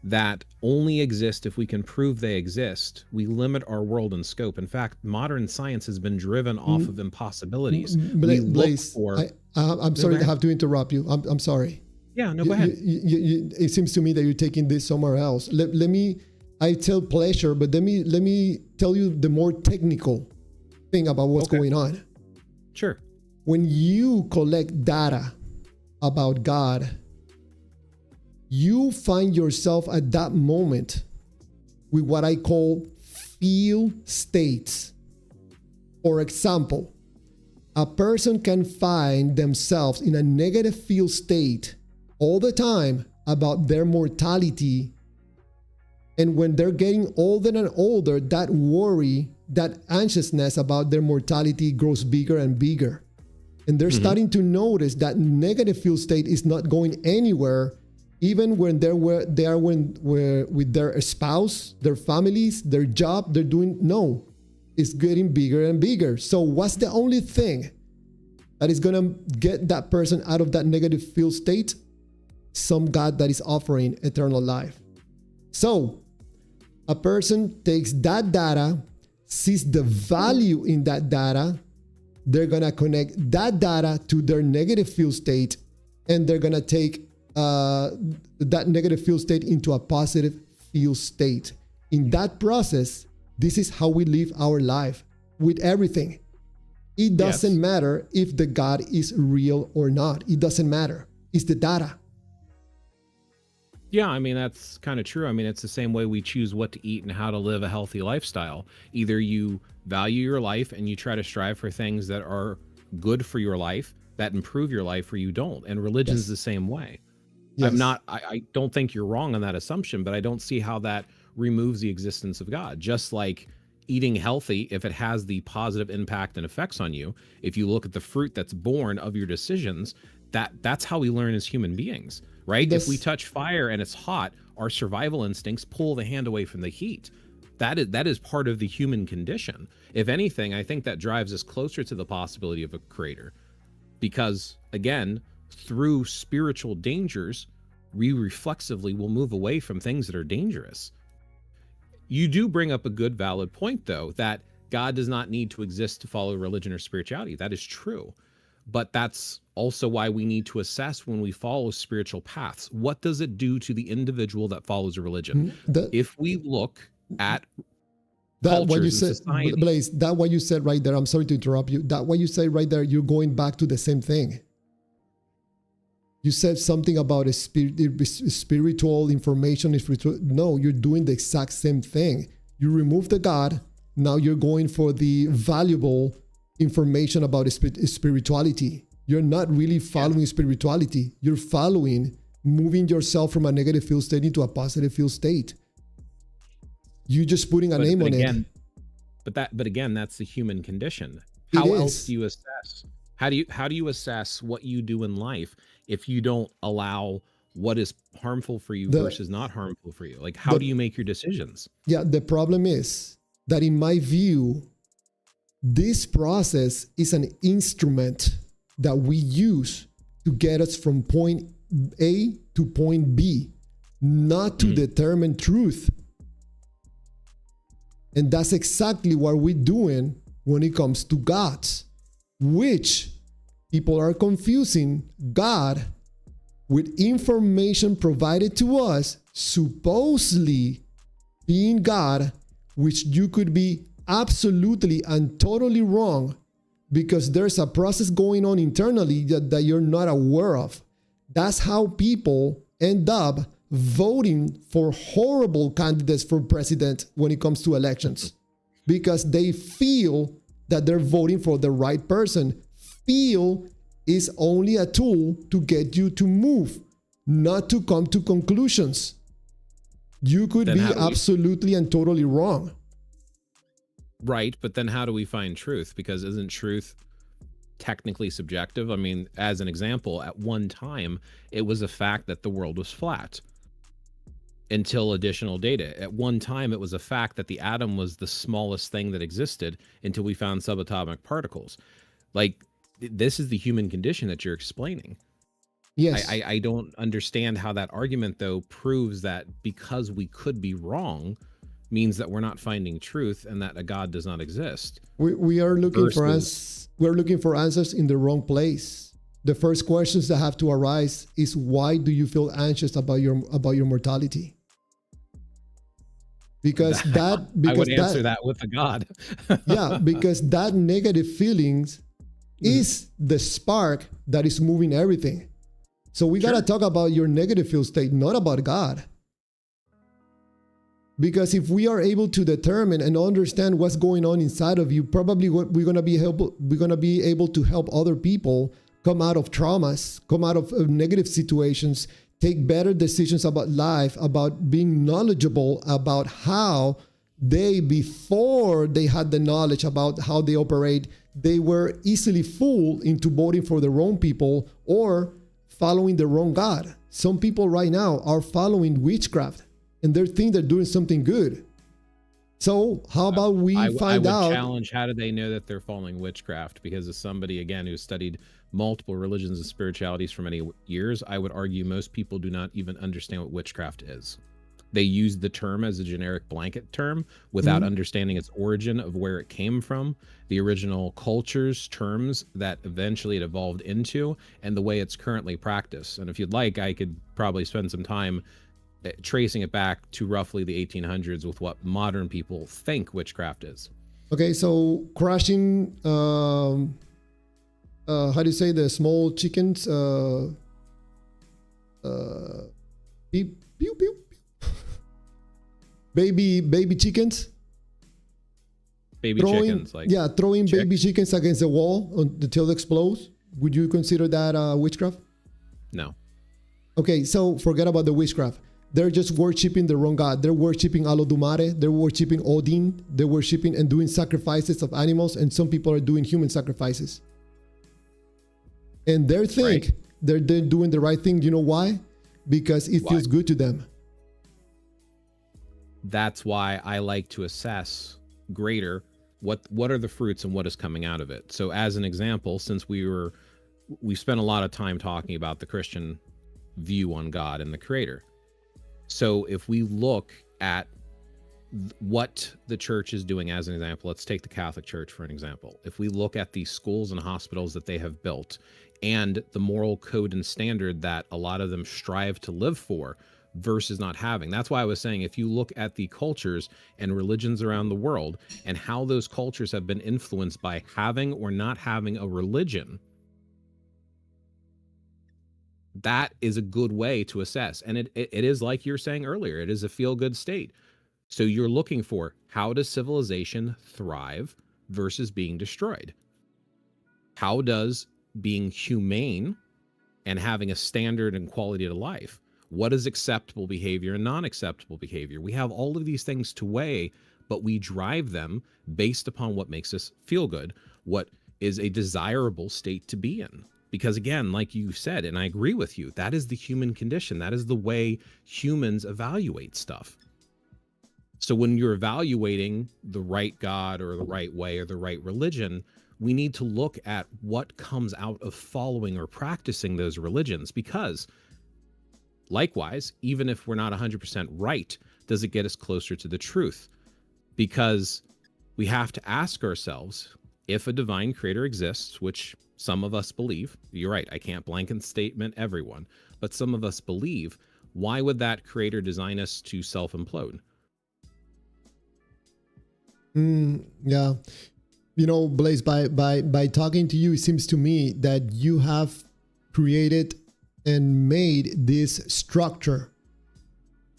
that only exist if we can prove they exist, we limit our world and scope. In fact, modern science has been driven off of impossibilities. We look Blaze, for. I'm sorry to have to interrupt you. I'm sorry. Yeah, no, go ahead. It seems to me that you're taking this somewhere else. Let me. I tell pleasure, but let me tell you the more technical thing about what's going on. Sure. When you collect data about God, you find yourself at that moment with what I call feel states. For example, a person can find themselves in a negative feel state all the time about their mortality. And when they're getting older and older, that worry, that anxiousness about their mortality grows bigger and bigger. And they're starting to notice that negative feel state is not going anywhere, even when they are with their spouse, their families, their job, they're doing, no, it's getting bigger and bigger. So what's the only thing that is going to get that person out of that negative feel state? Some God that is offering eternal life. So a person takes that data, sees the value in that data, they're going to connect that data to their negative feel state, and they're going to take that negative feel state into a positive feel state. In that process, this is how we live our life with everything. It doesn't matter if the God is real or not. It doesn't matter. It's the data. Yeah, I mean, that's kind of true. I mean, it's the same way we choose what to eat and how to live a healthy lifestyle. Either you value your life and you try to strive for things that are good for your life, that improve your life, or you don't. And religion is the same way. Yes. I don't think you're wrong on that assumption, but I don't see how that removes the existence of God. Just like eating healthy, if it has the positive impact and effects on you, if you look at the fruit that's born of your decisions, that's how we learn as human beings, right? If we touch fire and it's hot, our survival instincts pull the hand away from the heat. That is part of the human condition. If anything, I think that drives us closer to the possibility of a creator, because again, through spiritual dangers, we reflexively will move away from things that are dangerous. You do bring up a good, valid point, though, that God does not need to exist to follow religion or spirituality. That is true. But that's also why we need to assess when we follow spiritual paths. What does it do to the individual that follows a religion? If we look at that what you said, society, Blaze, that what you said right there, I'm sorry to interrupt you. That what you said right there, you're going back to the same thing. You said something about a spiritual information. No, you're doing the exact same thing. You remove the God. Now you're going for the valuable information about spirituality. You're not really following spirituality. You're following moving yourself from a negative feel state into a positive feel state. You're just putting a name on it. But again, that's the human condition. How else do you assess? How do you assess what you do in life if you don't allow what is harmful for you versus not harmful for you? Like, how do you make your decisions? Yeah, the problem is that in my view, this process is an instrument that we use to get us from point A to point B, not to determine truth. And that's exactly what we're doing when it comes to gods, which people are confusing God with information provided to us, supposedly being God, which you could be absolutely and totally wrong because there's a process going on internally that you're not aware of. That's how people end up voting for horrible candidates for president when it comes to elections, because they feel that they're voting for the right person. Feel is only a tool to get you to move, not to come to conclusions. You could be absolutely and totally wrong. Right, but then how do we find truth? Because isn't truth technically subjective? I mean, as an example, at one time, it was a fact that the world was flat. until additional data. At one time, it was a fact that the atom was the smallest thing that existed until we found subatomic particles. Like, this is the human condition that you're explaining. Yes. I don't understand how that argument, though, proves that because we could be wrong means that we're not finding truth and that a God does not exist. We are looking we're looking for answers in the wrong place. The first questions that have to arise is, why do you feel anxious about your mortality? Because I would answer that with a God. Yeah, because that negative feelings is the spark that is moving everything. So we got to talk about your negative feel state, not about God. Because if we are able to determine and understand what's going on inside of you, probably we're going to be able to help other people come out of traumas, come out of negative situations, take better decisions about life, about being knowledgeable about how they, before they had the knowledge about how they operate, they were easily fooled into voting for the wrong people or following the wrong God. Some people right now are following witchcraft and they think they're doing something good. So how about we find out? I would challenge, how do they know that they're following witchcraft? Because as somebody, again, who studied multiple religions and spiritualities for many years, I would argue most people do not even understand what witchcraft is. They use the term as a generic blanket term without understanding its origin of where it came from, the original cultures, terms that eventually it evolved into, and the way it's currently practiced. And if you'd like, I could probably spend some time tracing it back to roughly the 1800s with what modern people think witchcraft is. Okay, so crushing, how do you say, the small chickens? Pew, pew, pew. baby chickens. Chickens, like throwing baby chickens against the wall until it explodes. Would you consider that witchcraft? No. Okay, so forget about the witchcraft. They're just worshiping the wrong God. They're worshiping Alodumare. They're worshiping Odin. They're worshiping and doing sacrifices of animals. And some people are doing human sacrifices. And they think they're doing the right thing. You know why? Because it feels good to them. That's why I like to assess greater what are the fruits and what is coming out of it. So as an example, since we spent a lot of time talking about the Christian view on God and the Creator. So if we look at what the church is doing as an example, let's take the Catholic Church for an example. If we look at the schools and hospitals that they have built and the moral code and standard that a lot of them strive to live for versus not having. That's why I was saying, if you look at the cultures and religions around the world and how those cultures have been influenced by having or not having a religion, that is a good way to assess. And it is, like you were saying earlier, it is a feel-good state. So you're looking for, how does civilization thrive versus being destroyed? How does being humane and having a standard and quality of life, what is acceptable behavior and non-acceptable behavior? We have all of these things to weigh, but we drive them based upon what makes us feel good, what is a desirable state to be in. Because again, like you said, and I agree with you, that is the human condition. That is the way humans evaluate stuff. So when you're evaluating the right God or the right way or the right religion, we need to look at what comes out of following or practicing those religions. Because likewise, even if we're not 100% right, does it get us closer to the truth? Because we have to ask ourselves, if a divine creator exists, which some of us believe, you're right, I can't blanket statement everyone, but some of us believe, why would that creator design us to self-implode? Yeah. You know, Blaze, by talking to you, it seems to me that you have created and made this structure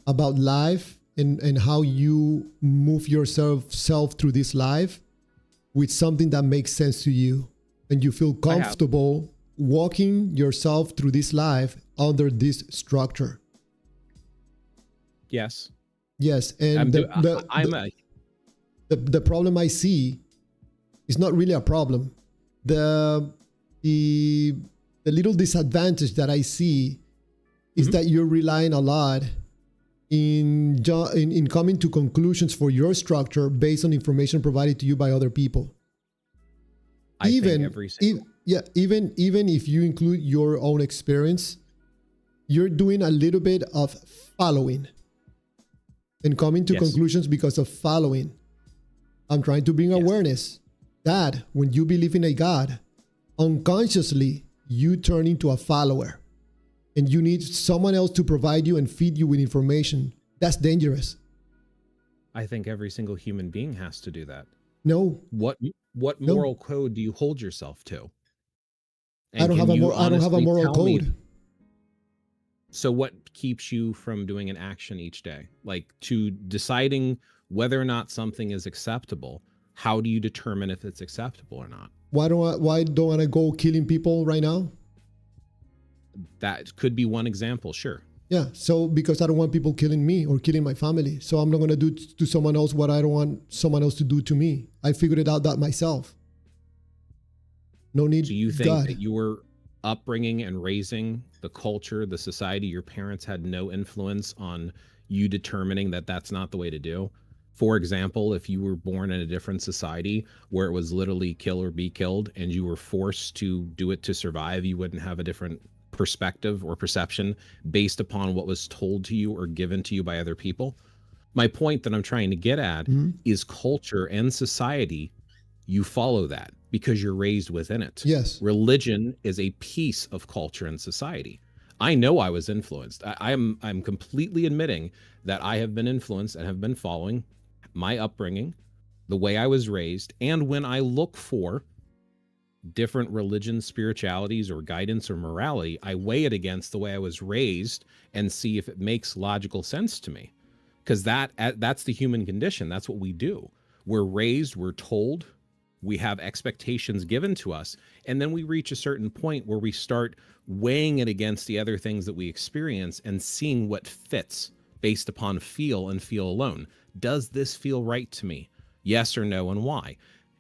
about life and how you move yourself through this life with something that makes sense to you. And you feel comfortable walking yourself through this life under this structure. Yes. Yes. And the problem I see is not really a problem. The little disadvantage that I see is that you're relying a lot in coming to conclusions for your structure based on information provided to you by other people. Even if you include your own experience, you're doing a little bit of following and coming to conclusions because of following. I'm trying to bring awareness that when you believe in a God, unconsciously you turn into a follower, and you need someone else to provide you and feed you with information. That's dangerous. I think every single human being has to do that. No. What moral code do you hold yourself to? And I don't have a moral code. So what keeps you from doing an action each day? Like, to deciding whether or not something is acceptable, how do you determine if it's acceptable or not? Why don't I go killing people right now? That could be one example, sure. Yeah, so because I don't want people killing me or killing my family. So I'm not going to do to someone else what I don't want someone else to do to me. I figured it out that myself. No need. So you think that your upbringing and raising, the culture, the society, your parents had no influence on you determining that that's not the way to do? For example, if you were born in a different society where it was literally kill or be killed and you were forced to do it to survive, you wouldn't have a different perspective or perception based upon what was told to you or given to you by other people. My point that I'm trying to get at is culture and society. You follow that because you're raised within it. Yes. Religion is a piece of culture and society. I know I was influenced. I'm completely admitting that I have been influenced and have been following my upbringing, the way I was raised, and when I look for different religions, spiritualities, or guidance or morality, I weigh it against the way I was raised and see if it makes logical sense to me. Because that's the human condition. That's what we do. We're raised, we're told, we have expectations given to us, and then we reach a certain point where we start weighing it against the other things that we experience and seeing what fits based upon feel and feel alone. Does this feel right to me? Yes or no, and why?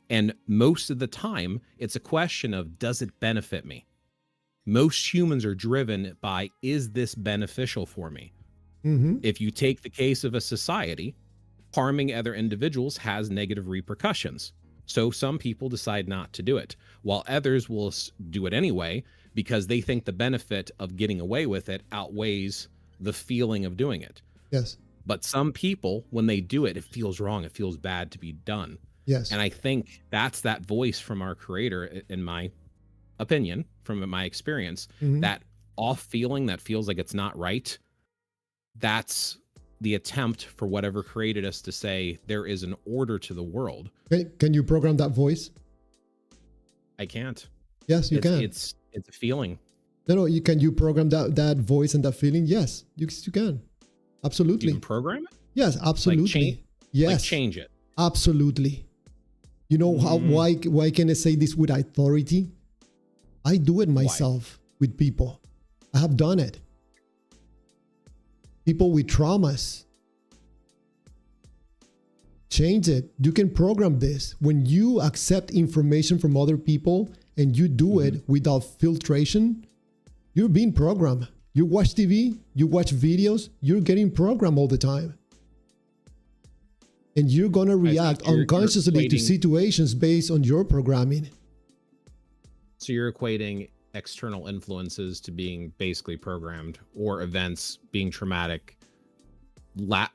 And most of the time, it's a question of, does it benefit me? Most humans are driven by, is this beneficial for me? If you take the case of a society, harming other individuals has negative repercussions. So some people decide not to do it, while others will do it anyway because they think the benefit of getting away with it outweighs the feeling of doing it. Yes. But some people, when they do it, it feels wrong. It feels bad to be done. Yes. And I think that's that voice from our creator, in my opinion, from my experience, that off feeling that feels like it's not right. That's the attempt for whatever created us to say there is an order to the world. Can you program that voice? I can't. Yes, you can. It's a feeling. No, can you program that voice and that feeling? Yes, you can. Absolutely. You can program it? Yes, absolutely. Like change it. Absolutely. You know why can I say this with authority? I do it myself with people. I have done it. People with traumas. Change it. You can program this. When you accept information from other people and you do it without filtration, you're being programmed. You watch TV, you watch videos, you're getting programmed all the time. And you're going to react unconsciously to situations based on your programming. So you're equating external influences to being basically programmed, or events being traumatic,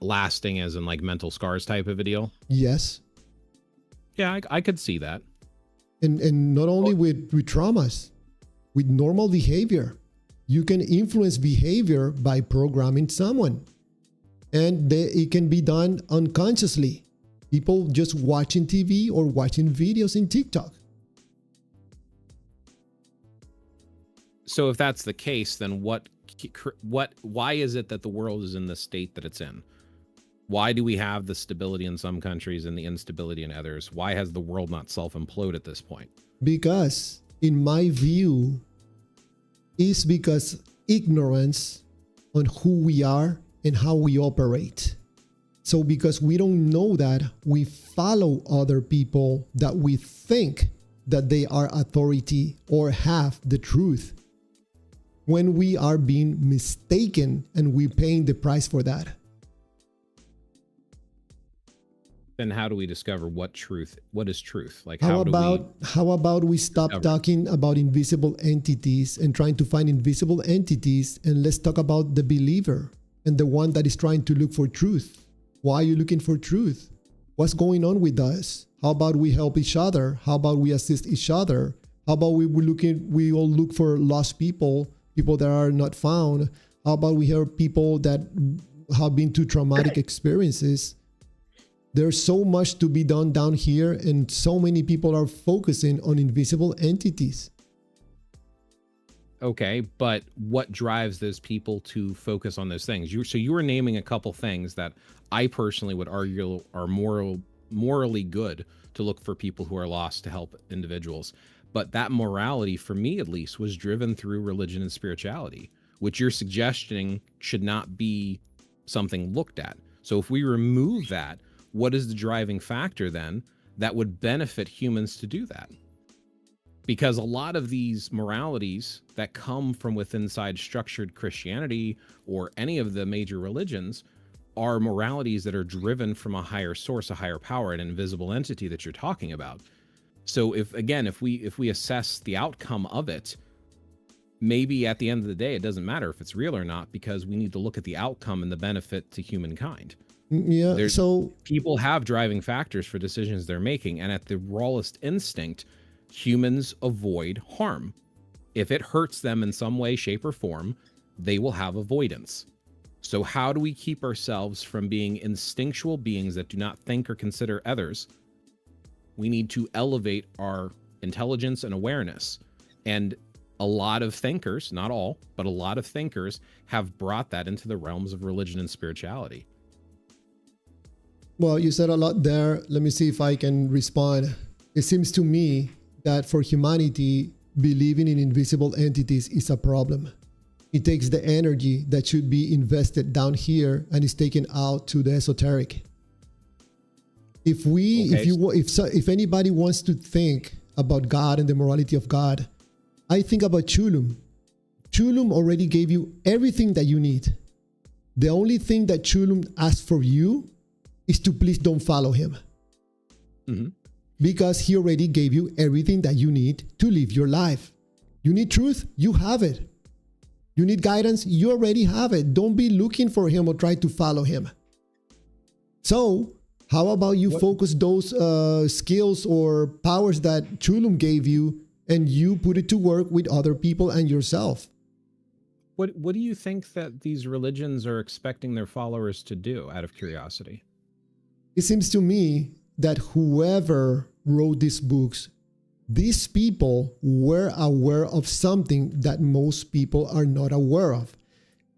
lasting as in like mental scars type of a deal? Yes. Yeah, I could see that. And not only with traumas, with normal behavior. You can influence behavior by programming someone. And it can be done unconsciously. People just watching TV or watching videos in TikTok. So if that's the case, then why is it that the world is in the state that it's in? Why do we have the stability in some countries and the instability in others? Why has the world not self-imploded at this point? Because, in my view, is because ignorance on who we are and how we operate. So because we don't know that, we follow other people that we think that they are authority or have the truth, when we are being mistaken and we're paying the price for that. Then how do we discover what is truth? Like how about we stop discover? talking about invisible entities and trying to find invisible entities, and let's talk about the believer and the one that is trying to look for truth. Why are you looking for truth? What's going on with us? How about we help each other? How about we assist each other? How about we all look for lost people that are not found? How about we help people that have been through traumatic experiences? There's so much to be done down here, and so many people are focusing on invisible entities. Okay, but what drives those people to focus on those things? So you were naming a couple things that I personally would argue are morally good to look for people who are lost, to help individuals. But that morality, for me at least, was driven through religion and spirituality, which you're suggesting should not be something looked at. So if we remove that, what is the driving factor then that would benefit humans to do that? Because a lot of these moralities that come from within inside structured Christianity or any of the major religions are moralities that are driven from a higher source, a higher power, an invisible entity that you're talking about. So if we assess the outcome of it, maybe at the end of the day, it doesn't matter if it's real or not, because we need to look at the outcome and the benefit to humankind. Yeah. So people have driving factors for decisions they're making, and at the rawest instinct, humans avoid harm. If it hurts them in some way, shape, or form, they will have avoidance. So how do we keep ourselves from being instinctual beings that do not think or consider others? We need to elevate our intelligence and awareness. And a lot of thinkers, not all, but a lot of thinkers have brought that into the realms of religion and spirituality. Well, you said a lot there. Let me see if I can respond. It seems to me that for humanity, believing in invisible entities is a problem. It takes the energy that should be invested down here and is taken out to the esoteric. If anybody wants to think about God and the morality of God, I think about Chulum. Chulum already gave you everything that you need. The only thing that Chulum asks for you is to please don't follow him. Mm-hmm. Because he already gave you everything that you need to live your life. You need truth, you have it. You need guidance, you already have it. Don't be looking for him or try to follow him. So, how about you focus those skills or powers that Chulum gave you, and you put it to work with other people and yourself? What do you think that these religions are expecting their followers to do, out of curiosity? It seems to me that whoever wrote these books, these people were aware of something that most people are not aware of.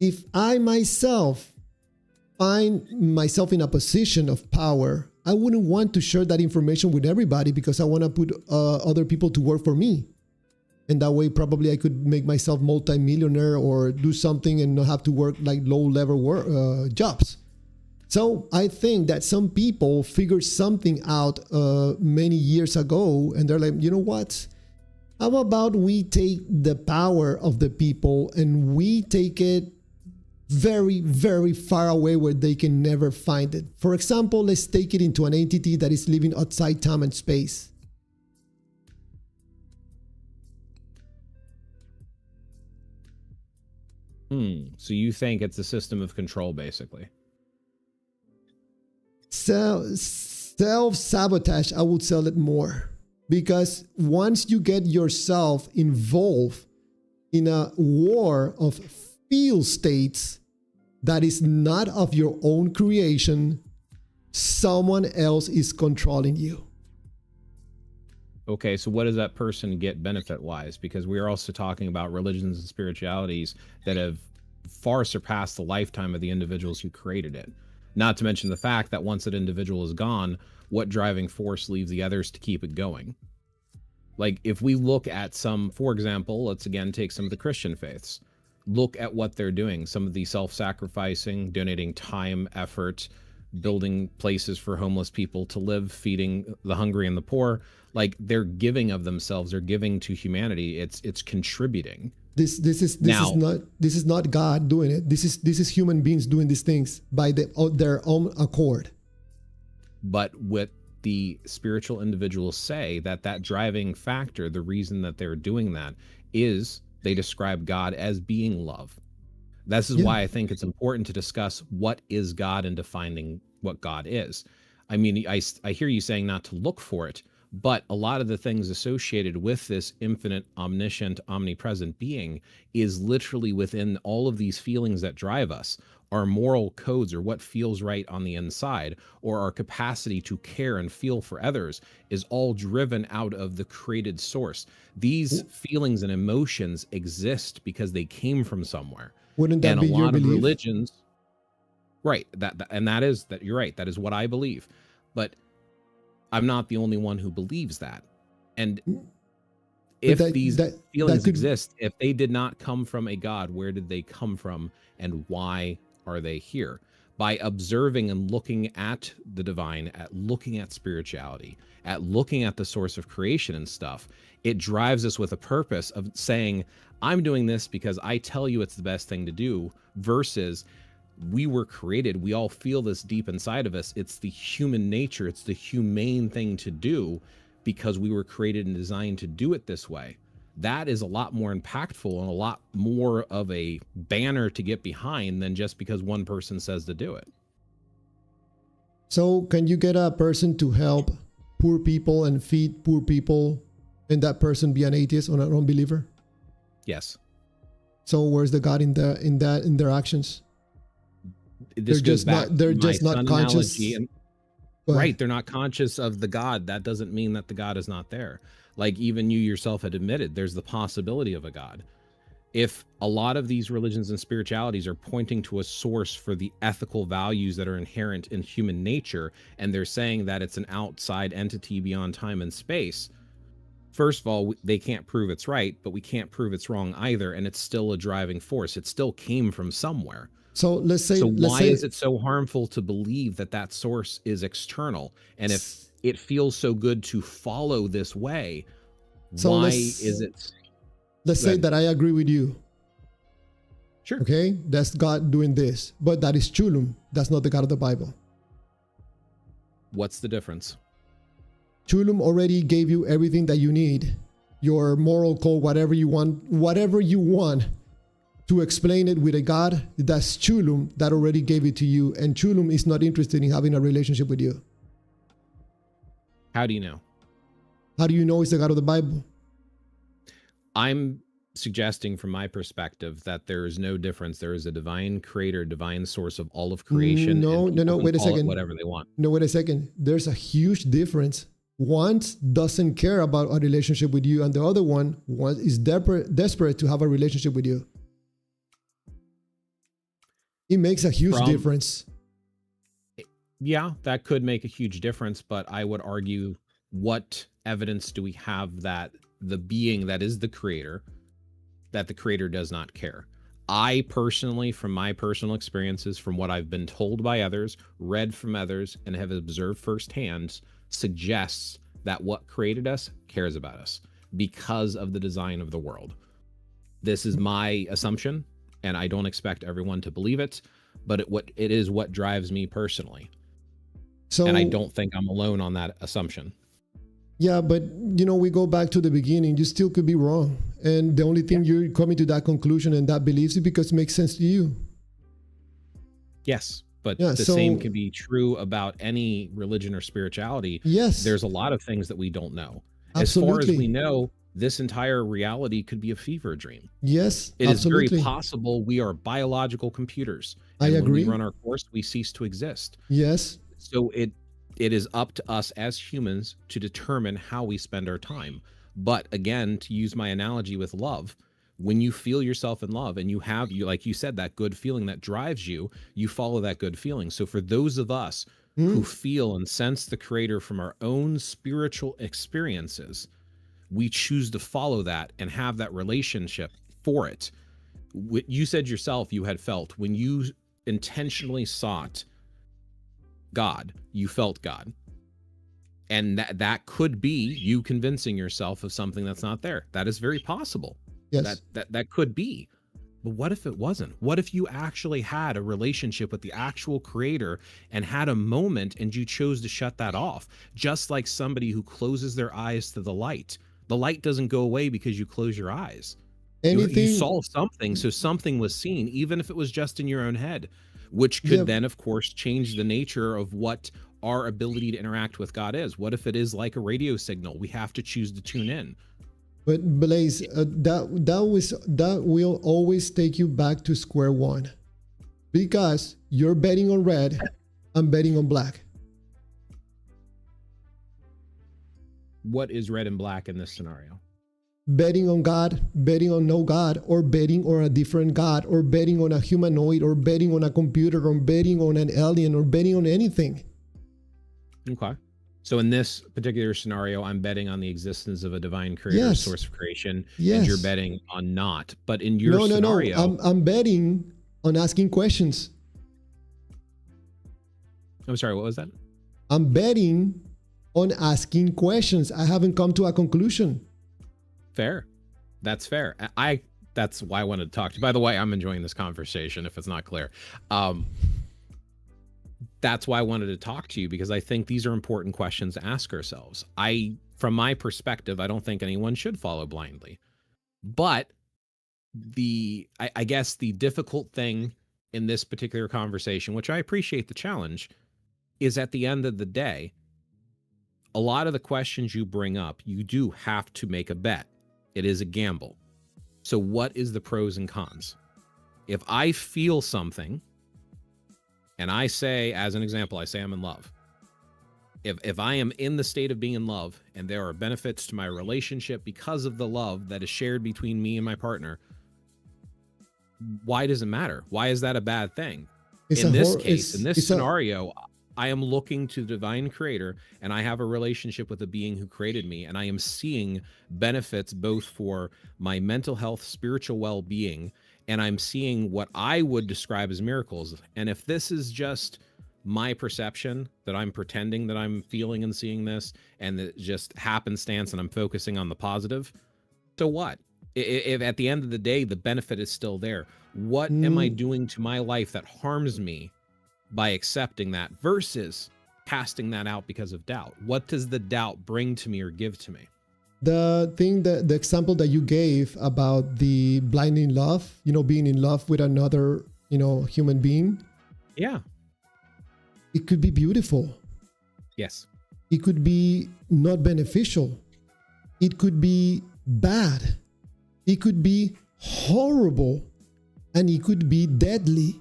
If I myself find myself in a position of power, I wouldn't want to share that information with everybody, because I want to put other people to work for me. And that way, probably I could make myself multi-millionaire or do something and not have to work like low-level jobs. So I think that some people figured something out many years ago, and they're like, you know what? How about we take the power of the people and we take it very, very far away where they can never find it. For example, let's take it into an entity that is living outside time and space. So you think it's a system of control, basically? Self-sabotage, I would sell it more. Because once you get yourself involved in a war of field states that is not of your own creation, someone else is controlling you. Okay, so what does that person get benefit-wise? Because we are also talking about religions and spiritualities that have far surpassed the lifetime of the individuals who created it. Not to mention the fact that once that individual is gone, what driving force leaves the others to keep it going? Like, if we look at some, for example, let's again take some of the Christian faiths. Look at what they're doing. Some of the self-sacrificing, donating time, effort, building places for homeless people to live, feeding the hungry and the poor. Like, they're giving of themselves, they're giving to humanity. It's contributing. This is not God doing it. This is human beings doing these things by their own accord. But what the spiritual individuals say, that driving factor, the reason that they're doing that is they describe God as being love. This is why I think it's important to discuss what is God and defining what God is. I mean, I hear you saying not to look for it, but a lot of the things associated with this infinite, omniscient, omnipresent being is literally within all of these feelings that drive us. Our moral codes, or what feels right on the inside, or our capacity to care and feel for others, is all driven out of the created source. These feelings and emotions exist because they came from somewhere. Wouldn't that And be a your lot of belief? religions, right? That you're right. That is what I believe, but I'm not the only one who believes that. And if these feelings exist, if they did not come from a God, where did they come from, and why are they here? By observing and looking at the divine, at looking at spirituality, at looking at the source of creation and stuff, it drives us with a purpose of saying, I'm doing this because I tell you it's the best thing to do, versus we were created, we all feel this deep inside of us. It's the human nature, it's the humane thing to do because we were created and designed to do it this way. That is a lot more impactful and a lot more of a banner to get behind than just because one person says to do it. So can you get a person to help poor people and feed poor people, and that person be an atheist or an unbeliever? Yes. So where's the God in their actions? They're just not conscious. Right, they're not conscious of the God. That doesn't mean that the God is not there. Like even you yourself had admitted, there's the possibility of a God. If a lot of these religions and spiritualities are pointing to a source for the ethical values that are inherent in human nature, and they're saying that it's an outside entity beyond time and space, first of all, they can't prove it's right, but we can't prove it's wrong either, and it's still a driving force. It still came from somewhere. So why is it so harmful to believe that that source is external? And if it feels so good to follow this way, why is it? Let's say that I agree with you. Sure. Okay, that's God doing this, but that is Chulum. That's not the God of the Bible. What's the difference? Chulum already gave you everything that you need, your moral code, whatever you want. To explain it with a God, that's Chulum that already gave it to you, and Chulum is not interested in having a relationship with you. How do you know? How do you know it's the God of the Bible? I'm suggesting from my perspective that there is no difference. There is a divine creator, divine source of all of creation. No, wait a second. Whatever they want. No, wait a second. There's a huge difference. One doesn't care about a relationship with you, and the other one is desperate to have a relationship with you. It makes a huge difference. Yeah, that could make a huge difference, but I would argue, what evidence do we have that the being that is the creator, that the creator does not care? I personally, from my personal experiences, from what I've been told by others, read from others, and have observed firsthand, suggests that what created us cares about us because of the design of the world. This is my assumption, and I don't expect everyone to believe it, but it is what drives me personally. So, and I don't think I'm alone on that assumption. Yeah, but we go back to the beginning. You still could be wrong, and the only thing you're coming to that conclusion and that belief is because it makes sense to you. Yes, but the same can be true about any religion or spirituality. Yes, there's a lot of things that we don't know. Absolutely. As far as we know, this entire reality could be a fever dream. Yes, it absolutely. Is very possible we are biological computers. And I agree. When we run our course, we cease to exist. Yes. So it is up to us as humans to determine how we spend our time. But again, to use my analogy with love, when you feel yourself in love and you like you said, that good feeling that drives you, you follow that good feeling. So for those of us who feel and sense the creator from our own spiritual experiences, we choose to follow that and have that relationship for it. You said yourself you had felt when you intentionally sought God, you felt God. And that could be you convincing yourself of something that's not there. That is very possible. Yes. That could be. But what if it wasn't? What if you actually had a relationship with the actual creator and had a moment and you chose to shut that off? Just like somebody who closes their eyes to the light. The light doesn't go away because you close your eyes. You saw something, so something was seen, even if it was just in your own head, which could then, of course, change the nature of what our ability to interact with God is. What if it is like a radio signal? We have to choose to tune in. But Blaze, that will always take you back to square one, because you're betting on red, I'm betting on black. What is red and black in this scenario? Betting on God, betting on no God, or betting on a different God, or betting on a humanoid, or betting on a computer, or betting on an alien, or betting on anything. Okay. So in this particular scenario, I'm betting on the existence of a divine creator, source of creation, and you're betting on not. But in your scenario... No, I'm betting on asking questions. I'm sorry, what was that? I'm betting on asking questions. I haven't come to a conclusion. Fair. That's fair. That's why I wanted to talk to you. By the way, I'm enjoying this conversation, if it's not clear. That's why I wanted to talk to you, because I think these are important questions to ask ourselves. From my perspective, I don't think anyone should follow blindly. But I guess the difficult thing in this particular conversation, which I appreciate the challenge, is at the end of the day, a lot of the questions you bring up, you do have to make a bet. It is a gamble. So what is the pros and cons? If I feel something, and I say, as an example, I say I'm in love. If I am in the state of being in love and there are benefits to my relationship because of the love that is shared between me and my partner, why does it matter? Why is that a bad thing? In this case, in this scenario, I am looking to the divine creator and I have a relationship with the being who created me, and I am seeing benefits both for my mental health, spiritual well-being, and I'm seeing what I would describe as miracles. And if this is just my perception, that I'm pretending that I'm feeling and seeing this, and that just happenstance and I'm focusing on the positive, so what? If at the end of the day, the benefit is still there, what am I doing to my life that harms me by accepting that versus casting that out because of doubt? What does the doubt bring to me or give to me? The example that you gave about the blinding love, being in love with another, human being. Yeah. It could be beautiful. Yes. It could be not beneficial. It could be bad. It could be horrible. And it could be deadly.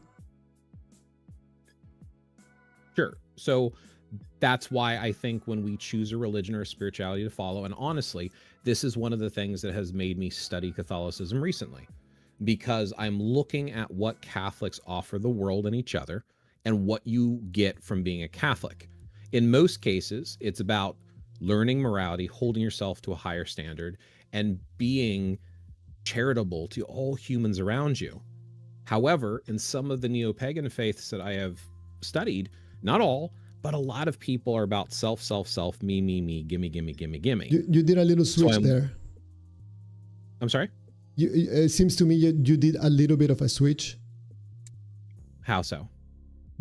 Sure. So that's why I think when we choose a religion or a spirituality to follow, and honestly, this is one of the things that has made me study Catholicism recently, because I'm looking at what Catholics offer the world and each other and what you get from being a Catholic. In most cases, it's about learning morality, holding yourself to a higher standard, and being charitable to all humans around you. However, in some of the neo-pagan faiths that I have studied, not all, but a lot of people are about self, me, gimme. You did a little switch there. I'm sorry? It seems to me you did a little bit of a switch. How so?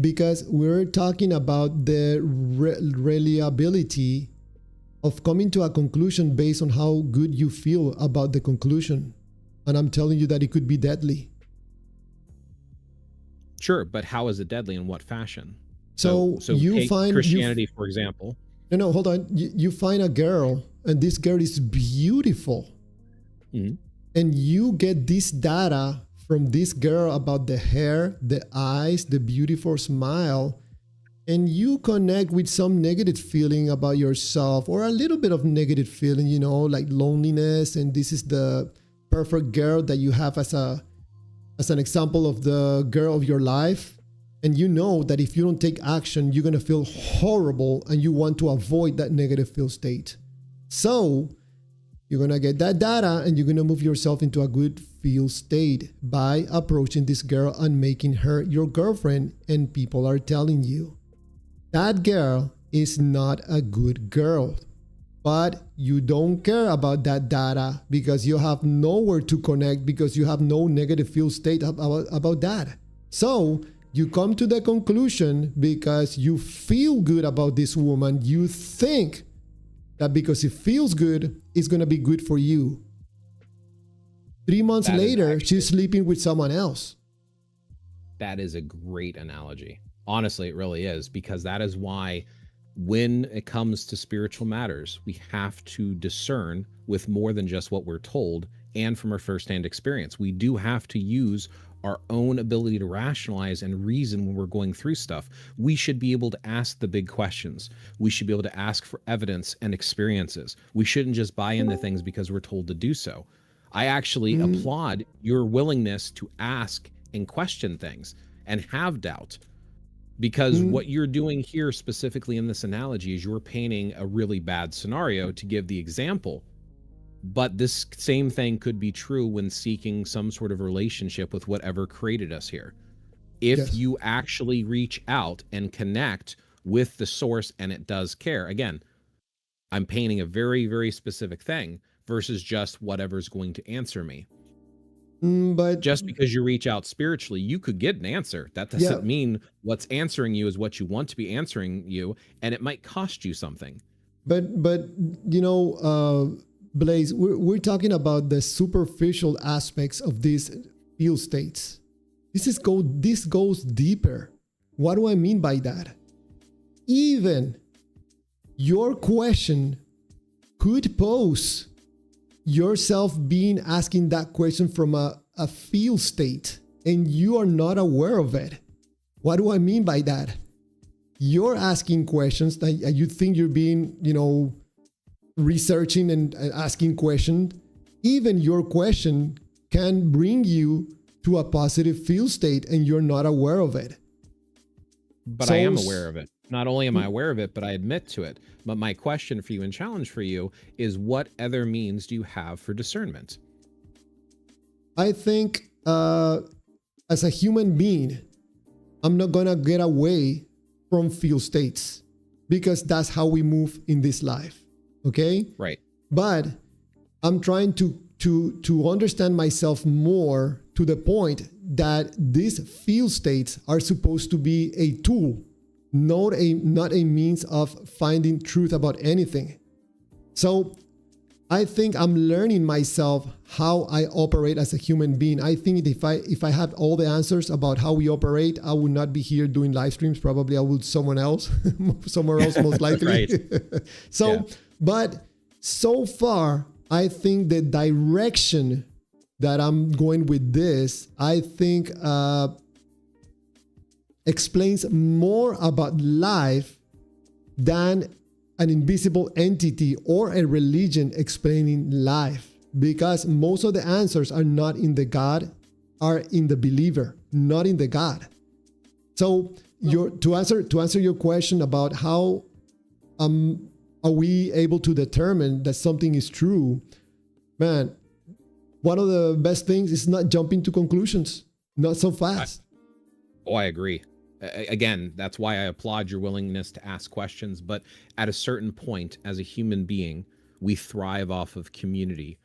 Because we're talking about the reliability of coming to a conclusion based on how good you feel about the conclusion. And I'm telling you that it could be deadly. Sure, but how is it deadly? In what fashion? So you take find Christianity, for example. No, hold on. You find a girl, and this girl is beautiful. Mm-hmm. And you get this data from this girl about the hair, the eyes, the beautiful smile, and you connect with some negative feeling about yourself, or a little bit of negative feeling, like loneliness, and this is the perfect girl that you have as an example of the girl of your life. And you know that if you don't take action, you're going to feel horrible, and you want to avoid that negative feel state. So you're going to get that data, and you're going to move yourself into a good feel state by approaching this girl and making her your girlfriend. And people are telling you that girl is not a good girl. but you don't care about that data because you have nowhere to connect, because you have no negative field state about that. So you come to the conclusion because you feel good about this woman, you think that because it feels good, it's going to be good for you. 3 months later, she's sleeping with someone else. That is a great analogy. Honestly, it really is, because that is why when it comes to spiritual matters, we have to discern with more than just what we're told and from our firsthand experience. We do have to use our own ability to rationalize and reason when we're going through stuff. We should be able to ask the big questions. We should be able to ask for evidence and experiences. We shouldn't just buy into things because we're told to do so. I actually applaud your willingness to ask and question things and have doubt, because what you're doing here specifically in this analogy is you're painting a really bad scenario to give the example. But this same thing could be true when seeking some sort of relationship with whatever created us here. If you actually reach out and connect with the source and it does care, again, I'm painting a very, very specific thing versus just whatever's going to answer me. But just because you reach out spiritually, you could get an answer. That doesn't mean what's answering you is what you want to be answering you, and it might cost you something. But you know, Blaze, we're talking about the superficial aspects of these field states. This goes deeper. What do I mean by that? Even your question could pose yourself being asking that question from a field state, and you are not aware of it. What do I mean by that? You're asking questions that you think you're being, you know, researching and asking questions. Even your question can bring you to a positive field state, and you're not aware of it. But I am aware of it. Not only am I aware of it, but I admit to it. But my question for you and challenge for you is, what other means do you have for discernment? I think as a human being, I'm not going to get away from field states, because that's how we move in this life. Okay? Right. But I'm trying to understand myself more, to the point that these field states are supposed to be a tool, not a means of finding truth about anything. So I think I'm learning myself how I operate as a human being. I think if I had all the answers about how we operate, I would not be here doing live streams. Probably I would somewhere else most likely. But so far, I think the direction that I'm going with this, I think explains more about life than an invisible entity or a religion explaining life, because most of the answers are not in the God, are in the believer, not in the God. So to answer your question about how are we able to determine that something is true, man, one of the best things is not jumping to conclusions, not so fast. I agree. Again, that's why I applaud your willingness to ask questions. But at a certain point, as a human being, we thrive off of community.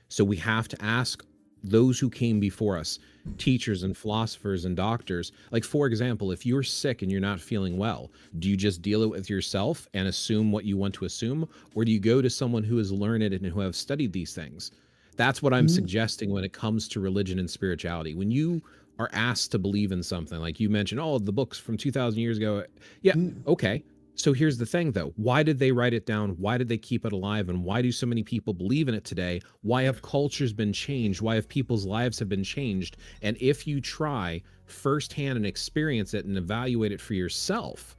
So we have to ask those who came before us, teachers and philosophers and doctors. Like, for example, if you're sick and you're not feeling well, do you just deal it with yourself and assume what you want to assume? Or do you go to someone who is learned and who have studied these things? That's what I'm suggesting when it comes to religion and spirituality. When you are asked to believe in something, like you mentioned, oh, the books from 2,000 years ago. Yeah, okay. So here's the thing, though. Why did they write it down? Why did they keep it alive? And why do so many people believe in it today? Why have cultures been changed? Why have people's lives have been changed? And if you try firsthand and experience it and evaluate it for yourself,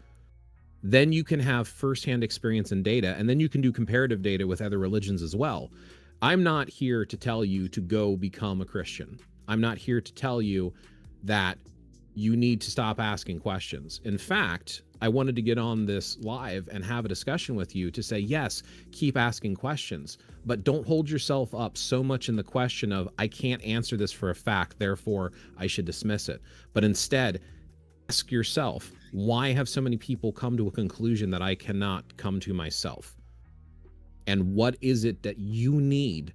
then you can have firsthand experience and data, and then you can do comparative data with other religions as well. I'm not here to tell you to go become a Christian. I'm not here to tell you that you need to stop asking questions. In fact, I wanted to get on this live and have a discussion with you to say, yes, keep asking questions, but don't hold yourself up so much in the question of, I can't answer this for a fact, therefore I should dismiss it. But instead, ask yourself, why have so many people come to a conclusion that I cannot come to myself? And what is it that you need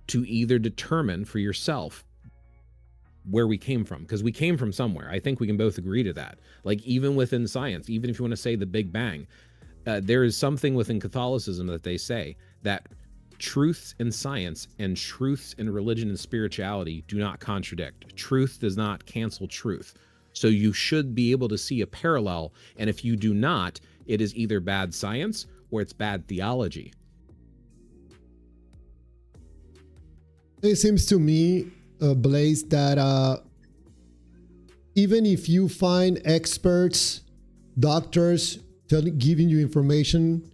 to either determine for yourself where we came from? Because we came from somewhere. I think we can both agree to that. Like, even within science, even if you want to say the Big Bang, there is something within Catholicism that they say that truths in science and truths in religion and spirituality do not contradict. Truth does not cancel truth. So you should be able to see a parallel. And if you do not, it is either bad science or it's bad theology. It seems to me, Blaze, that even if you find experts, doctors giving you information,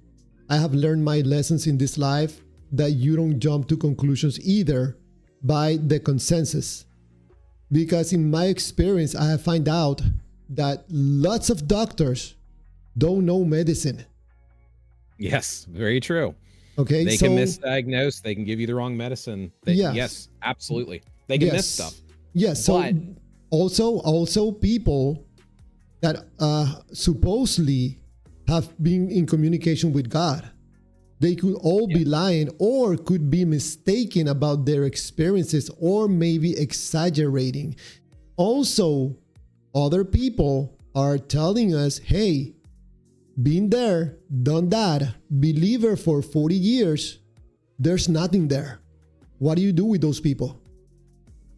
I have learned my lessons in this life that you don't jump to conclusions either by the consensus. Because in my experience, I have found out that lots of doctors don't know medicine. Yes, very true. Okay, they can misdiagnose. They can give you the wrong medicine. Yes, absolutely. They can miss stuff. Yes. So also people that supposedly have been in communication with God, they could all be lying or could be mistaken about their experiences or maybe exaggerating. Also, other people are telling us, hey, been there, done that, believer for 40 years, there's nothing there. What do you do with those people?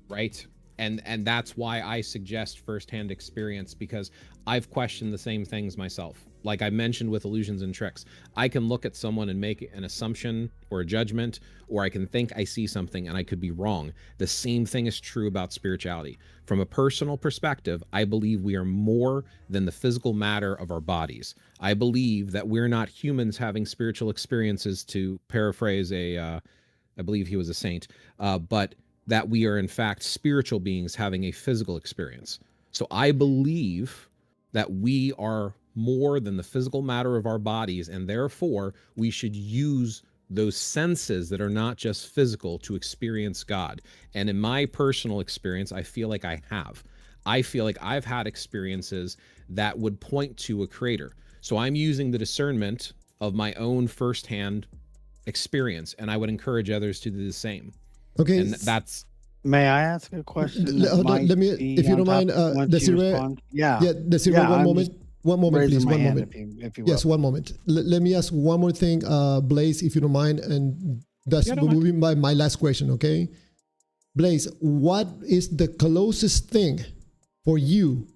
Right. And that's why I suggest firsthand experience, because I've questioned the same things myself. Like I mentioned with illusions and tricks, I can look at someone and make an assumption or a judgment, or I can think I see something and I could be wrong. The same thing is true about spirituality. From a personal perspective, I believe we are more than the physical matter of our bodies. I believe that we're not humans having spiritual experiences, to paraphrase I believe he was a saint, but that we are in fact spiritual beings having a physical experience. So I believe that we are more than the physical matter of our bodies, and therefore we should use those senses that are not just physical to experience God. And in my personal experience, I feel like I have. I feel like I've had experiences that would point to a creator. So I'm using the discernment of my own firsthand experience, and I would encourage others to do the same. Okay. And that's... May I ask a question? Let me, if you don't mind, Desiree. Yeah, Desiree, one moment, please. One moment. If you yes, one moment. Let me ask one more thing, Blaze, if you don't mind, and that's moving by my last question, okay? Blaze, what is the closest thing for you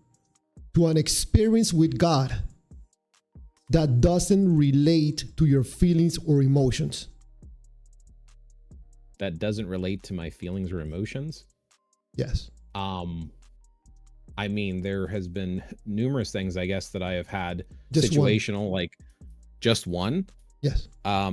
to an experience with God that doesn't relate to your feelings or emotions? That doesn't relate to my feelings or emotions? Yes. I mean, there has been numerous things, I guess, that I have had just situational, one. like just one. Yes. I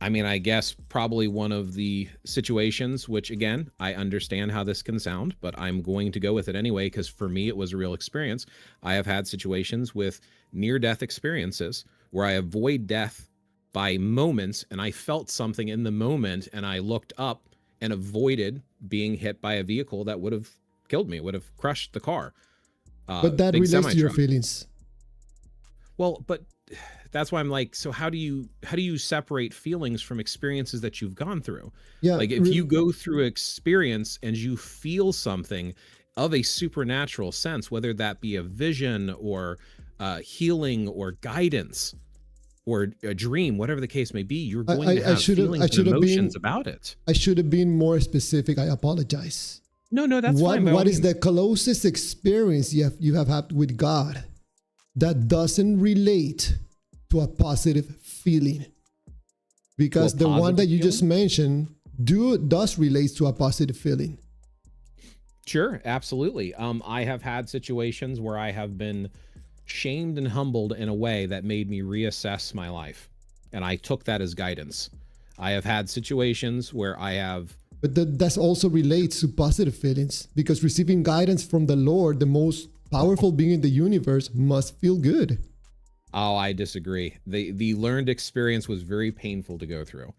mean, I guess probably one of the situations, which again, I understand how this can sound, but I'm going to go with it anyway, because for me, it was a real experience. I have had situations with near-death experiences where I avoid death by moments, and I felt something in the moment, and I looked up and avoided being hit by a vehicle that would have killed me, would have crushed the car. But that relates to your feelings. Well, but that's why I'm like, so how do you separate feelings from experiences that you've gone through? Yeah, like if you go through experience and you feel something of a supernatural sense, whether that be a vision or healing or guidance or a dream, whatever the case may be, you're going to have feelings and emotions about it. I should have been more specific. I apologize. No, that's fine. What is the closest experience you have had with God that doesn't relate to a positive feeling? Because the one that you just mentioned does relate to a positive feeling. Sure, absolutely. I have had situations where I have been shamed and humbled in a way that made me reassess my life, and I took that as guidance. I have had situations where I have... But that also relates to positive feelings, because receiving guidance from the Lord, the most powerful being in the universe, must feel good. Oh, I disagree. The learned experience was very painful to go through.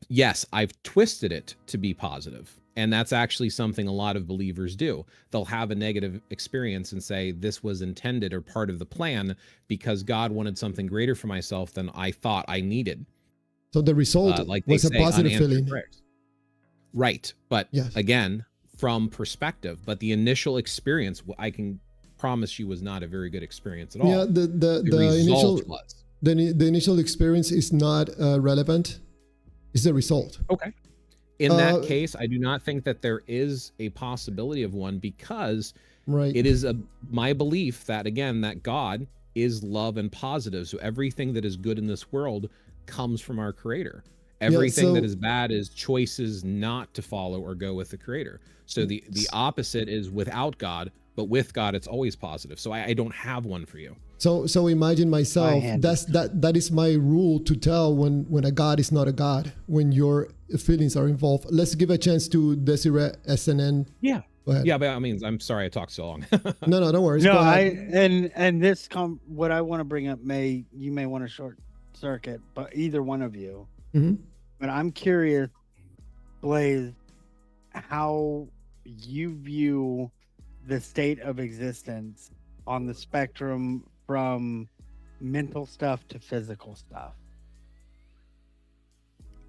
Yes, I've twisted it to be positive. And that's actually something a lot of believers do. They'll have a negative experience and say, this was intended or part of the plan because God wanted something greater for myself than I thought I needed. So the result Like they was a say, positive unanswered feeling. prayers. Right. But Yes. again, from perspective, but the initial experience, I can promise you, was not a very good experience at all. Yeah, the initial result was. the initial experience is not relevant. It's the result. Okay. In that case, I do not think that there is a possibility of one, because Right. it is my belief that, again, that God is love and positive. So everything that is good in this world comes from our Creator. Everything that is bad is choices not to follow or go with the Creator. So the opposite is without God, but with God, it's always positive. So I don't have one for you. So imagine myself. That is my rule to tell when a God is not a God, when your feelings are involved. Let's give a chance to Desiree SNN. Yeah. Go ahead. Yeah, but I mean, I'm sorry I talked so long. No, don't worry. No, what I want to bring up you may want to short circuit, but either one of you. Mhm. But I'm curious, Blaze, how you view the state of existence on the spectrum from mental stuff to physical stuff.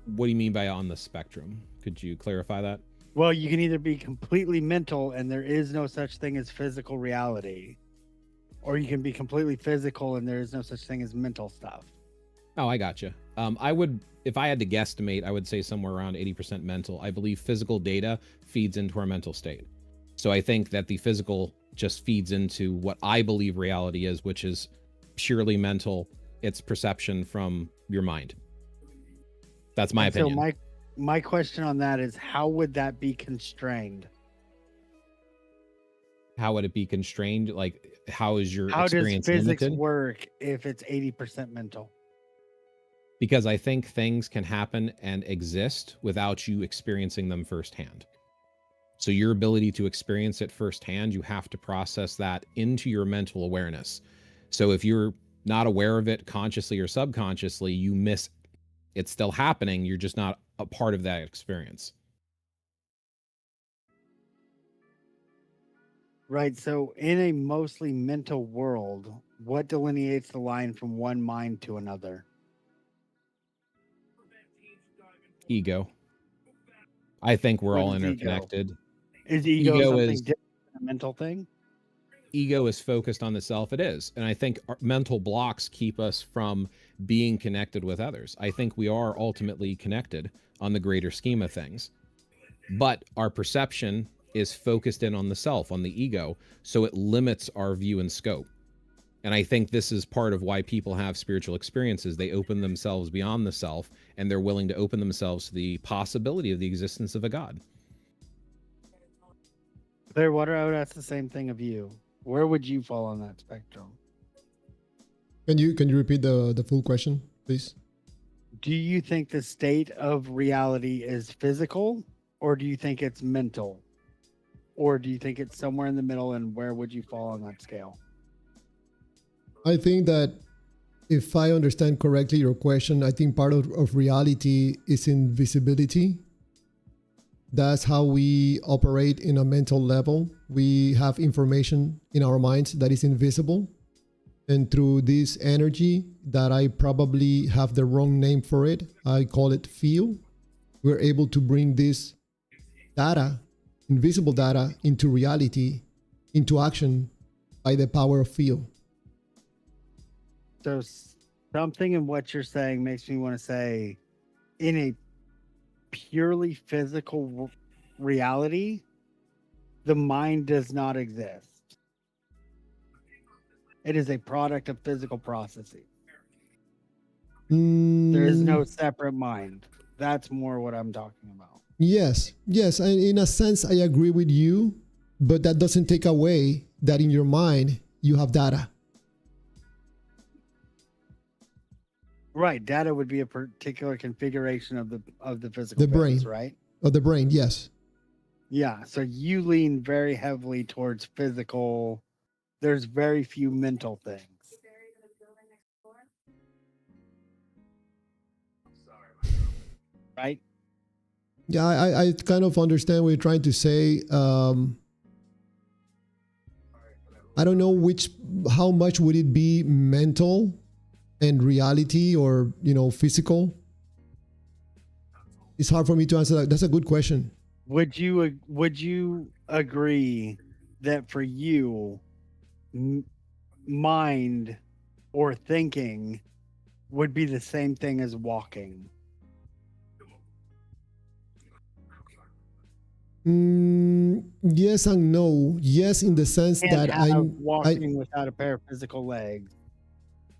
What do you mean by on the spectrum? Could you clarify that? Well, you can either be completely mental and there is no such thing as physical reality, or you can be completely physical and there is no such thing as mental stuff. Oh, I gotcha. I would, if I had to guesstimate, I would say somewhere around 80% mental. I believe physical data feeds into our mental state. So I think that the physical just feeds into what I believe reality is, which is purely mental. It's perception from your mind. That's my opinion. So my question on that is, how would that be constrained? How would it be constrained? Like, how is your How does experience physics limited? work if it's 80% mental? Because I think things can happen and exist without you experiencing them firsthand. So your ability to experience it firsthand, you have to process that into your mental awareness. So if you're not aware of it consciously or subconsciously, you miss it's still happening. You're just not a part of that experience. Right. So in a mostly mental world, what delineates the line from one mind to another? Ego. I think we're What all is ego? interconnected. Is ego something is different than a mental thing? ego is focused on the self. It is. And I think our mental blocks keep us from being connected with others. I think we are ultimately connected on the greater scheme of things, but our perception is focused in on the self, on the ego. So it limits our view and scope. And I think this is part of why people have spiritual experiences. They open themselves beyond the self, and they're willing to open themselves to the possibility of the existence of a God. Clearwater, I would ask the same thing of you. Where would you fall on that spectrum? Can you repeat the full question, please? Do you think the state of reality is physical, or do you think it's mental? Or do you think it's somewhere in the middle, and where would you fall on that scale? I think that if I understand correctly your question, I think part of reality is invisibility. That's how we operate in a mental level. We have information in our minds that is invisible. And through this energy that I probably have the wrong name for it, I call it feel, we're able to bring this data, invisible data, into reality, into action by the power of feel. So something in what you're saying makes me want to say, in a purely physical reality, the mind does not exist. It is a product of physical processing. There is no separate mind. That's more what I'm talking about. Yes. And in a sense, I agree with you, but that doesn't take away that in your mind, you have data. Right, data would be a particular configuration of the physical brain, right? Of the brain, yes. Yeah, so you lean very heavily towards physical. There's very few mental things. Right? Yeah, I kind of understand what you're trying to say. I don't know how much would it be mental and reality, or physical. It's hard for me to answer that. That's a good question. Would you agree that for you, mind or thinking would be the same thing as walking? Yes and no. Yes, in the sense that I'm walking without a pair of physical legs.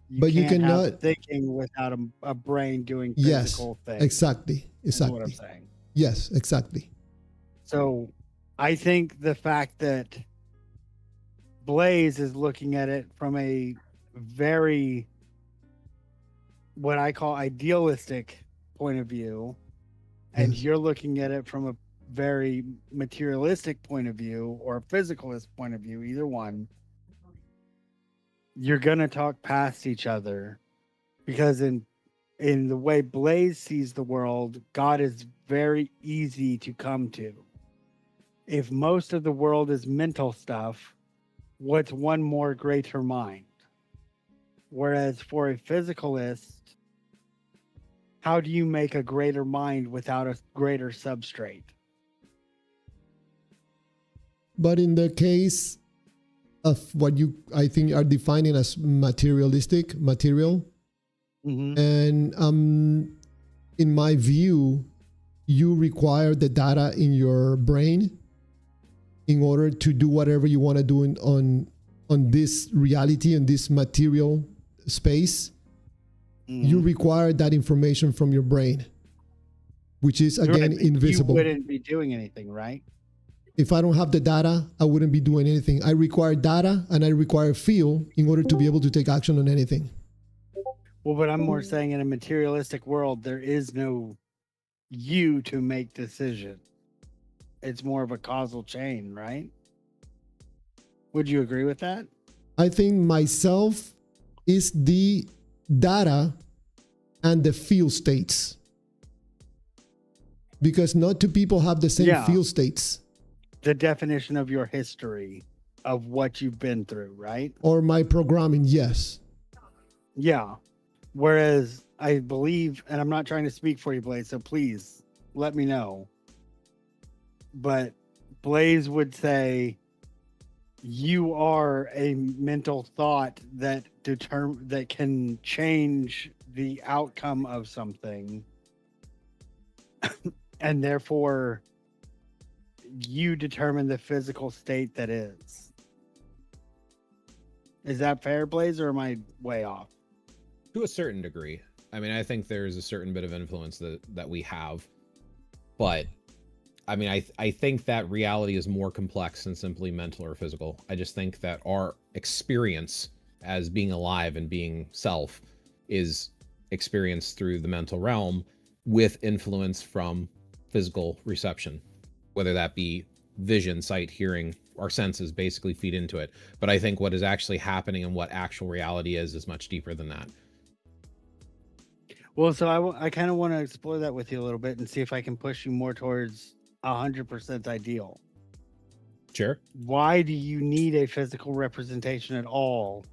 But you cannot have thinking without a brain doing yes, physical things. Exactly. Is what I'm saying. Yes, exactly. So I think the fact that Blaze is looking at it from a very, what I call idealistic point of view, and Yes. you're looking at it from a very materialistic point of view or a physicalist point of view, either one, you're going to talk past each other, because in the way Blaze sees the world, God is very easy to come to. If most of the world is mental stuff, what's one more greater mind? Whereas for a physicalist, how do you make a greater mind without a greater substrate? But in the case of what I think are defining as material, Mm-hmm. and in my view, you require the data in your brain in order to do whatever you want to do on this reality, in this material space. Mm-hmm. You require that information from your brain, which is again invisible. You wouldn't be doing anything, right? If I don't have the data, I wouldn't be doing anything. I require data and I require feel in order to be able to take action on anything. Well, but I'm more saying in a materialistic world, there is no you to make decision. It's more of a causal chain, right? Would you agree with that? I think myself is the data and the feel states. Because not two people have the same feel states. The definition of your history of what you've been through, right? Or my programming, yes. Yeah. Whereas I believe, and I'm not trying to speak for you, Blaze, so please let me know. But Blaze would say you are a mental thought that can change the outcome of something. And therefore you determine the physical state that is. Is that fair, Blaze, or am I way off? To a certain degree. I mean, I think there's a certain bit of influence that we have. But, I mean, I think that reality is more complex than simply mental or physical. I just think that our experience as being alive and being self is experienced through the mental realm with influence from physical reception. Whether that be vision, sight, hearing, our senses basically feed into it. But I think what is actually happening and what actual reality is much deeper than that. Well, so I kind of want to explore that with you a little bit and see if I can push you more towards 100% ideal. Sure. Why do you need a physical representation at all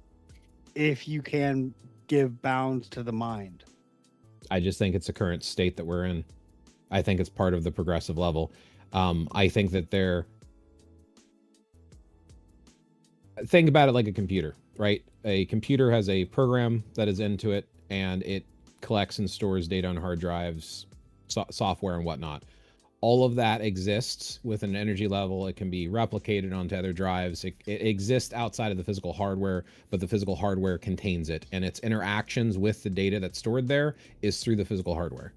if you can give bounds to the mind? I just think it's a current state that we're in. I think it's part of the progressive level. I think that think about it like a computer, right? A computer has a program that is into it, and it collects and stores data on hard drives, software and whatnot. All of that exists with an energy level. It can be replicated onto other drives. It exists outside of the physical hardware, but the physical hardware contains it, and its interactions with the data that's stored there is through the physical hardware,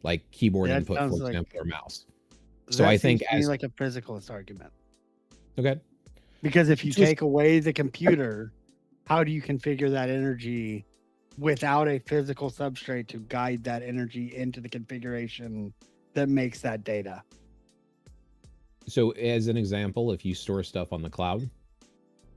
like keyboard input, for example, or mouse. So I think as like a physicalist argument. Okay. Because if you take away the computer, how do you configure that energy without a physical substrate to guide that energy into the configuration that makes that data? So as an example, if you store stuff on the cloud,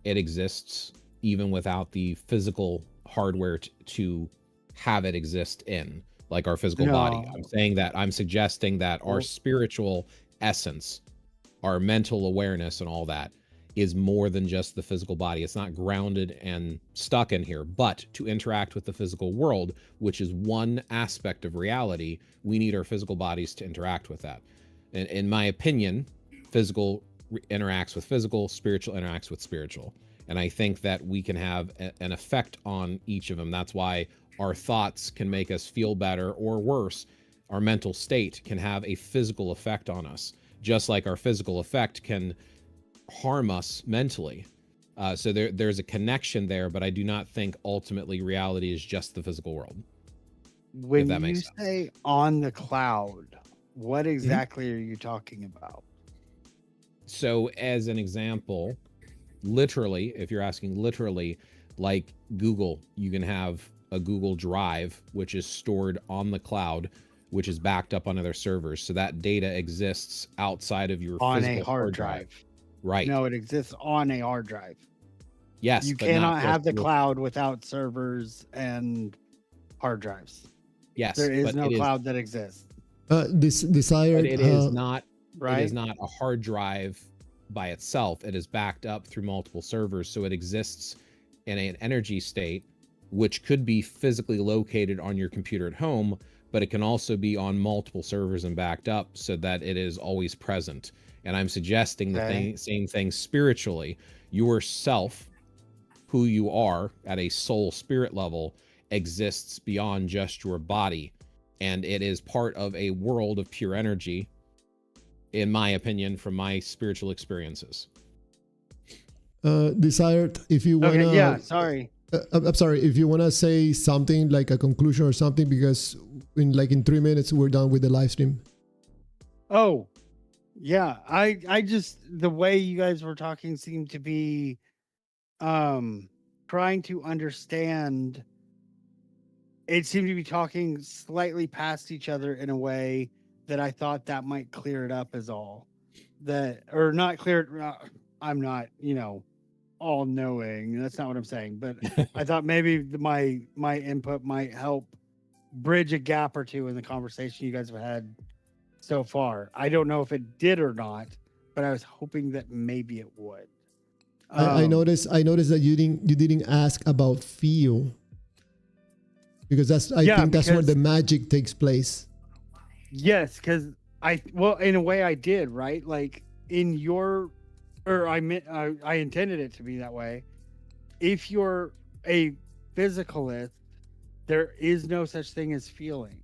it exists even without the physical hardware to have it exist in. like our physical body. No. I'm suggesting that our spiritual essence, our mental awareness and all that is more than just the physical body. It's not grounded and stuck in here, but to interact with the physical world, which is one aspect of reality, we need our physical bodies to interact with that. And in my opinion, physical interacts with physical, spiritual interacts with spiritual. And I think that we can have an effect on each of them. That's why our thoughts can make us feel better or worse. Our mental state can have a physical effect on us, just like our physical effect can harm us mentally. So there's a connection there, but I do not think ultimately reality is just the physical world. When you say on the cloud, what exactly are you talking about? So as an example, literally, if you're asking literally, like Google, you can have a Google Drive, which is stored on the cloud, which is backed up on other servers. So that data exists outside of your on physical a hard drive. Right. No, it exists on a hard drive. Yes. You cannot have the cloud without servers and hard drives. Yes. There is no cloud that exists. This desired. But it is not right. It is not a hard drive by itself. It is backed up through multiple servers, so it exists in an energy state, which could be physically located on your computer at home, but it can also be on multiple servers and backed up so that it is always present. And I'm suggesting the same thing spiritually. Yourself, who you are at a soul spirit level, exists beyond just your body. And it is part of a world of pure energy, in my opinion, from my spiritual experiences. Desired, if you want to... Okay, yeah, sorry. I'm sorry, if you want to say something like a conclusion or something, because in 3 minutes, we're done with the live stream. Oh, yeah. I just, the way you guys were talking seemed to be trying to understand. It seemed to be talking slightly past each other in a way that I thought that might clear it up as all. That, or not clear it, I'm not, all knowing. That's not what I'm saying. But I thought maybe my input might help bridge a gap or two in the conversation you guys have had so far. I don't know if it did or not, but I was hoping that maybe it would. I noticed that you didn't ask about feel, because I think that's where the magic takes place. Yes, because in a way I did, right? Like in your, or I intended it to be that way. If you're a physicalist, there is no such thing as feeling.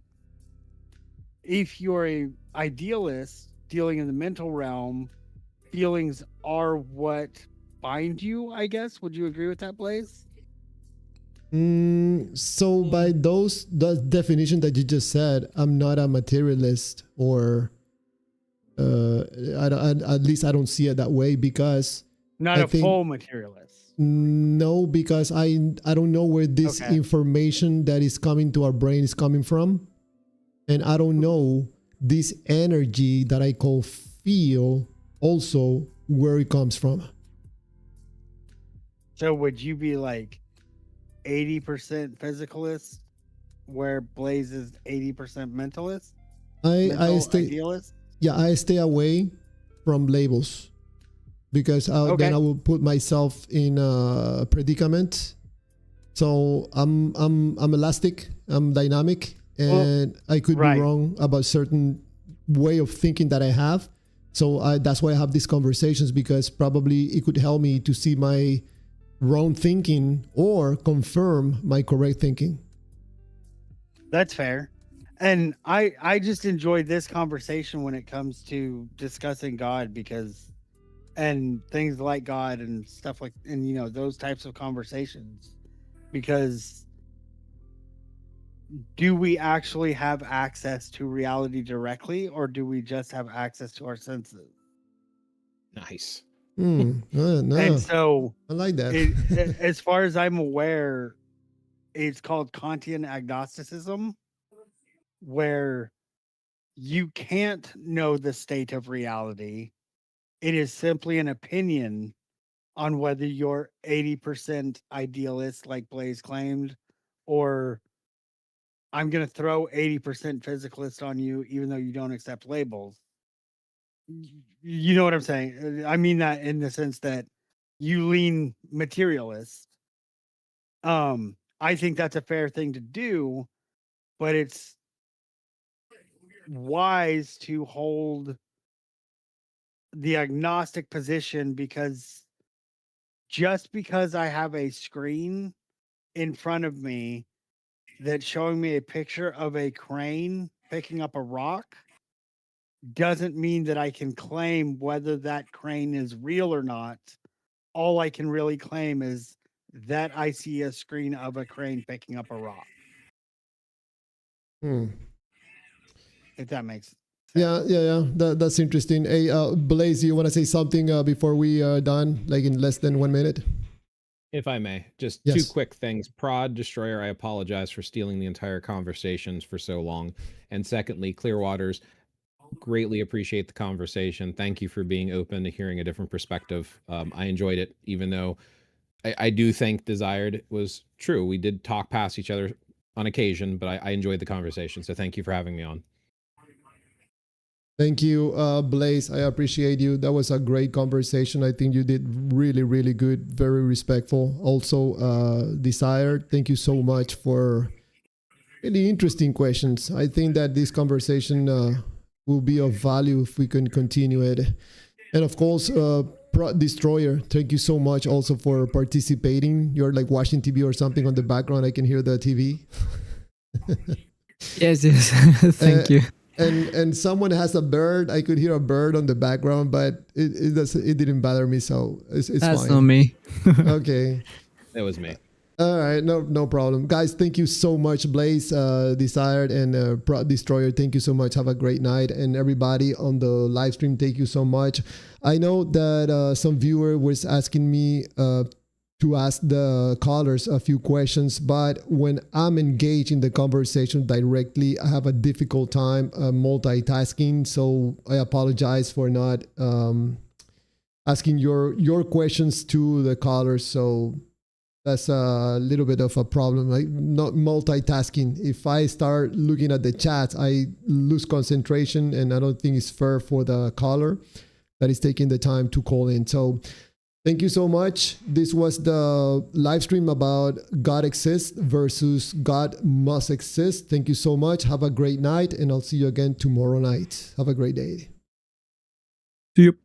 If you're a idealist dealing in the mental realm, feelings are what bind you, I guess. Would you agree with that, Blaze? So by the definition that you just said, I'm not a materialist, or at least I don't see it that way, because not a full materialist. No, because I don't know where this information that is coming to our brain is coming from, and I don't know this energy that I call feel also where it comes from. So would you be like 80% physicalist, where Blaze is 80% mentalist? I stay idealist? Yeah, I stay away from labels, because then I will put myself in a predicament. So I'm elastic, I'm dynamic, and I could be wrong about certain way of thinking that I have. So that's why I have these conversations, because probably it could help me to see my wrong thinking or confirm my correct thinking. That's fair. And I just enjoyed this conversation when it comes to discussing God, and things like God and stuff like, and those types of conversations, because do we actually have access to reality directly, or do we just have access to our senses? Nice. No. And so I like that. as far as I'm aware, it's called Kantian agnosticism, where you can't know the state of reality. It is simply an opinion on whether you're 80% idealist, like Blaze claimed, or I'm going to throw 80% physicalist on you, even though you don't accept labels. You know what I'm saying? I mean that in the sense that you lean materialist. I think that's a fair thing to do, but it's wise to hold the agnostic position, because just because I have a screen in front of me that's showing me a picture of a crane picking up a rock doesn't mean that I can claim whether that crane is real or not. All I can really claim is that I see a screen of a crane picking up a rock. If that makes sense. Yeah. That's interesting. Hey, Blaze, you want to say something before we are done, like in less than 1 minute? If I may, just Yes. 2 quick things. Prod Destroyer, I apologize for stealing the entire conversations for so long. And secondly, Clearwaters, greatly appreciate the conversation. Thank you for being open to hearing a different perspective. I enjoyed it, even though I do think Desired was true. We did talk past each other on occasion, but I enjoyed the conversation. So thank you for having me on. Thank you, Blaze. I appreciate you. That was a great conversation. I think you did really, really good, very respectful. Also, Desire, thank you so much for really interesting questions. I think that this conversation will be of value if we can continue it. And of course, Destroyer, thank you so much also for participating. You're like watching TV or something on the background. I can hear the TV. Yes. Thank you. And someone has a bird. I could hear a bird on the background, but it didn't bother me, so it's That's fine. not me. Okay. That was me. All right, no problem, guys. Thank you so much, Blaze, Desired, and Destroyer. Thank you so much. Have a great night, and everybody on the live stream. Thank you so much. I know that some viewer was asking me to ask the callers a few questions, but when I'm engaged in the conversation directly, I have a difficult time multitasking. So I apologize for not asking your questions to the callers. So that's a little bit of a problem, like not multitasking. If I start looking at the chat, I lose concentration, and I don't think it's fair for the caller that is taking the time to call in. So thank you so much. This was the live stream about God exists versus God must exist. Thank you so much. Have a great night, and I'll see you again tomorrow night. Have a great day. See you.